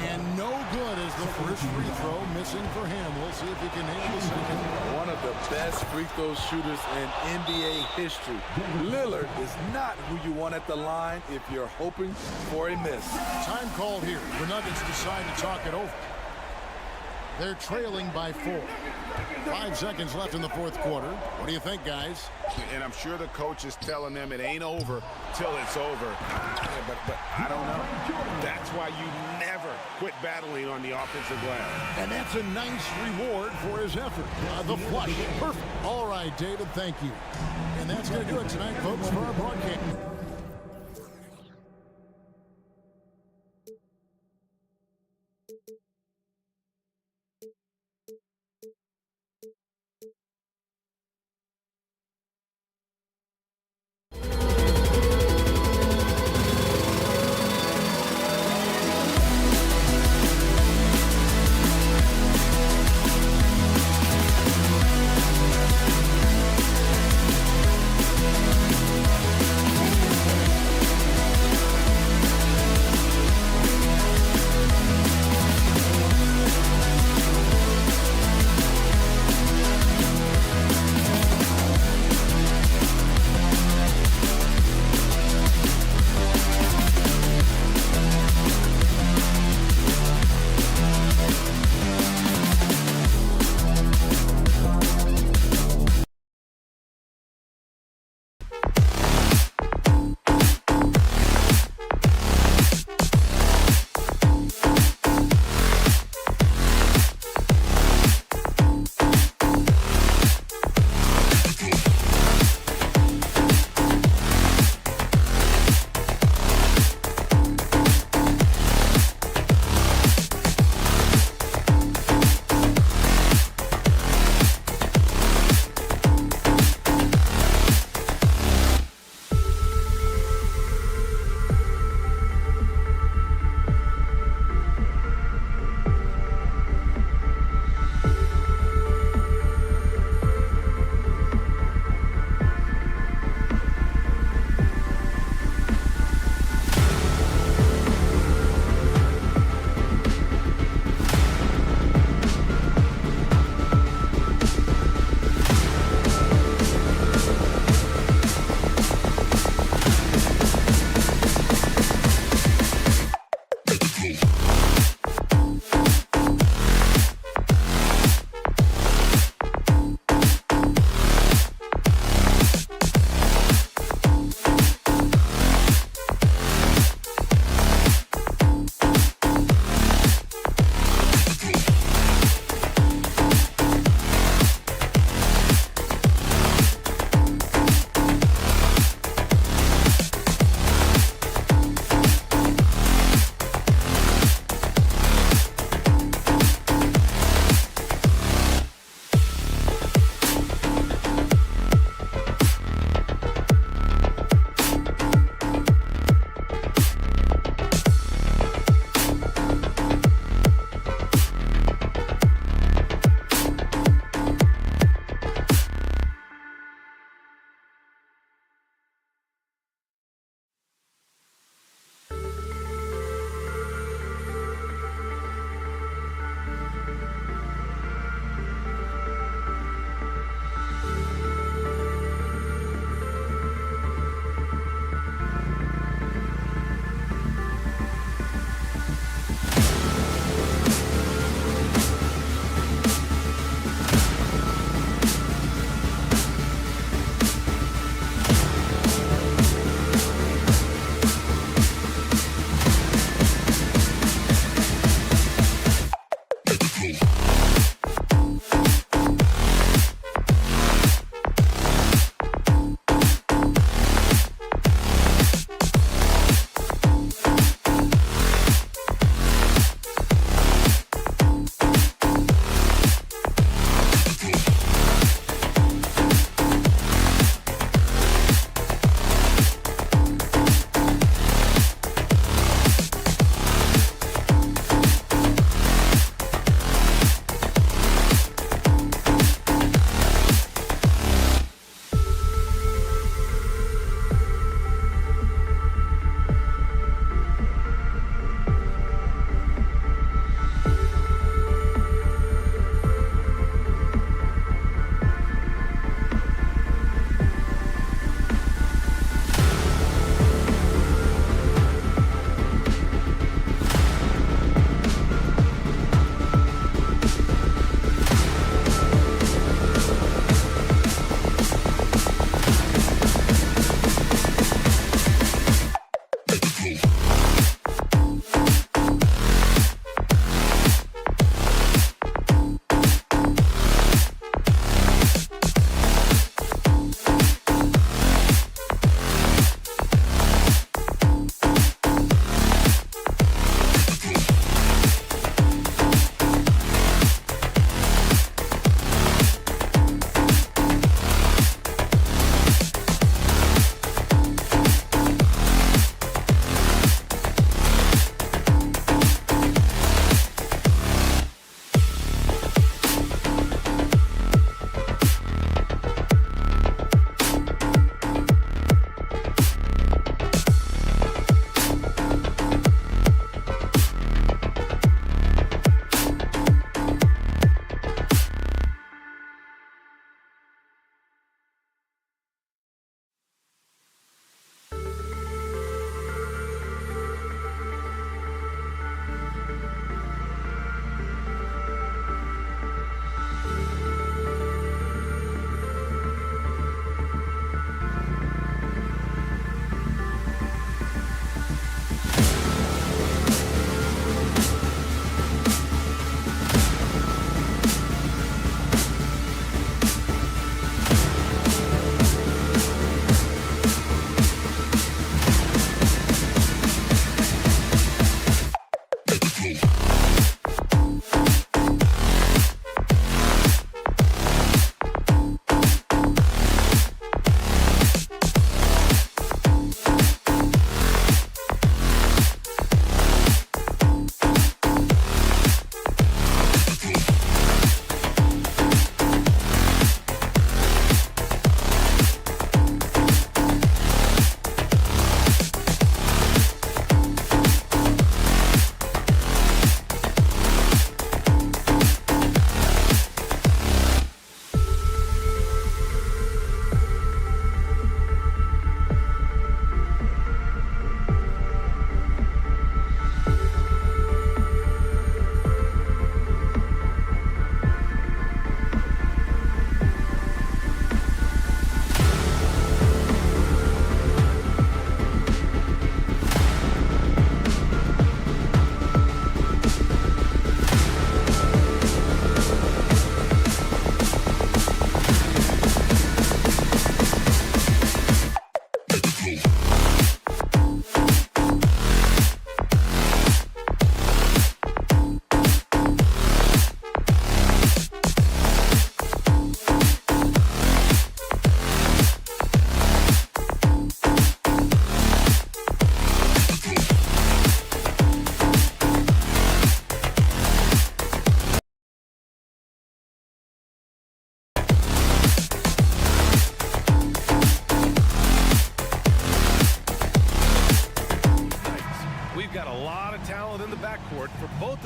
And no good as the first free throw missing for him. We'll see if he can nail the second.
One of the best free throw shooters in NBA history. Lillard is not who you want at the line if you're hoping for a miss.
Time called here. The Nuggets decide to talk it over. They're trailing by 4. 5 seconds left in the fourth quarter. What do you think, guys?
And I'm sure the coach is telling them it ain't over till it's over. Yeah, but I don't know. That's why you never quit battling on the offensive glass.
And that's a nice reward for his effort. The flush. Perfect. All right, David, thank you. And that's going to do it tonight, folks, for our broadcast.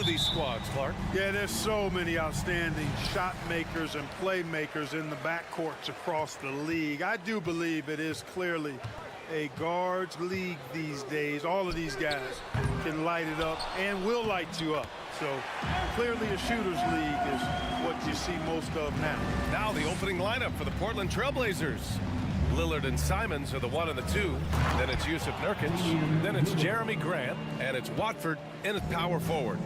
these squads, Clark.
Yeah, there's so many outstanding shot makers and playmakers in the backcourts across the league. I do believe it is clearly a guards league these days. All of these guys can light it up and will light you up. So clearly a shooter's league is what you see most of now.
Now the opening lineup for the Portland Trailblazers. Lillard and Simons are the 1 and the 2. Then it's Yusuf Nurkic. Then it's Jeremy Grant. And it's Watford in at power forward.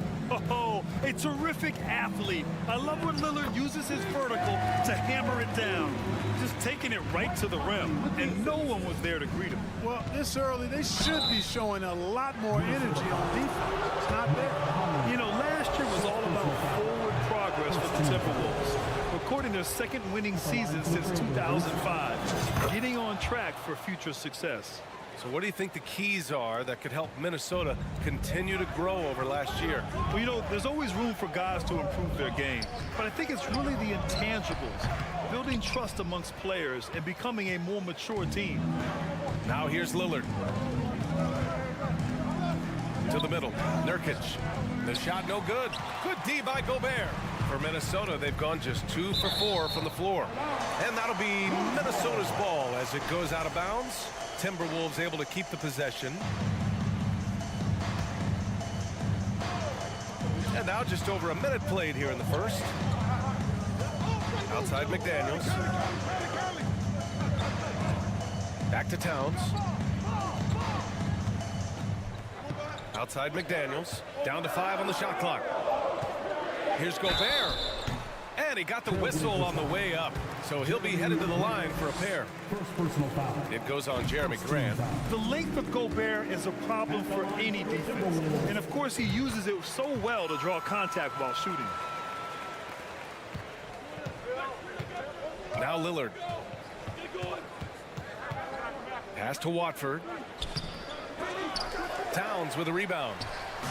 Oh, a terrific athlete. I love when Lillard uses his vertical to hammer it down. Just taking it right to the rim. And no one was there to greet him.
Well, this early, they should be showing a lot more energy on defense. It's not there.
You know, last year was all about forward progress for the Timberwolves. Recording their second winning season since 2005. Getting on track for future success.
So what do you think the keys are that could help Minnesota continue to grow over last year?
Well, you know, there's always room for guys to improve their game. But I think it's really the intangibles. Building trust amongst players and becoming a more mature team.
Now here's Lillard. To the middle. Nurkic. The shot no good. Good D by Gobert. For Minnesota, they've gone just 2 for 4 from the floor. And that'll be Minnesota's ball as it goes out of bounds. Timberwolves able to keep the possession. And now just over a minute played here in the first. Outside McDaniels. Back to Towns. Outside McDaniels. Down to 5 on the shot clock. Here's Gobert. And he got the whistle on the way up. So he'll be headed to the line for a pair.
First personal foul.
It goes on Jeremy Grant.
The length of Gobert is a problem for any defense. And of course he uses it so well to draw contact while shooting.
Now Lillard. Pass to Watford. Towns with a rebound.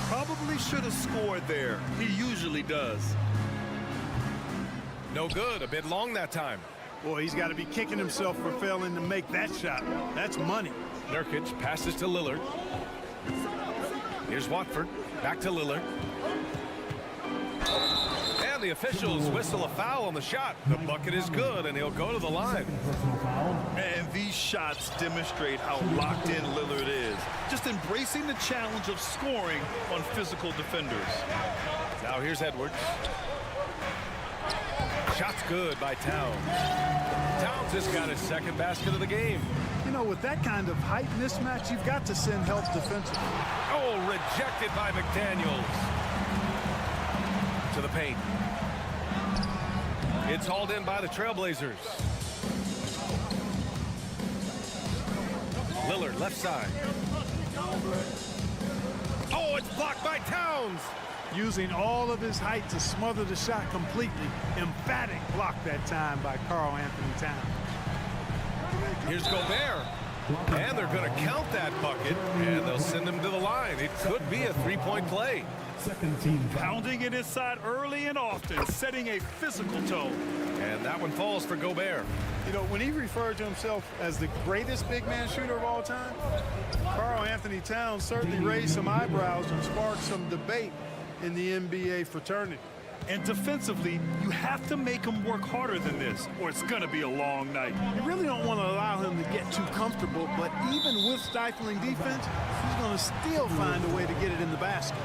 Probably should have scored there. He usually does.
No good. A bit long that time.
Boy, he's got to be kicking himself for failing to make that shot. That's money.
Nurkic passes to Lillard. Here's Watford. Back to Lillard. And the officials whistle a foul on the shot. The bucket is good, and he'll go to the line.
And these shots demonstrate how locked in Lillard is. Just embracing the challenge of scoring on physical defenders.
Now here's Edwards. Shot's good by Towns. Towns has got his second basket of the game.
You know, with that kind of height mismatch, you've got to send help defensively.
Oh, rejected by McDaniels. To the paint. It's hauled in by the Trailblazers. Lillard, left side. Oh, it's blocked by Towns.
Using all of his height to smother the shot completely. Emphatic block that time by Karl Anthony Towns.
Here's Gobert. And they're going to count that bucket, and they'll send him to the line. It could be a three-point play.
Second team foul.
Pounding it inside early and often, setting a physical tone.
And that one falls for Gobert.
You know, when he referred to himself as the greatest big man shooter of all time, Karl Anthony Towns certainly raised some eyebrows and sparked some debate in the NBA fraternity.
And defensively, you have to make him work harder than this, or it's going to be a long night.
You really don't want to allow him to get too comfortable, but even with stifling defense, he's going to still find a way to get it in the basket.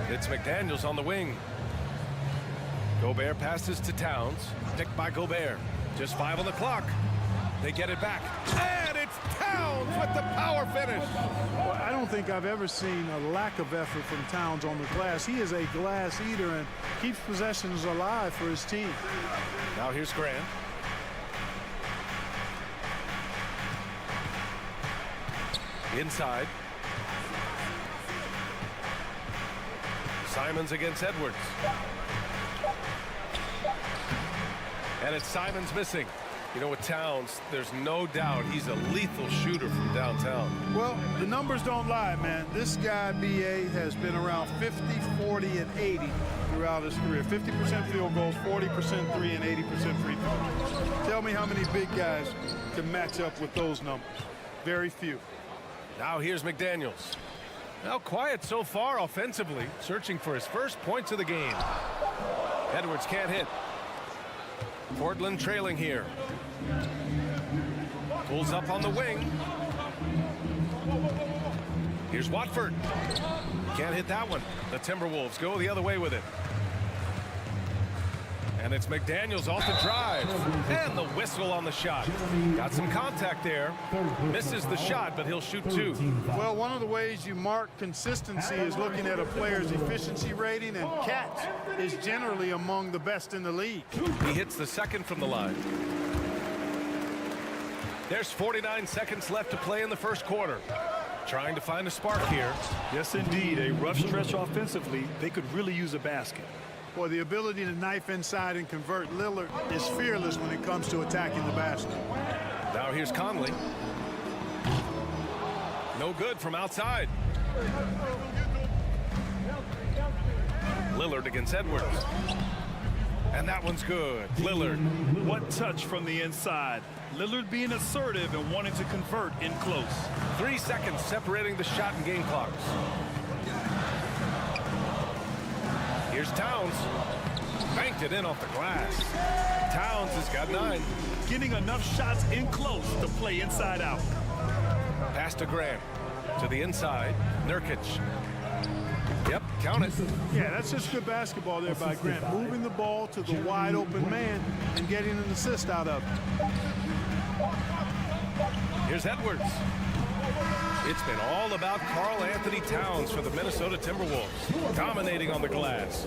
It's McDaniels on the wing. Gobert passes to Towns. Picked by Gobert. Just 5 on the clock. They get it back. And it's Towns with the power finish.
Well, I don't think I've ever seen a lack of effort from Towns on the glass. He is a glass eater and keeps possessions alive for his team.
Now here's Grant. Inside. Simons against Edwards. And it's Simons missing. You know, with Towns, there's no doubt he's a lethal shooter from downtown.
Well, the numbers don't lie, man. This guy, B.A., has been around 50, 40, and 80 throughout his career. 50% field goals, 40% three, and 80% free throws. Tell me how many big guys can match up with those numbers. Very few.
Now here's McDaniels. Now quiet so far offensively, searching for his first points of the game. Edwards can't hit. Portland trailing here. Pulls up on the wing. Here's Watford. Can't hit that one. The Timberwolves go the other way with it. And it's McDaniels off the drive. And the whistle on the shot. Got some contact there. Misses the shot, but he'll shoot two.
Well, one of the ways you mark consistency is looking at a player's efficiency rating, and catch is generally among the best in the league.
He hits the second from the line. There's 49 seconds left to play in the first quarter. Trying to find a spark here.
Yes, indeed. A rough stretch offensively. They could really use a basket.
Boy, the ability to knife inside and convert. Lillard is fearless when it comes to attacking the basket.
Now here's Conley. No good from outside. Lillard against Edwards. And that one's good. Lillard.
What touch from the inside. Lillard being assertive and wanting to convert in close.
3 seconds separating the shot and game clocks. Here's Towns. Banked it in off the glass. Towns has got 9.
Getting enough shots in close to play inside out.
Pass to Grant. To the inside. Nurkic. Yep, count it.
Yeah, that's just good basketball there by Grant. Moving the ball to the wide open man and getting an assist out of it.
Here's Edwards. It's been all about Karl Anthony Towns for the Minnesota Timberwolves, dominating on the glass.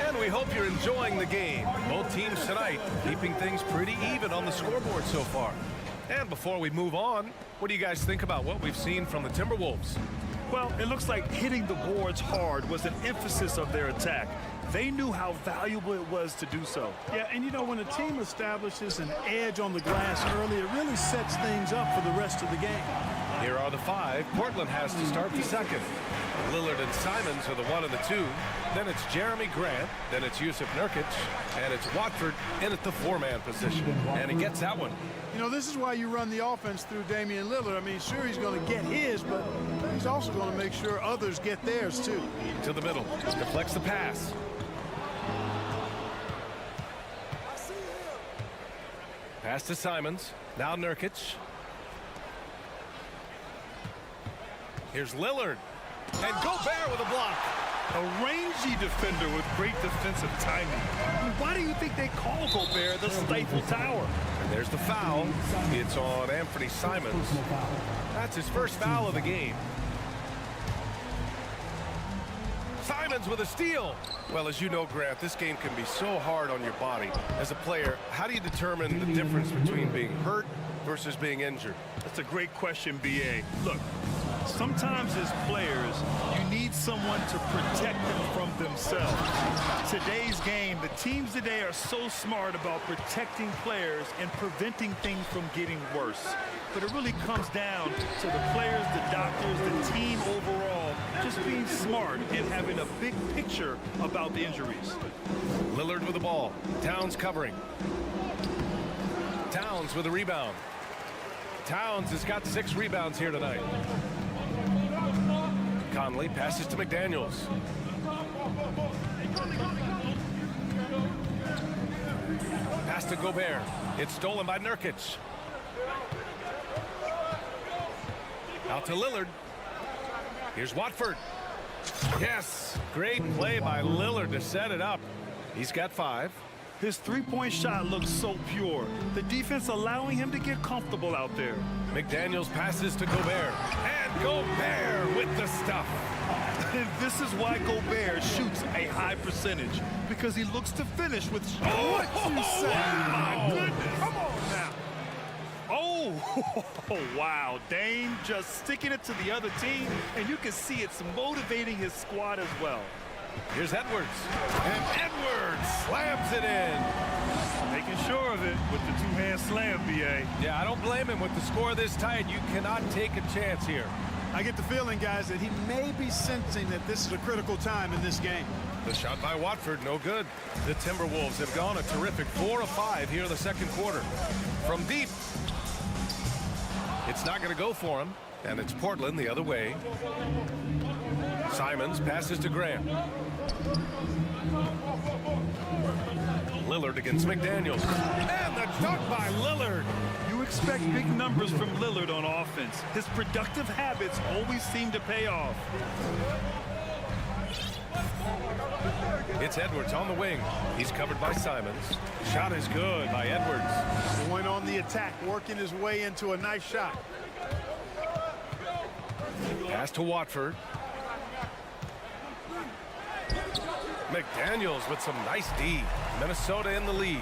And we hope you're enjoying the game. Both teams tonight keeping things pretty even on the scoreboard so far. And before we move on, what do you guys think about what we've seen from the Timberwolves?
Well, it looks like hitting the boards hard was an emphasis of their attack. They knew how valuable it was to do so.
Yeah, and you know, when a team establishes an edge on the glass early, it really sets things up for the rest of the game.
Here are the 5. Portland has to start the second. Lillard and Simons are the 1 and the 2. Then it's Jeremy Grant. Then it's Yusuf Nurkic. And it's Watford in at the 4-man position. And he gets that one.
You know, this is why you run the offense through Damian Lillard. I mean, sure, he's going to get his, but he's also going to make sure others get theirs, too.
To the middle. Deflects the pass. Pass to Simons. Now Nurkic. Here's Lillard. And Gobert with a block.
A rangy defender with great defensive timing. Why do you think they call Gobert the Stifle Tower?
And there's the foul. It's on Anthony Simons. That's his first foul of the game. Simons with a steal. Well, as you know, Grant, this game can be so hard on your body. As a player, how do you determine the difference between being hurt versus being injured?
That's a great question, B.A. Look, sometimes as players, you need someone to protect them from themselves. Today's game, the teams today are so smart about protecting players and preventing things from getting worse. But it really comes down to the players, the doctors, the team overall, just being smart and having a big picture about the injuries.
Lillard with the ball. Towns covering. Towns with a rebound. Towns has got 6 rebounds here tonight. Conley passes to McDaniels. Pass to Gobert. It's stolen by Nurkic. Out to Lillard. Here's Watford. Yes, great play by Lillard to set it up. He's got 5.
His three-point shot looks so pure. The defense allowing him to get comfortable out there.
McDaniels passes to Gobert. And Gobert with the stuff.
And this is why Gobert shoots a high percentage, because he looks to finish with... What you say? My goodness. Come on now. Oh, wow. Dame just sticking it to the other team, and you can see it's motivating his squad as well.
Here's Edwards. And Edwards slams it in.
Making sure of it with the two-hand slam, B.A.
Yeah, I don't blame him. With the score this tight, you cannot take a chance here.
I get the feeling, guys, that he may be sensing that this is a critical time in this game.
The shot by Watford, no good. The Timberwolves have gone a terrific 4 of 5 here in the second quarter. From deep. It's not going to go for him, and it's Portland the other way. Simons passes to Graham. Lillard against McDaniels. And the dunk by Lillard.
You expect big numbers from Lillard on offense. His productive habits always seem to pay off.
It's Edwards on the wing. He's covered by Simons. Shot is good by Edwards.
Going on the attack, working his way into a nice shot.
Pass to Watford. McDaniels with some nice D. Minnesota in the lead.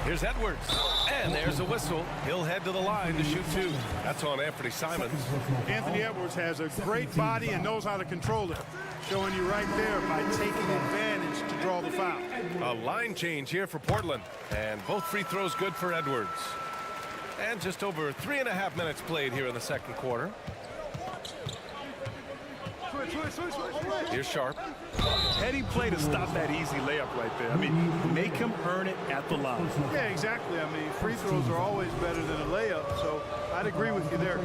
Here's Edwards. And there's a whistle. He'll head to the line to shoot 2. That's on Anthony Simons.
Anthony Edwards has a great body and knows how to control it. Showing you right there by taking advantage to draw the foul.
A line change here for Portland. And both free throws good for Edwards. And just over 3.5 minutes played here in the second quarter. Here's Sharp.
Heady play to stop that easy layup right there. I mean, make him earn it at the line.
Yeah, exactly. I mean, free throws are always better than a layup, so I'd agree with you there.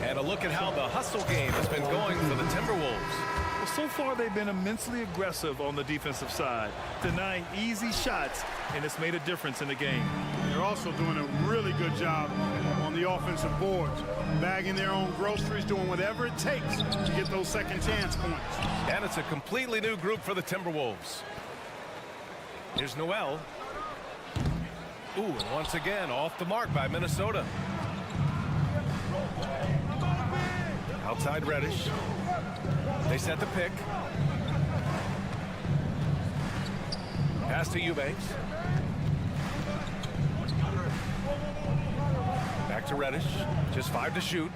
And a look at how the hustle game has been going for the Timberwolves.
Well, so far they've been immensely aggressive on the defensive side, denying easy shots, and it's made a difference in the game.
They're also doing a really good job on the offensive boards, bagging their own groceries, doing whatever it takes to get those second chance points.
And it's a completely new group for the Timberwolves. Here's Noel. Ooh, and once again, off the mark by Minnesota. Outside Reddish. They set the pick. Pass to Eubanks. Back to Reddish. Just 5 to shoot.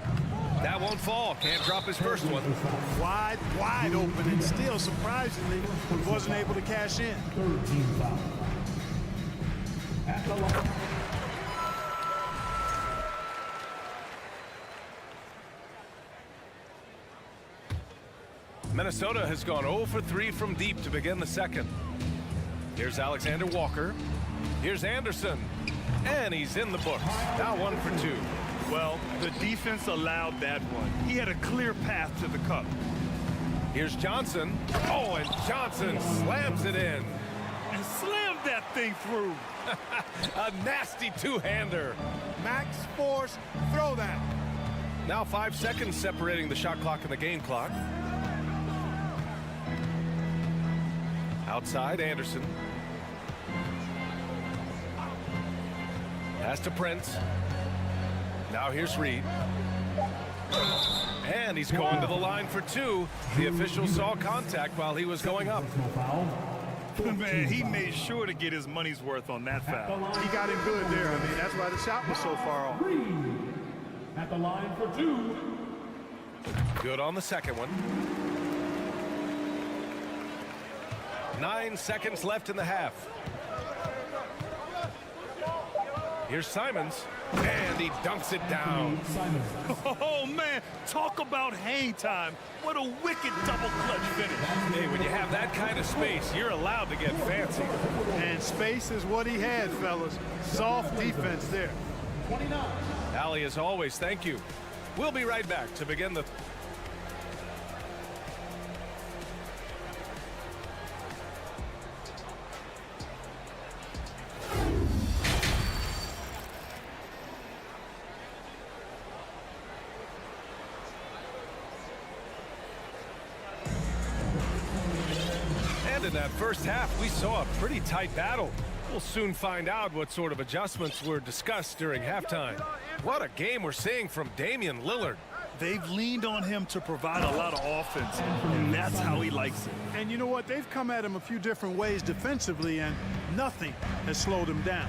That won't fall. Can't drop his first one.
Wide open, and still, surprisingly, he wasn't able to cash in.
Third team foul. At the line.
Minnesota has gone 0 for 3 from deep to begin the second. Here's Alexander Walker. Here's Anderson. And he's in the books. Now 1 for 2.
Well, the defense allowed that one. He had a clear path to the cup.
Here's Johnson. Oh, and Johnson slams it in.
And slammed that thing through.
A nasty two-hander.
Max force, throw that.
Now 5 seconds separating the shot clock and the game clock. Outside, Anderson. Pass to Prince. Now here's Reed. And he's going to the line for 2. The official saw contact while he was going up.
Man, he made sure to get his money's worth on that foul.
He got him good there. I mean, that's why the shot was so far off.
At the line for 2.
Good on the second one. 9 seconds left in the half. Here's Simons, and he dunks it down.
Oh, man, talk about hang time. What a wicked double clutch finish.
Hey, when you have that kind of space, you're allowed to get fancy.
And space is what he had, fellas. Soft defense there.
Allie, as always, thank you. We'll be right back to begin the... In that first half, we saw a pretty tight battle. We'll soon find out what sort of adjustments were discussed during halftime. What a game we're seeing from Damian Lillard.
They've leaned on him to provide a lot of offense, and that's how he likes it.
And you know what? They've come at him a few different ways defensively, and nothing has slowed him down.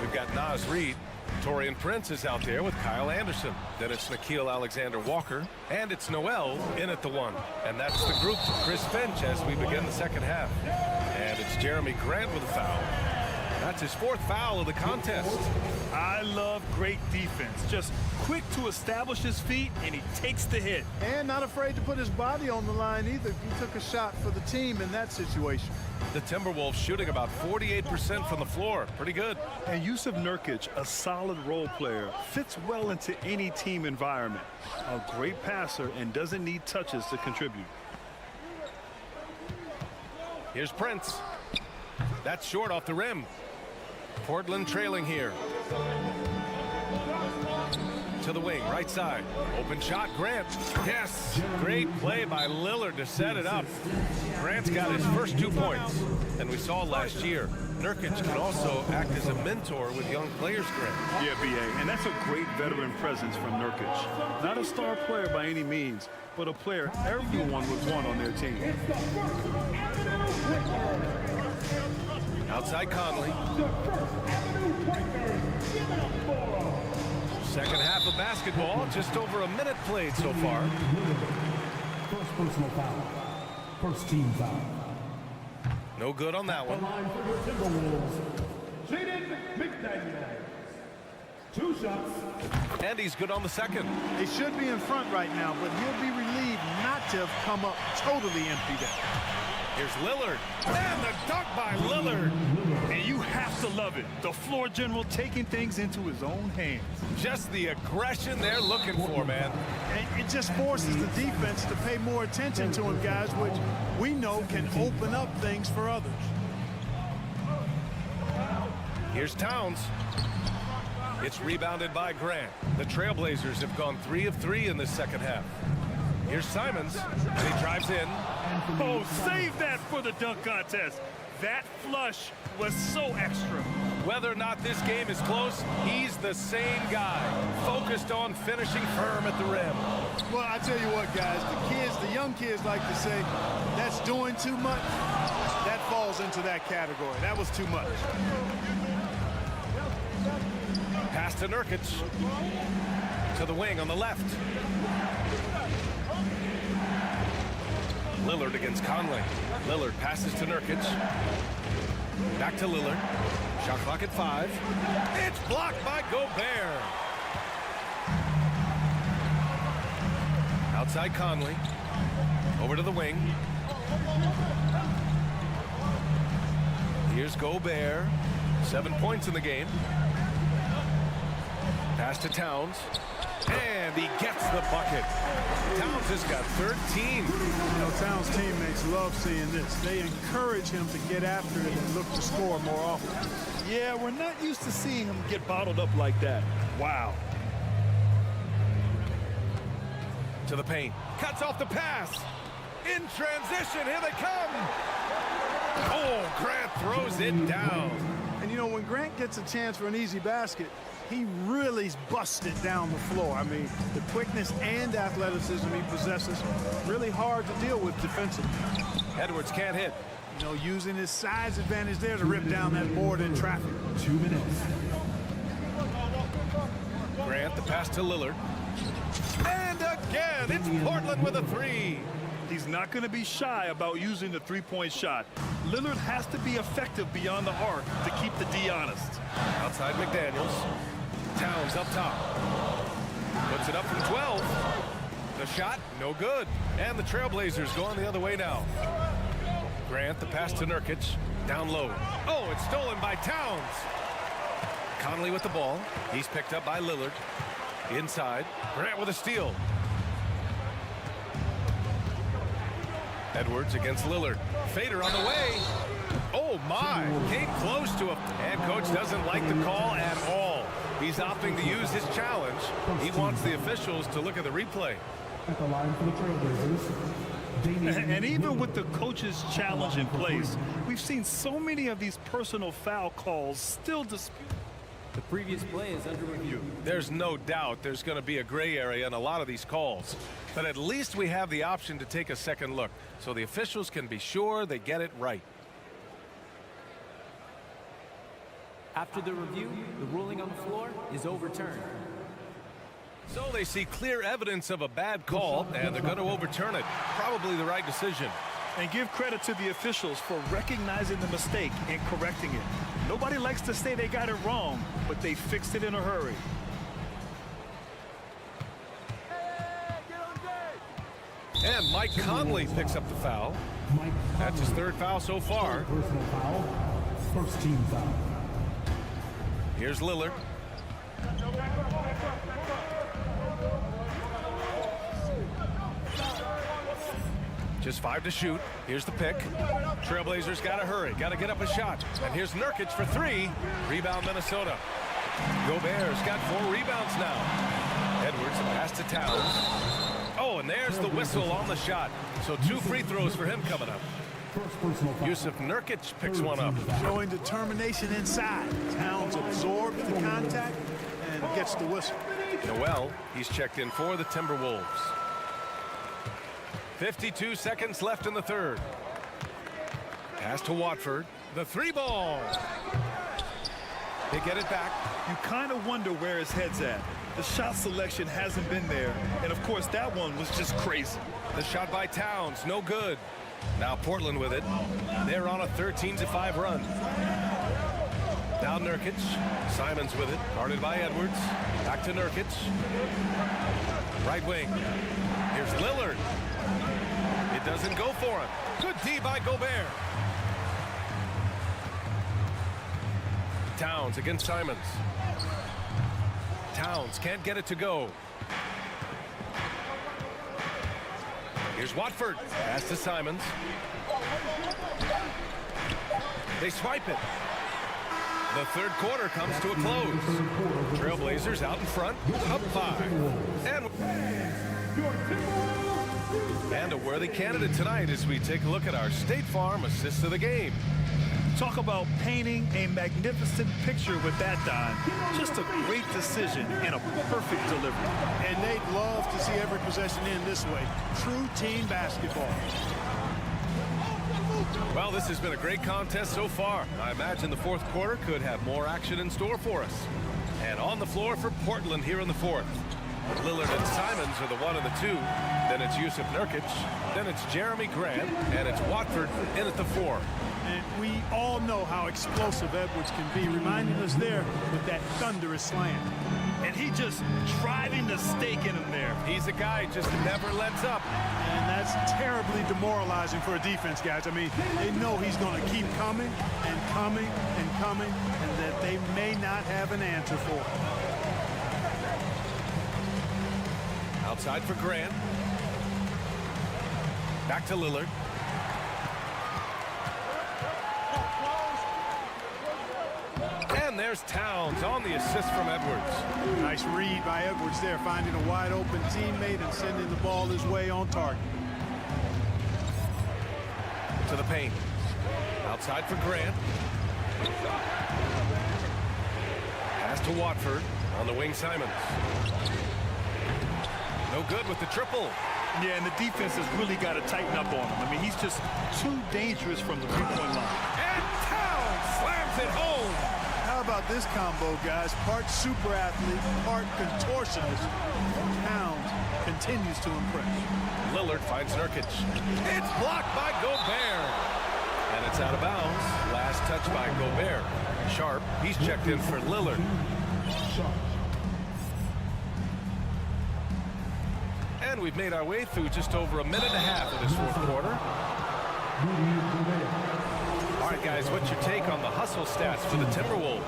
We've got Naz Reid. Torian Prince is out there with Kyle Anderson. Then it's Nickeil Alexander-Walker. And it's Noel in at the 1. And that's the group to Chris Finch as we begin the second half. And it's Jeremy Grant with a foul. That's his 4th foul of the contest.
I love great defense. Just quick to establish his feet, and he takes the hit.
And not afraid to put his body on the line either. He took a shot for the team in that situation.
The Timberwolves shooting about 48% from the floor. Pretty good.
And Yusuf Nurkic, a solid role player, fits well into any team environment. A great passer and doesn't need touches to contribute.
Here's Prince. That's short off the rim. Portland trailing here. To the wing, right side. Open shot, Grant. Yes, great play by Lillard to set it up. Grant's got his first 2 points. And we saw last year, Nurkic can also act as a mentor with young players, Grant.
Yeah, B.A., and that's a great veteran presence from Nurkic. Not a star player by any means, but a player everyone would want on their team.
Outside Conley. Second half of basketball, just over a minute played so far.
First personal foul. First team foul.
No good on that one.
Jaden McDaniel. 2 shots.
And he's good on the second.
He should be in front right now, but he'll be relieved not to have come up totally empty there.
Here's Lillard. And the dunk by Lillard.
And you have to love it. The floor general taking things into his own hands.
Just the aggression they're looking for, man.
And it just forces the defense to pay more attention to him, guys, which we know can open up things for others.
Here's Towns. It's rebounded by Grant. The Trailblazers have gone 3 of 3 in this second half. Here's Simons, and he drives in.
Oh, save that for the dunk contest. That flush was so extra.
Whether or not this game is close, he's the same guy, focused on finishing firm at the rim.
Well, I tell you what, guys, the young kids like to say, that's doing too much. That falls into that category. That was too much.
Pass to Nurkic. To the wing on the left. Lillard against Conley. Lillard passes to Nurkic. Back to Lillard. Shot clock at 5. It's blocked by Gobert. Outside Conley. Over to the wing. Here's Gobert. 7 points in the game. Pass to Towns. And he gets the bucket. Towns has got 13.
You know, Towns' teammates love seeing this. They encourage him to get after it and look to score more often.
Yeah, we're not used to seeing him get bottled up like that. Wow.
To the paint. Cuts off the pass. In transition, here they come. Oh, Grant throws it down.
And, you know, when Grant gets a chance for an easy basket, he really busts it down the floor. I mean, the quickness and athleticism he possesses, really hard to deal with defensively.
Edwards can't hit.
You know, using his size advantage there to rip down that board in traffic.
2 minutes.
Grant, the pass to Lillard. And again, it's Portland with a 3.
He's not going to be shy about using the three-point shot. Lillard has to be effective beyond the arc to keep the D honest.
Outside McDaniels. Towns up top. Puts it up from 12. The shot, no good. And the Trailblazers going the other way now. Grant, the pass to Nurkic. Down low. Oh, it's stolen by Towns. Conley with the ball. He's picked up by Lillard. Inside. Grant with a steal. Edwards against Lillard. Fader on the way. Oh, my. Came close to him. And coach doesn't like the call at all. He's opting to use his challenge. He wants the officials to look at the replay.
At the line for the Trailblazers.
And even with the coach's challenge in place, we've seen so many of these personal foul calls still disputed.
The previous play is under review.
There's no doubt there's going to be a gray area in a lot of these calls. But at least we have the option to take a second look so the officials can be sure they get it right.
After the review, the ruling on the floor is overturned.
So they see clear evidence of a bad call, and they're going to overturn it. Probably the right decision.
And give credit to the officials for recognizing the mistake and correcting it. Nobody likes to say they got it wrong, but they fixed it in a hurry.
And Mike Conley picks up the foul. That's his third foul so far.
Personal foul. First team foul.
Here's Lillard. Just 5 to shoot. Here's the pick. Trailblazers got to hurry. Got to get up a shot. And here's Nurkic for 3. Rebound Minnesota. Gobert's got 4 rebounds now. Edwards pass to Towns. Oh, and there's the whistle on the shot. So 2 free throws for him coming up. Yusuf Nurkic picks one up.
Showing determination inside. Towns absorbs the contact and gets the whistle.
Noel, he's checked in for the Timberwolves. 52 seconds left in the third. Pass to Watford. The 3-ball. They get it back.
You kind of wonder where his head's at. The shot selection hasn't been there. And, of course, that one was just crazy.
The shot by Towns, no good. Now Portland with it. They're on a 13-5 run. Now Nurkic. Simons with it. Guarded by Edwards. Back to Nurkic. Right wing. Here's Lillard. It doesn't go for him. Good D by Gobert. Towns against Simons. Towns can't get it to go. Here's Watford. Pass to Simons. They swipe it. The third quarter comes to a close. Trailblazers out in front, up 5. And a worthy candidate tonight as we take a look at our State Farm assist of the game.
Talk about painting a magnificent picture with that, Don. Just a great decision and a perfect delivery.
And they'd love to see every possession in this way. True team basketball.
Well, this has been a great contest so far. I imagine the fourth quarter could have more action in store for us. And on the floor for Portland here in the fourth. Lillard and Simons are the 1 and the 2. Then it's Yusuf Nurkic. Then it's Jeremy Grant. And it's Watford in at the 4.
And we all know how explosive Edwards can be, reminding us there with that thunderous slam.
And he just driving the stake in him there.
He's a guy who just never lets up.
And that's terribly demoralizing for a defense, guys. I mean, they know he's going to keep coming and coming and coming, and that they may not have an answer for it.
Outside for Grant. Back to Lillard. And there's Towns on the assist from Edwards.
Nice read by Edwards there, finding a wide open teammate and sending the ball his way on target.
To the paint. Outside for Grant. Pass to Watford. On the wing, Simons. No good with the triple.
Yeah, and the defense has really got to tighten up on him. I mean, he's just too dangerous from the three-point line.
And Towns slams it home.
How about this combo, guys? Part super athlete, part contortionist. Towns continues to impress.
Lillard finds Nurkic. It's blocked by Gobert. And it's out of bounds. Last touch by Gobert. Sharp, he's checked in for Lillard. And we've made our way through just over a minute and a half of this fourth quarter. All right, guys, what's your take on the hustle stats for the Timberwolves?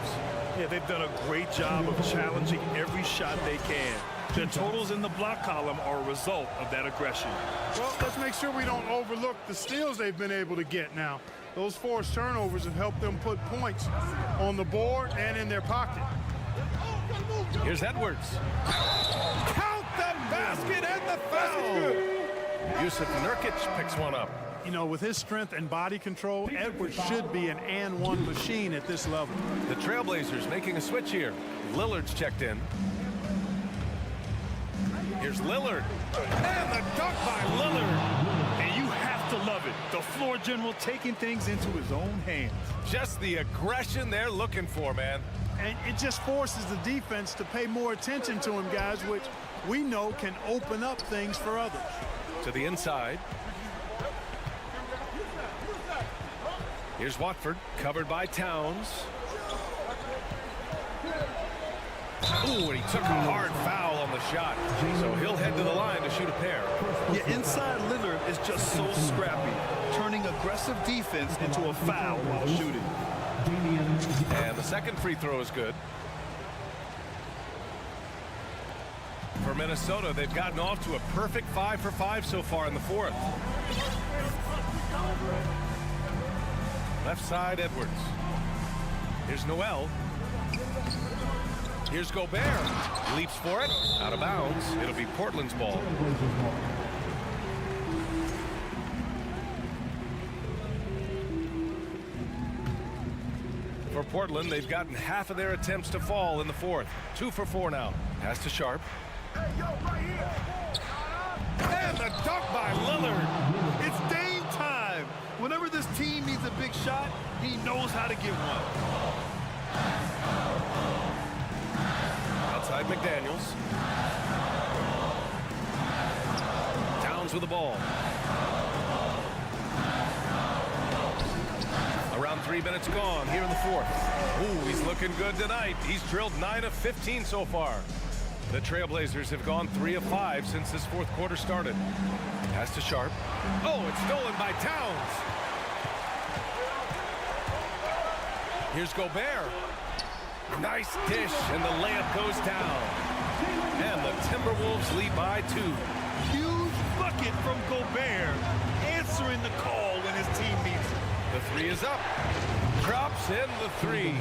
Yeah, they've done a great job of challenging every shot they can. The totals in the block column are a result of that aggression.
Well, let's make sure we don't overlook the steals they've been able to get now. Those forced turnovers have helped them put points on the board and in their pocket.
Here's Edwards. Count the basket and the foul. Yusuf Nurkic picks one up.
You know, with his strength and body control, Edwards should be an and-one machine at this level.
The Trailblazers making a switch here. Lillard's checked in. Here's Lillard. And the dunk by Lillard.
And you have to love it. The floor general taking things into his own hands.
Just the aggression they're looking for, man.
And it just forces the defense to pay more attention to him, guys, which we know can open up things for others.
To the inside. Here's Watford, covered by Towns. Ooh, and he took a hard foul on the shot. So he'll head to the line to shoot a pair.
Yeah, inside Lillard is just so scrappy, turning aggressive defense into a foul while shooting.
And the second free throw is good. For Minnesota, they've gotten off to a perfect 5 for 5 so far in the fourth. Left side, Edwards. Here's Noel. Here's Gobert. Leaps for it. Out of bounds. It'll be Portland's ball. For Portland, they've gotten half of their attempts to fall in the fourth. 2 for 4 now. Pass to Sharp.
And the dunk by Lillard. It's Dame time. Whenever this team needs a big shot, he knows how to get one.
Outside McDaniels. Towns with the ball. Around 3 minutes gone here in the fourth. Ooh, he's looking good tonight. He's drilled 9 of 15 so far. The Trailblazers have gone 3 of 5 since this fourth quarter started. Pass to Sharp. Oh, it's stolen by Towns. Here's Gobert. Nice dish, and the layup goes down. And the Timberwolves lead by 2.
Huge bucket from Gobert, answering the call when his team needs it.
The 3 is up. Drops in the 3.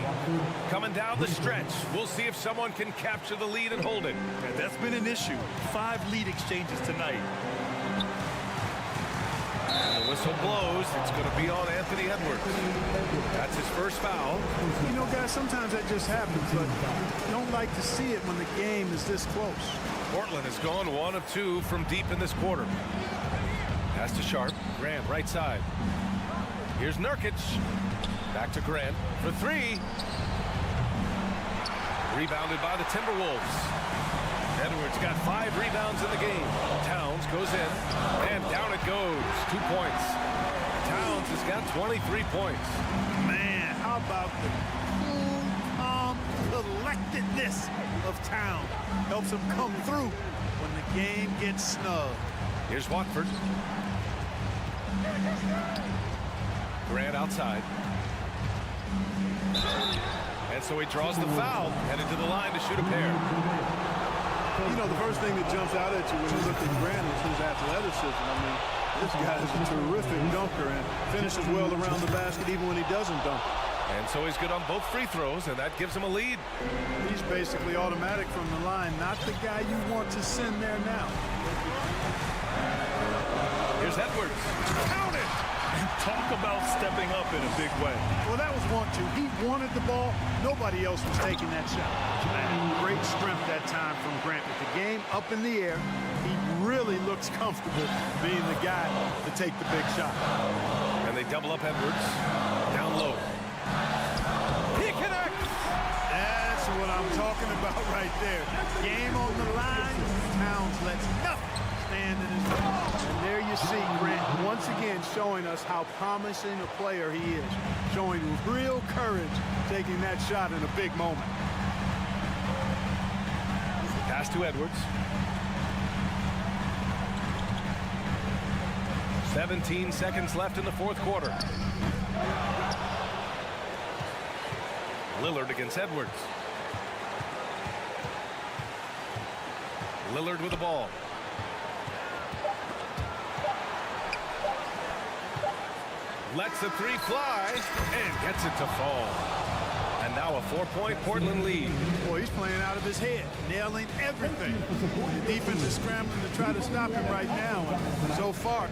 Coming down the stretch. We'll see if someone can capture the lead and hold it.
And that's been an issue. 5 lead exchanges tonight.
And the whistle blows. It's going to be on Anthony Edwards. That's his first foul.
You know, guys, sometimes that just happens, but you don't like to see it when the game is this close.
Portland has gone 1 of 2 from deep in this quarter. Pass to Sharp. Grant, right side. Here's Nurkic. Back to Grant for 3. Rebounded by the Timberwolves. Edwards got 5 rebounds in the game. Towns goes in, and down it goes. 2 points. Towns has got 23 points.
Man, how about the cool, calm collectedness of Town? Helps him come through when the game gets snug.
Here's Watford. Grant outside. And so he draws the foul, headed to the line to shoot a pair.
You know, the first thing that jumps out at you when you look at Grant is his athleticism. I mean, this guy is a terrific dunker and finishes well around the basket even when he doesn't dunk.
And so he's good on both free throws, and that gives him a lead.
He's basically automatic from the line, not the guy you want to send there now.
Here's Edwards. Count it!
Talk about stepping up in a big way.
Well, that was 1-2. He wanted the ball. Nobody else was taking that shot. Great strength that time from Grant. With the game up in the air, he really looks comfortable being the guy to take the big shot.
And they double up Edwards. Down low. He connects!
That's what I'm talking about right there. Game on the line. Towns lets nothing stand in his way. And there you see Grant once again showing us how promising a player he is. Showing real courage taking that shot in a big moment.
Pass to Edwards. 17 seconds left in the fourth quarter. Lillard against Edwards. Lillard with the ball. Lets the 3 fly and gets it to fall. And now a 4-point Portland lead.
Boy, he's playing out of his head, nailing everything. The defense is scrambling to try to stop him right now. And so far.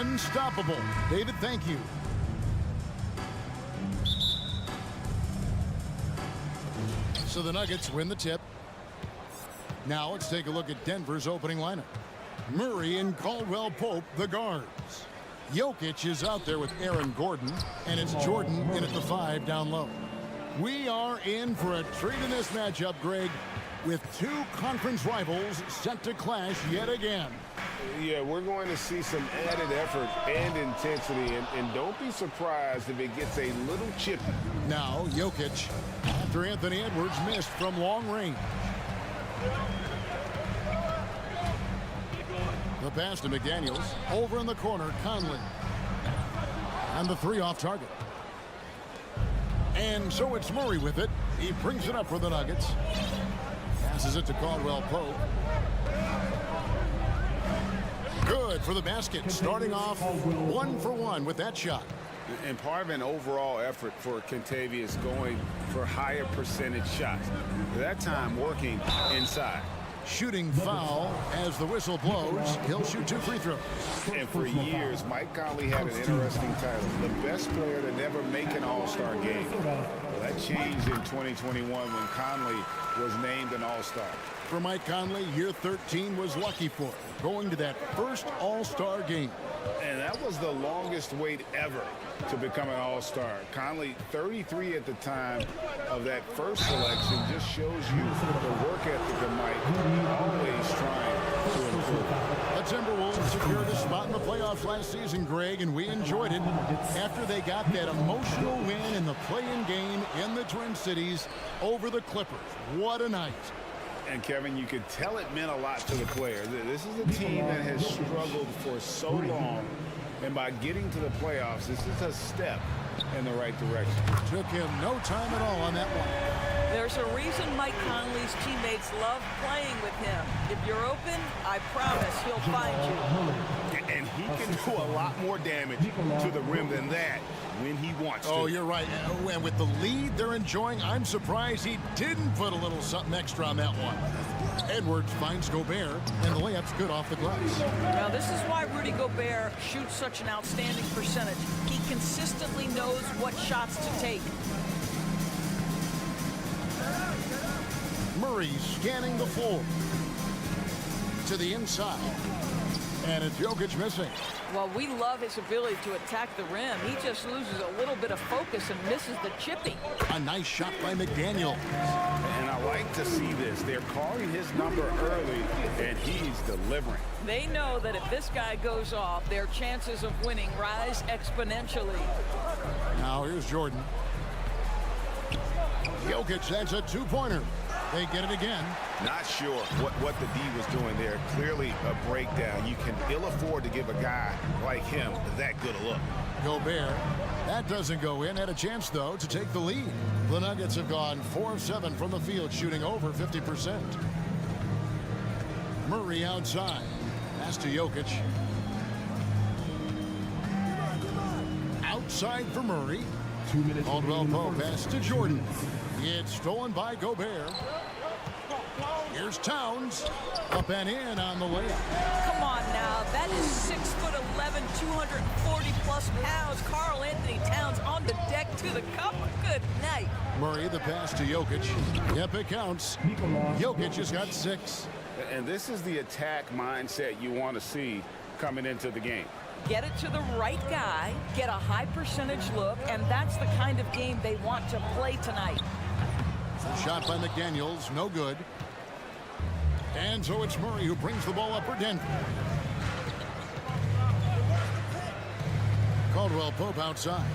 unstoppable. David, thank you. So the Nuggets win the tip. Now let's take a look at Denver's opening lineup. Murray and Caldwell Pope, the guards. Jokic is out there with Aaron Gordon, and it's Jordan in at the 5 down low. We are in for a treat in this matchup, Greg, with two conference rivals set to clash yet again.
Yeah, we're going to see some added effort and intensity, and don't be surprised if it gets a little chippy.
Now Jokic, after Anthony Edwards missed from long range. The pass to McDaniels. Over in the corner, Conley. And the 3 off target. And so it's Murray with it. He brings it up for the Nuggets. Passes it to Caldwell Pope. Good for the basket. Starting off 1 for 1 with that shot.
And part of an overall effort for Kentavious going for higher percentage shots. That time working inside.
Shooting foul as the whistle blows. He'll shoot 2 free throws.
And for years, Mike Conley had an interesting title. The best player to never make an All-Star game. Well, that changed in 2021 when Conley was named an All-Star.
For Mike Conley, year 13 was lucky for him, going to that first All-Star game.
And that was the longest wait ever to become an All-Star. Conley, 33 at the time of that first selection, just shows you the work ethic of Mike, always trying to improve.
The Timberwolves secured a spot in the playoffs last season, Greg, and we enjoyed it after they got that emotional win in the play-in game in the Twin Cities over the Clippers. What a night.
And Kevin, you could tell it meant a lot to the players. This is a team that has struggled for so long, and by getting to the playoffs, this is a step in the right direction.
Took him no time at all on that one.
There's a reason Mike Conley's teammates love playing with him. If you're open, I promise he'll find you.
And he can do a lot more damage to the rim than that when he wants to.
Oh, you're right. And with the lead they're enjoying, I'm surprised he didn't put a little something extra on that one. Edwards finds Gobert, and the layup's good off the glass.
Now, this is why Rudy Gobert shoots such an outstanding percentage. He consistently knows what shots to take.
Murray scanning the floor to the inside. And it's Jokic missing.
Well, we love his ability to attack the rim. He just loses a little bit of focus and misses the chipping.
A nice shot by McDaniel.
And I like to see this. They're calling his number early, and he's delivering.
They know that if this guy goes off, their chances of winning rise exponentially.
Now here's Jordan. Jokic, that's a 2-pointer. They get it again.
Not sure what the D was doing there. Clearly a breakdown. You can ill afford to give a guy like him that good a look.
Gobert, that doesn't go in. Had a chance, though, to take the lead. The Nuggets have gone 4 of 7 from the field, shooting over 50%. Murray outside. Pass to Jokic. Outside for Murray.
2 minutes.
Caldwell Pope pass to Jordan. It's stolen by Gobert. Here's Towns. Up and in on the layup.
Come on now. That is 6'11", 240-plus pounds. Karl Anthony Towns on the deck to the cup. Good night.
Murray, the pass to Jokic. Yep, it counts. Jokic has got 6.
And this is the attack mindset you want to see coming into the game.
Get it to the right guy, get a high percentage look, and that's the kind of game they want to play tonight.
Shot by McDaniels, no good. And so it's Murray who brings the ball up for Denver. Caldwell Pope outside.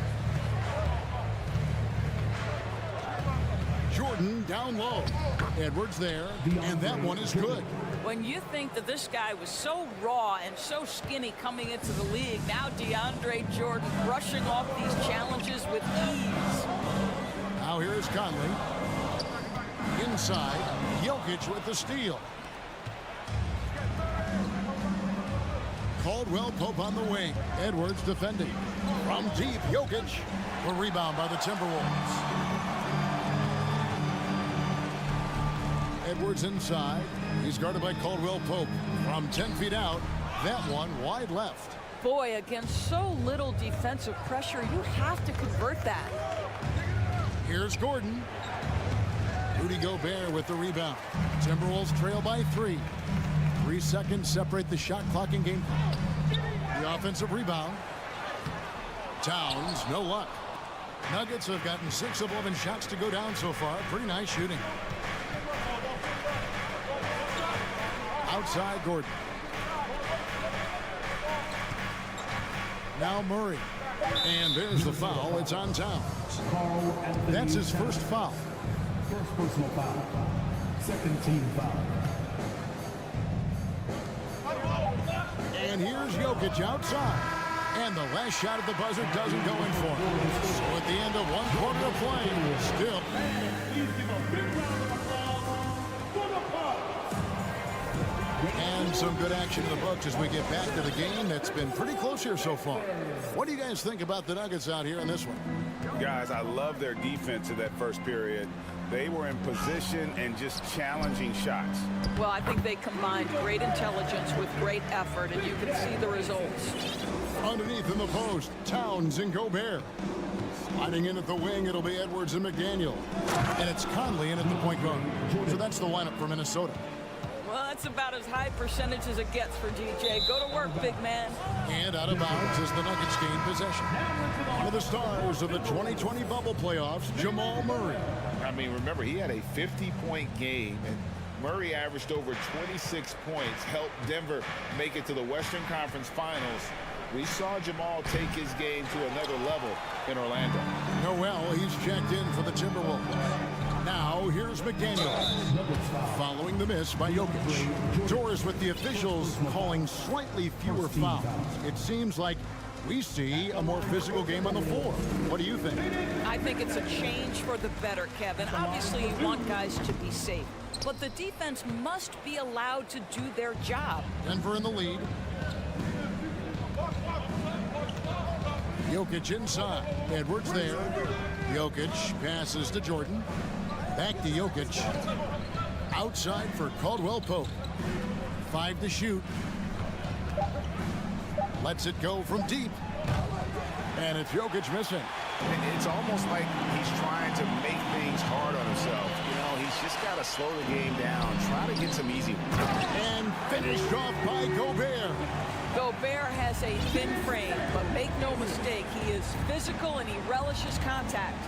Jordan down low. Edwards there, and that one is good.
When you think that this guy was so raw and so skinny coming into the league, now DeAndre Jordan brushing off these challenges with ease.
Now here's Conley. Inside, Jokic with the steal. Caldwell Pope on the wing. Edwards defending. From deep, Jokic. A rebound by the Timberwolves. Edwards inside. He's guarded by Caldwell Pope. From 10 feet out, that one wide left.
Boy, against so little defensive pressure, you have to convert that.
Here's Gordon. Rudy Gobert with the rebound. Timberwolves trail by 3. 3 seconds separate the shot clock and game clock. The offensive rebound. Towns, no luck. Nuggets have gotten 6 of 11 shots to go down so far. Pretty nice shooting. Outside Gordon. Now Murray. And there's the foul. It's on Towns. That's his first foul.
First personal foul. Second team foul.
And here's Jokic outside. And the last shot at the buzzer doesn't go in for him. So at the end of 1 quarter of play, still. And some good action in the books as we get back to the game that's been pretty close here so far. What do you guys think about the Nuggets out here in this one?
Guys, I love their defense in that first period. They were in position and just challenging shots.
Well, I think they combined great intelligence with great effort, and you can see the results.
Underneath in the post, Towns and Gobert. Sliding in at the wing, it'll be Edwards and McDaniel. And it's Conley in at the point guard. So that's the lineup for Minnesota.
Well, that's about as high percentage as it gets for DJ. Go to work, big man.
And out of bounds as the Nuggets gain possession. One of the stars of the 2020 bubble playoffs, Jamal Murray.
I mean, remember, he had a 50-point game, and Murray averaged over 26 points, helped Denver make it to the Western Conference Finals. We saw Jamal take his game to another level in Orlando.
Noel, he's checked in for the Timberwolves. Now, here's McDaniel. Following the miss by Jokic. Doors with the officials calling slightly fewer fouls. It seems like we see a more physical game on the floor. What do you think?
I think it's a change for the better, Kevin. Obviously, you want guys to be safe, but the defense must be allowed to do their job.
Denver in the lead. Jokic inside. Edwards there. Jokic passes to Jordan. Back to Jokic. Outside for Caldwell Pope. 5 to shoot. Lets it go from deep. And it's Jokic missing.
It's almost like he's trying to make things hard on himself. You know, he's just got to slow the game down, try to get some easy ones.
And finished off by Gobert.
Gobert has a thin frame, but make no mistake, he is physical and he relishes contact.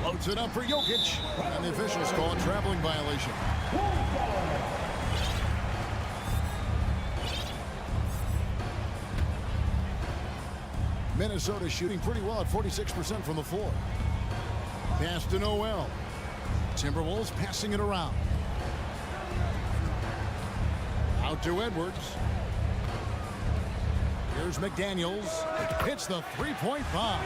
Floats it up for Jokic. And the officials call a traveling violation. Minnesota shooting pretty well at 46% from the floor. Pass to Noel. Timberwolves passing it around. Out to Edwards. Here's McDaniels. Hits the three-point bomb.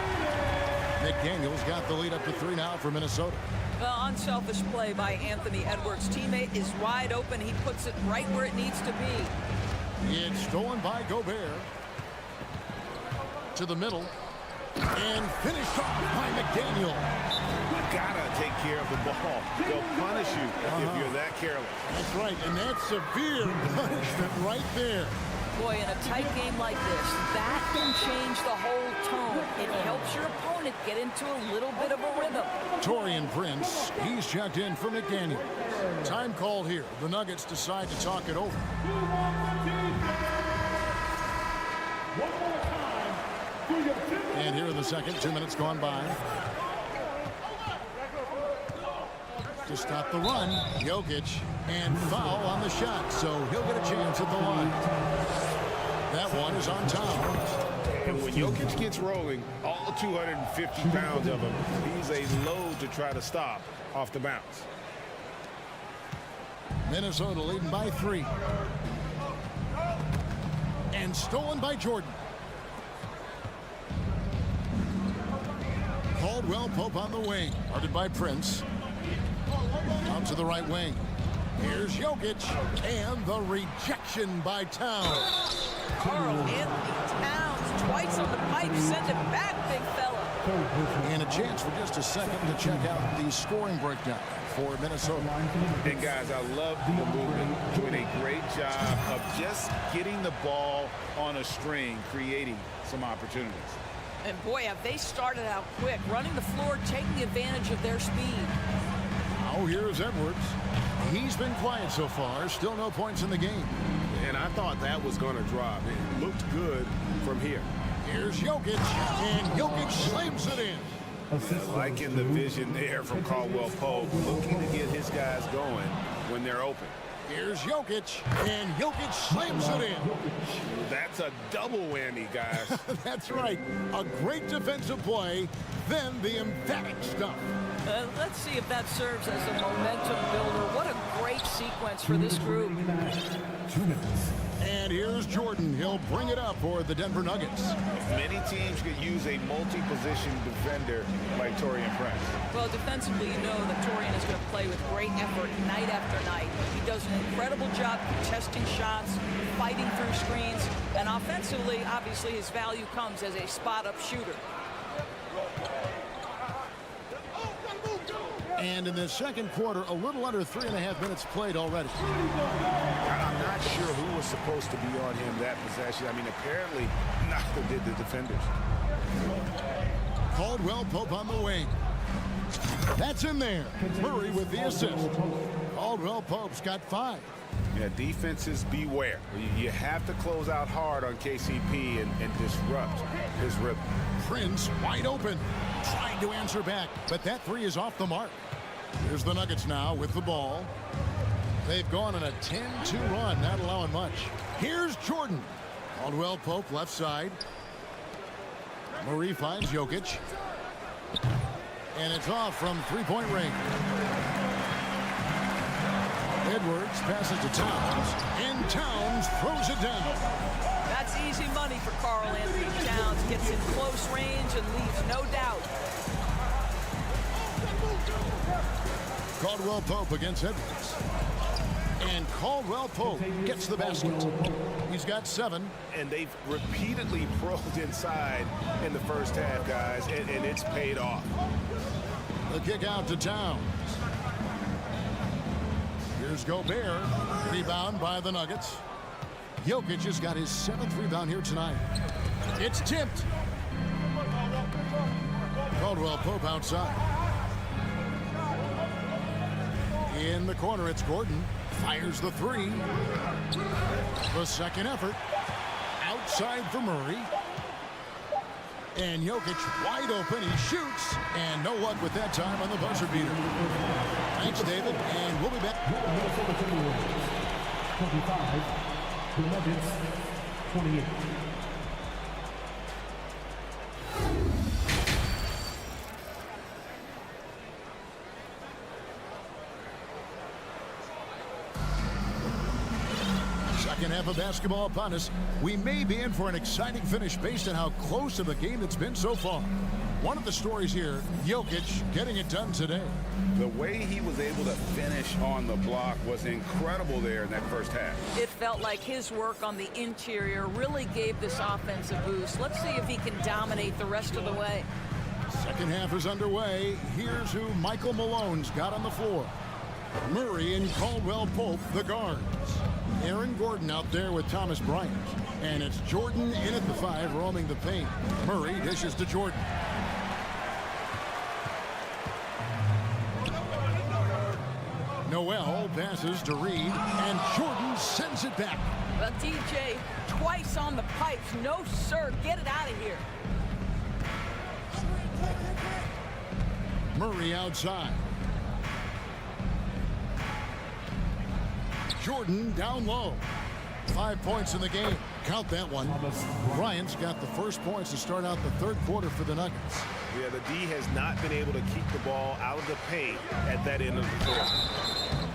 McDaniels got the lead up to 3 now for Minnesota.
Well, unselfish play by Anthony Edwards. Teammate is wide open. He puts it right where it needs to be.
It's stolen by Gobert. To the middle. And finished off by McDaniel.
You gotta take care of the ball. They'll punish you if you're that careless.
That's right, and that's severe punishment right there.
Boy, in a tight game like this, that can change the whole tone. It helps your opponent get into a little bit of a rhythm.
Taurean Prince, he's checked in for McDaniel. Time called here. The Nuggets decide to talk it over. And here in the second, 2 minutes gone by. To stop the run, Jokic, and foul on the shot, so he'll get a chance at the line. That one is on Towns.
And when Jokic gets rolling, all 250 pounds of him, he's a load to try to stop off the bounce.
Minnesota leading by 3. And stolen by Jordan. Caldwell Pope on the wing, guarded by Prince. Out to the right wing. Here's Jokic, and the rejection by Towns.
Carl Anthony Towns, twice on the pipe, send it back, big fella.
And a chance for just a second to check out the scoring breakdown for Minnesota.
And guys, I love the movement. Doing a great
job of just getting the ball on a string, creating some opportunities.
And boy, have they started out quick, running the floor, taking advantage of their speed.
Now here's Edwards. He's been quiet so far. Still no points in the game.
And I thought that was going to drop. It looked good from here.
Here's Jokic, and Jokic slams it in.
Liking the vision there from Caldwell Pope, looking to get his guys going when they're open.
Here's Jokic, and Jokic slams it in.
That's a double whammy, guys.
That's right. A great defensive play, then the emphatic stuff.
Let's see if that serves as a momentum builder. What a great sequence for this group.
2 minutes.
And here's Jordan. He'll bring it up for the Denver Nuggets.
Many teams could use a multi-position defender like Taurean Prince.
Well, defensively, you know that Taurean is going to play with great effort night after night. He does an incredible job contesting shots, fighting through screens, and offensively, obviously, his value comes as a spot-up shooter.
And in the second quarter, a little under 3.5 minutes played already.
I'm not sure who was supposed to be on him that possession. I mean, apparently, neither did the defenders.
Caldwell Pope on the wing. That's in there. Murray with the assist. Caldwell Pope's got 5.
Yeah, defenses beware. You have to close out hard on KCP and disrupt his rhythm.
Prince wide open. Trying to answer back, but that 3 is off the mark. Here's the Nuggets now with the ball. They've gone on a 10-2 run, not allowing much. Here's Jordan. Caldwell Pope left side. Murray finds Jokic. And it's off from three-point range. Edwards passes to Towns, and Towns throws it down.
That's easy money for Karl Anthony Towns. Gets in close range and leaves no doubt.
Caldwell Pope against Edwards. And Caldwell Pope gets the basket. He's got 7.
And they've repeatedly probed inside in the first half, guys, and it's paid off.
The kick out to Towns. Here's Gobert. Rebound by the Nuggets. Jokic has got his 7th rebound here tonight. It's tipped. Caldwell Pope outside. In the corner, it's Gordon. Fires the 3. The second effort. Outside for Murray. And Jokic wide open. He shoots. And no luck with that time on the buzzer beater. Thanks, David. And we'll be back.
25. The Nuggets, 28.
Second half of basketball upon us. We may be in for an exciting finish based on how close to the game it's been so far. One of the stories here, Jokic getting it done today.
The way he was able to finish on the block was incredible there in that first half.
It felt like his work on the interior really gave this offense a boost. Let's see if he can dominate the rest of the way.
Second half is underway. Here's who Michael Malone's got on the floor. Murray and Caldwell Pope, the guards. Aaron Gordon out there with Thomas Bryant. And it's Jordan in at the 5, roaming the paint. Murray dishes to Jordan. Noel passes to Reed, and Jordan sends it back.
But DJ, twice on the pipes. No, sir. Get it out of here.
Murray outside. Jordan down low. 5 points in the game. Count that one. Bryant's got the first points to start out the third quarter for the Nuggets.
Yeah, the D has not been able to keep the ball out of the paint at that end of the court.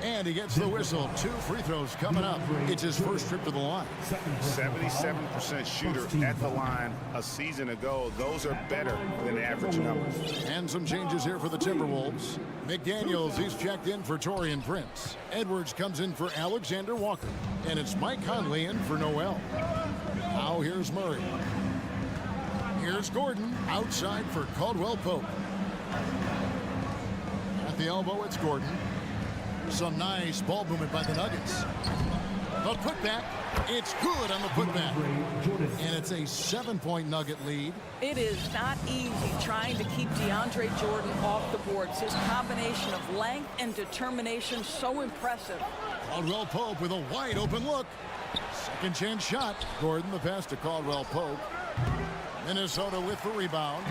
And he gets the whistle. 2 free throws coming up. It's his first trip to the line.
77% shooter at the line a season ago. Those are better than average numbers.
And some changes here for the Timberwolves. McDaniels, he's checked in for Taurean Prince. Edwards comes in for Alexander Walker. And it's Mike Conley in for Noel. Now here's Murray. Here's Gordon outside for Caldwell Pope. At the elbow, it's Gordon. Some nice ball movement by the Nuggets. The putback, it's good on the putback. And it's a 7-point Nugget lead.
It is not easy trying to keep DeAndre Jordan off the boards. His combination of length and determination so impressive.
Caldwell Pope with a wide open look. Second chance shot. Gordon the pass to Caldwell Pope. Minnesota with the rebound.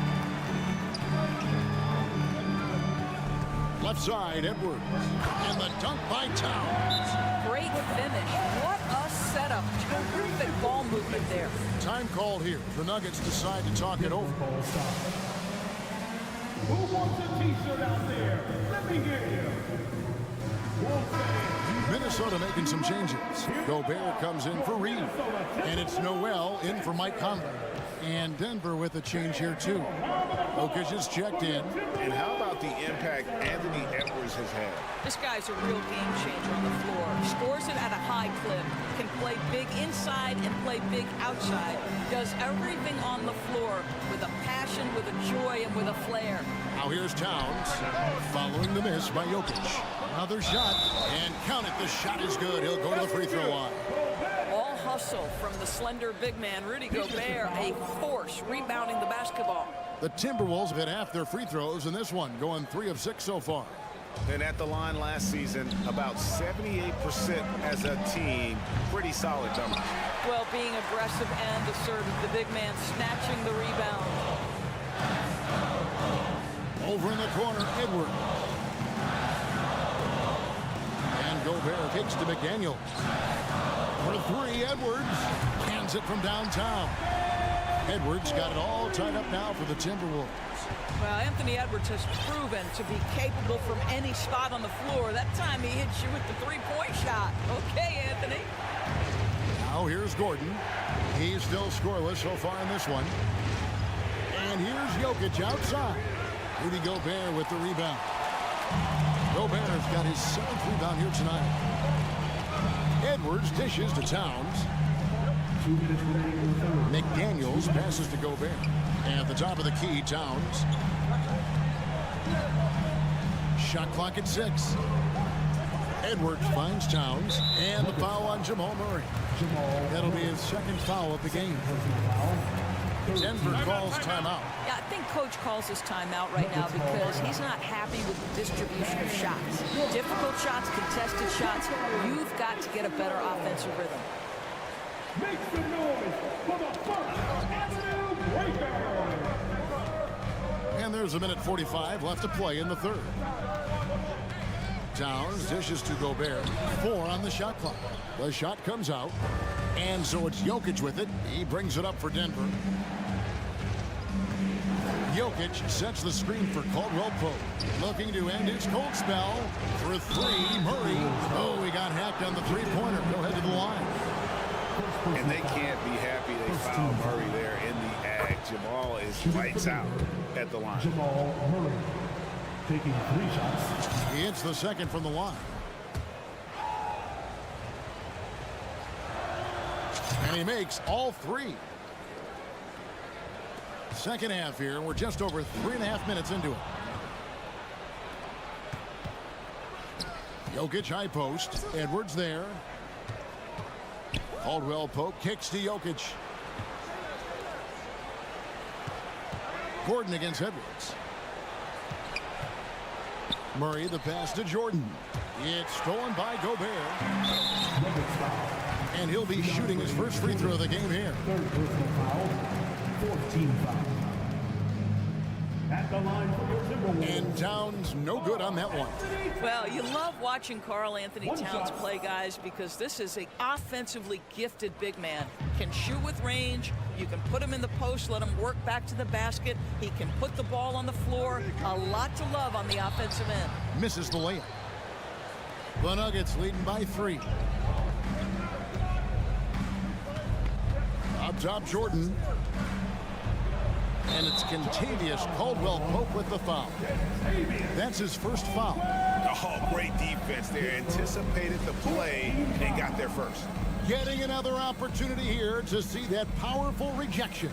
Left side, Edwards. And the dunk by Towns.
Great finish. What a setup. Terrific ball movement there.
Time called here. The Nuggets decide to talk it over.
Who wants a t-shirt out there? Let me hear you.
Minnesota making some changes. Gobert comes in for Reed. And it's Noel in for Mike Conley. And Denver with a change here too. Jokic is checked in.
And how about the impact Anthony Edwards has had?
This guy's a real game changer on the floor. Scores it at a high clip. Can play big inside and play big outside. Does everything on the floor with a passion, with a joy, and with a flair.
Now here's Towns. Following the miss by Jokic. Another shot. And count it. The shot is good. He'll go to the free throw line.
All hustle from the slender big man, Rudy Gobert. A force rebounding the basketball.
The Timberwolves have hit half their free throws in this one, going 3 of 6 so far.
And at the line last season, about 78% as a team. Pretty solid number.
Well, being aggressive and assertive, the big man snatching the rebound.
Over in the corner, Edwards. And Gobert kicks to McDaniel. For 3, Edwards cans it from downtown. Edwards got it all tied up now for the Timberwolves.
Well, Anthony Edwards has proven to be capable from any spot on the floor. That time he hits you with the three-point shot. Okay, Anthony.
Now here's Gordon. He's still scoreless so far in this one. And here's Jokic outside. Rudy Gobert with the rebound. Gobert's got his 7th rebound here tonight. Edwards dishes to Towns. McDaniels passes to Gobert. And at the top of the key, Towns. Shot clock at 6. Edwards finds Towns. And the foul on Jamal Murray. That'll be his 2nd foul of the game. Denver calls timeout.
Yeah, I think Coach calls his timeout right now because he's not happy with the distribution of shots. Difficult shots, contested shots. You've got to get a better offensive rhythm.
Make some noise for the First Avenue Breaker.
And there's 1:45 left to play in the 3rd. Towns dishes to Gobert. 4 on the shot clock. The shot comes out. And so it's Jokic with it. He brings it up for Denver. Jokic sets the screen for Caldwell Pope. Looking to end his cold spell. For 3, Murray. Oh, he got hacked on the three-pointer. Go ahead to the line.
And they can't be happy they fouled Murray there in the ag. Jamal is lights out at the line.
Jamal Murray taking 3 shots.
He hits the 2nd from the line. And he makes all 3. Second half here. We're just over 3.5 minutes into it. Jokic high post. Edwards there. Caldwell Pope kicks to Jokic. Gordon against Edwards. Murray the pass to Jordan. It's stolen by Gobert. And he'll be shooting his first free throw of the game here.
3rd personal foul. 14 foul. At the line for the Timberwolves.
And Towns no good on that one.
Well, you love watching Karl Anthony Towns play, guys, because this is an offensively gifted big man. Can shoot with range. You can put him in the post, let him work back to the basket. He can put the ball on the floor. A lot to love on the offensive end.
Misses the layup. The Nuggets leading by 3. Up top, Jordan. And it's Contavious Caldwell Pope with the foul. That's his first foul.
Oh, great defense there. Anticipated the play and got there first.
Getting another opportunity here to see that powerful rejection.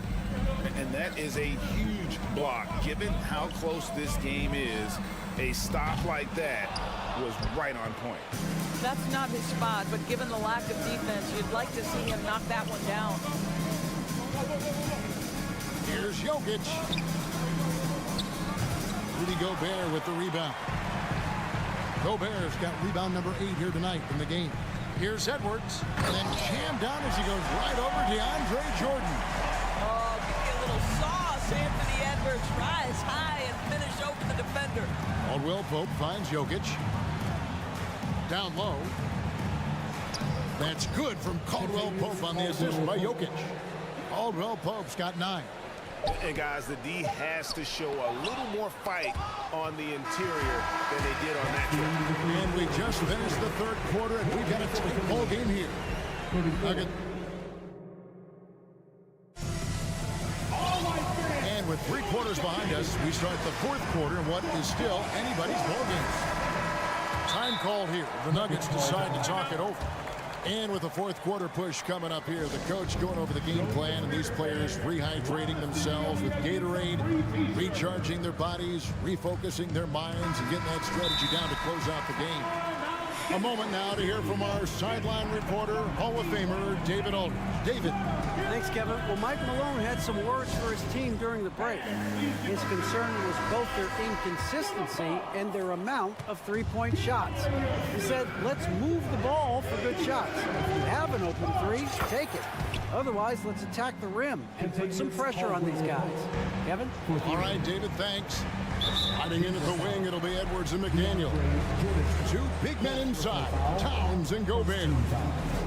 And that is a huge block. Given how close this game is, a stop like that was right on point.
That's not his spot, but given the lack of defense, you'd like to see him knock that one down.
Here's Jokic. Rudy Gobert with the rebound. Gobert's got rebound number 8 here tonight in the game. Here's Edwards, and then jammed down as he goes right over DeAndre Jordan.
Oh, give me a little sauce, Anthony Edwards. Rise high and finish over the defender.
Caldwell Pope finds Jokic. Down low. That's good from Caldwell Pope on the assist by Jokic. Caldwell Pope's got 9.
And guys, the D has to show a little more fight on the interior than they did on that trip.
And we just finished the third quarter, and we've got a tight ball game here. Nugget. And with 3 quarters behind us, we start the fourth quarter in what is still anybody's ball game. Time called here. The Nuggets decide to talk it over. And with the fourth quarter push coming up here, the coach going over the game plan and these players rehydrating themselves with Gatorade, recharging their bodies, refocusing their minds, and getting that strategy down to close out the game. A moment now to hear from our sideline reporter, Hall of Famer David Aldridge. David.
Thanks, Kevin. Well, Mike Malone had some words for his team during the break. His concern was both their inconsistency and their amount of three-point shots. He said, let's move the ball for good shots. If you have an open three, take it. Otherwise, let's attack the rim and put some pressure on these guys. Kevin?
All right, David, thanks. Hiding into the wing, it'll be Edwards and McDaniel. 2 big men inside, Towns and Gobert.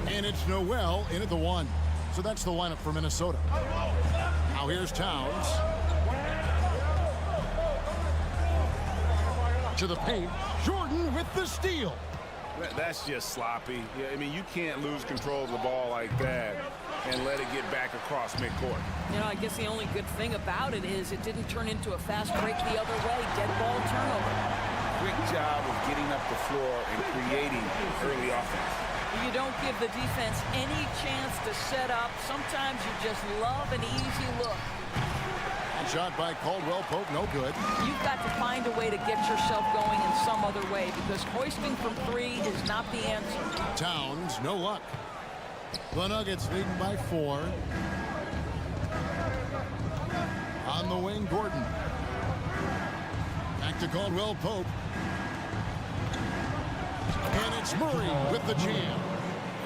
And it's Noel in at the 1. So that's the lineup for Minnesota. Now here's Towns. To the paint, Jordan with the steal.
That's just sloppy. Yeah, I mean, you can't lose control of the ball like that and let it get back across midcourt.
You know, I guess the only good thing about it is it didn't turn into a fast break the other way. Dead ball turnover.
Quick job of getting up the floor and creating early offense.
You don't give the defense any chance to set up. Sometimes you just love an easy look.
Shot by Caldwell Pope, no good.
You've got to find a way to get yourself going in some other way because hoisting from 3 is not the answer.
Towns, no luck. The Nuggets leading by 4. On the wing, Gordon. Back to Caldwell Pope. And it's Murray with the jam.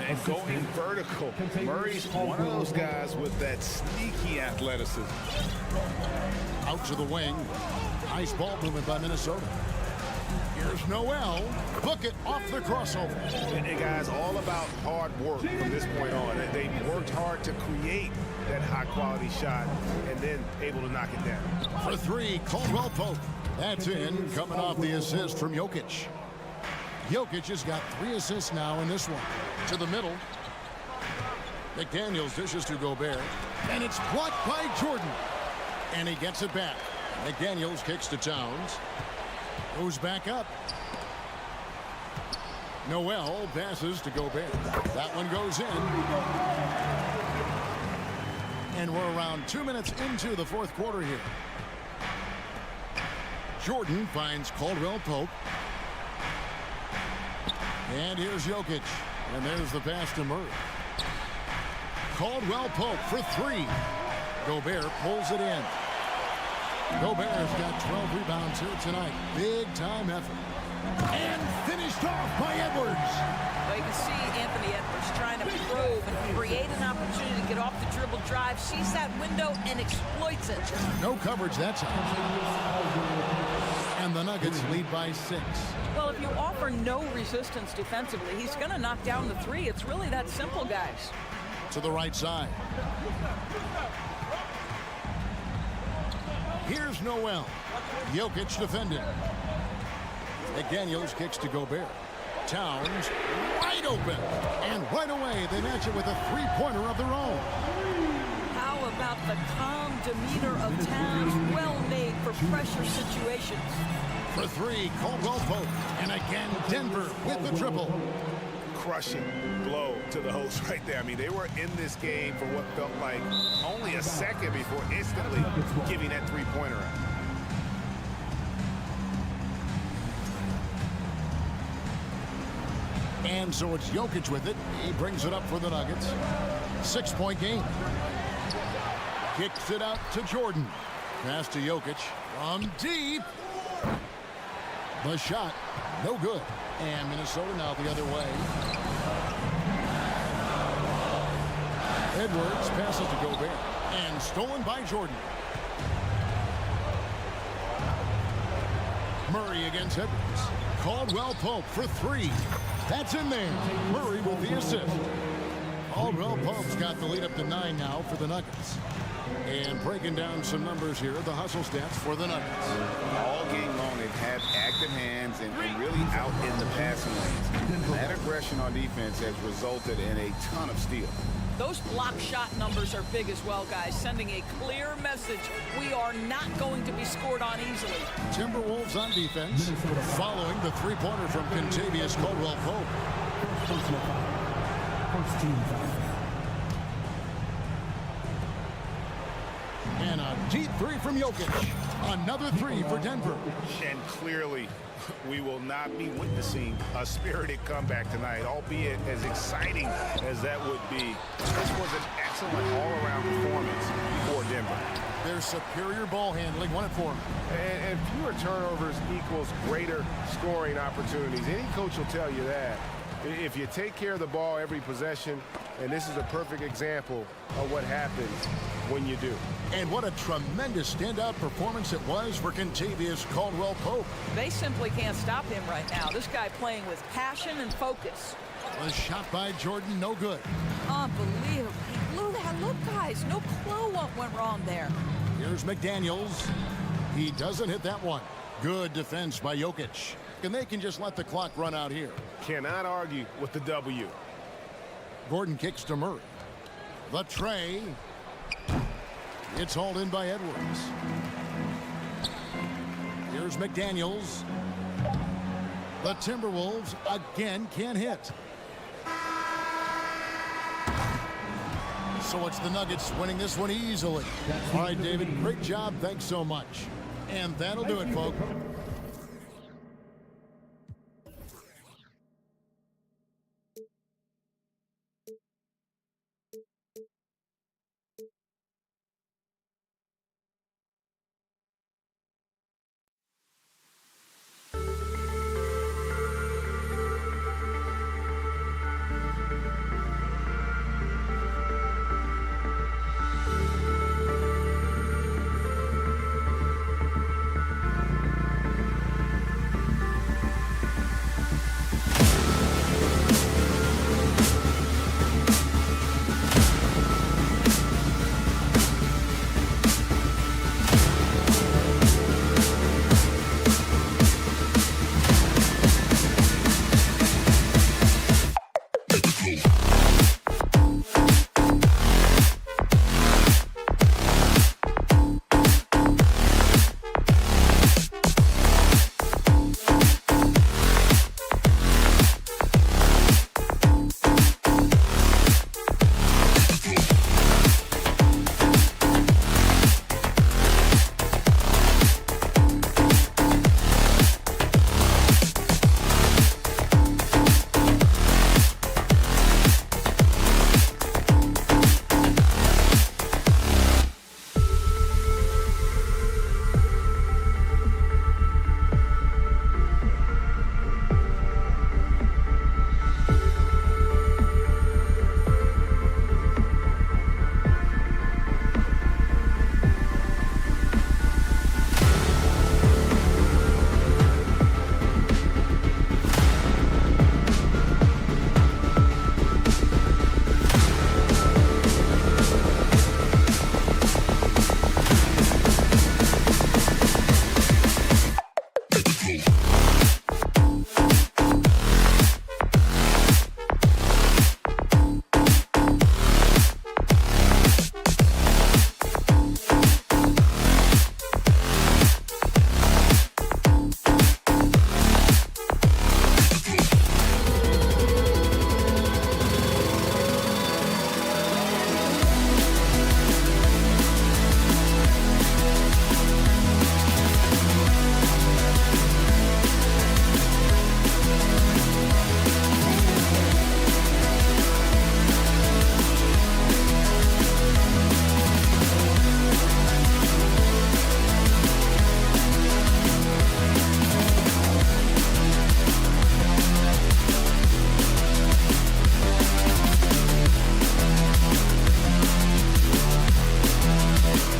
And going vertical. Murray's one of those guys with that sneaky athleticism.
Out to the wing. Nice ball movement by Minnesota. Here's Noel. Book it off the crossover.
And guys, all about hard work from this point on. They worked hard to create that high-quality shot and then able to knock it down.
For 3, Caldwell Pope. That's in, coming off the assist from Jokic. Jokic has got 3 assists now in this one. To the middle. McDaniels dishes to Gobert. And it's blocked by Jordan. And he gets it back. McDaniels kicks to Towns. Goes back up. Noel passes to Gobert. That one goes in. And we're around 2 minutes into the fourth quarter here. Jordan finds Caldwell Pope. And here's Jokic. And there's the pass to Murray. Caldwell Pope for 3. Gobert pulls it in. Gobert's got 12 rebounds here tonight. Big time effort. And finished off by Edwards.
Well, you can see Anthony Edwards trying to probe and create an opportunity to get off the dribble drive, sees that window and exploits it.
No coverage that time. And the Nuggets lead by 6.
Well, if you offer no resistance defensively, he's going to knock down the 3. It's really that simple, guys.
To the right side. Here's Noel. Jokic defending. McDaniels kicks to Gobert. Towns wide open. And right away, they match it with a three-pointer of their own.
How about the calm demeanor of Towns? Well made for pressure situations.
For 3, Caldwell Pope. And again, Denver with the triple.
Crushing blow to the host right there. I mean, they were in this game for what felt like only a second before instantly giving that three-pointer out.
And so it's Jokic with it. He brings it up for the Nuggets. 6-point game. Kicks it out to Jordan. Pass to Jokic from deep. The shot, no good. And Minnesota now the other way. Edwards passes to Gobert. And stolen by Jordan. Murray against Edwards. Caldwell Pope for 3. That's in there. Murray with the assist. Caldwell Pope's got the lead up to 9 now for the Nuggets. And breaking down some numbers here, the hustle stats for the Nuggets.
All game long, they've had active hands and really out in the passing lanes. That aggression on defense has resulted in a ton of steals.
Those block shot numbers are big as well, guys, sending a clear message. We are not going to be scored on easily.
Timberwolves on defense, following the three-pointer from Kentavious Caldwell-Pope.
First team foul.
And a deep 3 from Jokic. Another 3 for Denver.
And clearly, we will not be witnessing a spirited comeback tonight, albeit as exciting as that would be. This was an excellent all-around performance for Denver.
Their superior ball handling won it for them.
And fewer turnovers equals greater scoring opportunities. Any coach will tell you that. If you take care of the ball every possession, and this is a perfect example of what happens when you do.
And what a tremendous standout performance it was for Kentavious Caldwell-Pope.
They simply can't stop him right now. This guy playing with passion and focus.
A shot by Jordan, no good.
Unbelievable. He blew that. Look, guys, no clue what went wrong there.
Here's McDaniels. He doesn't hit that one. Good defense by Jokic. And they can just let the clock run out here.
Cannot argue with the W.
Gordon kicks to Murray. The tray. It's hauled in by Edwards. Here's McDaniels. The Timberwolves again can't hit. So it's the Nuggets winning this one easily. All right, David, great job. Thanks so much. And that'll do it, folks.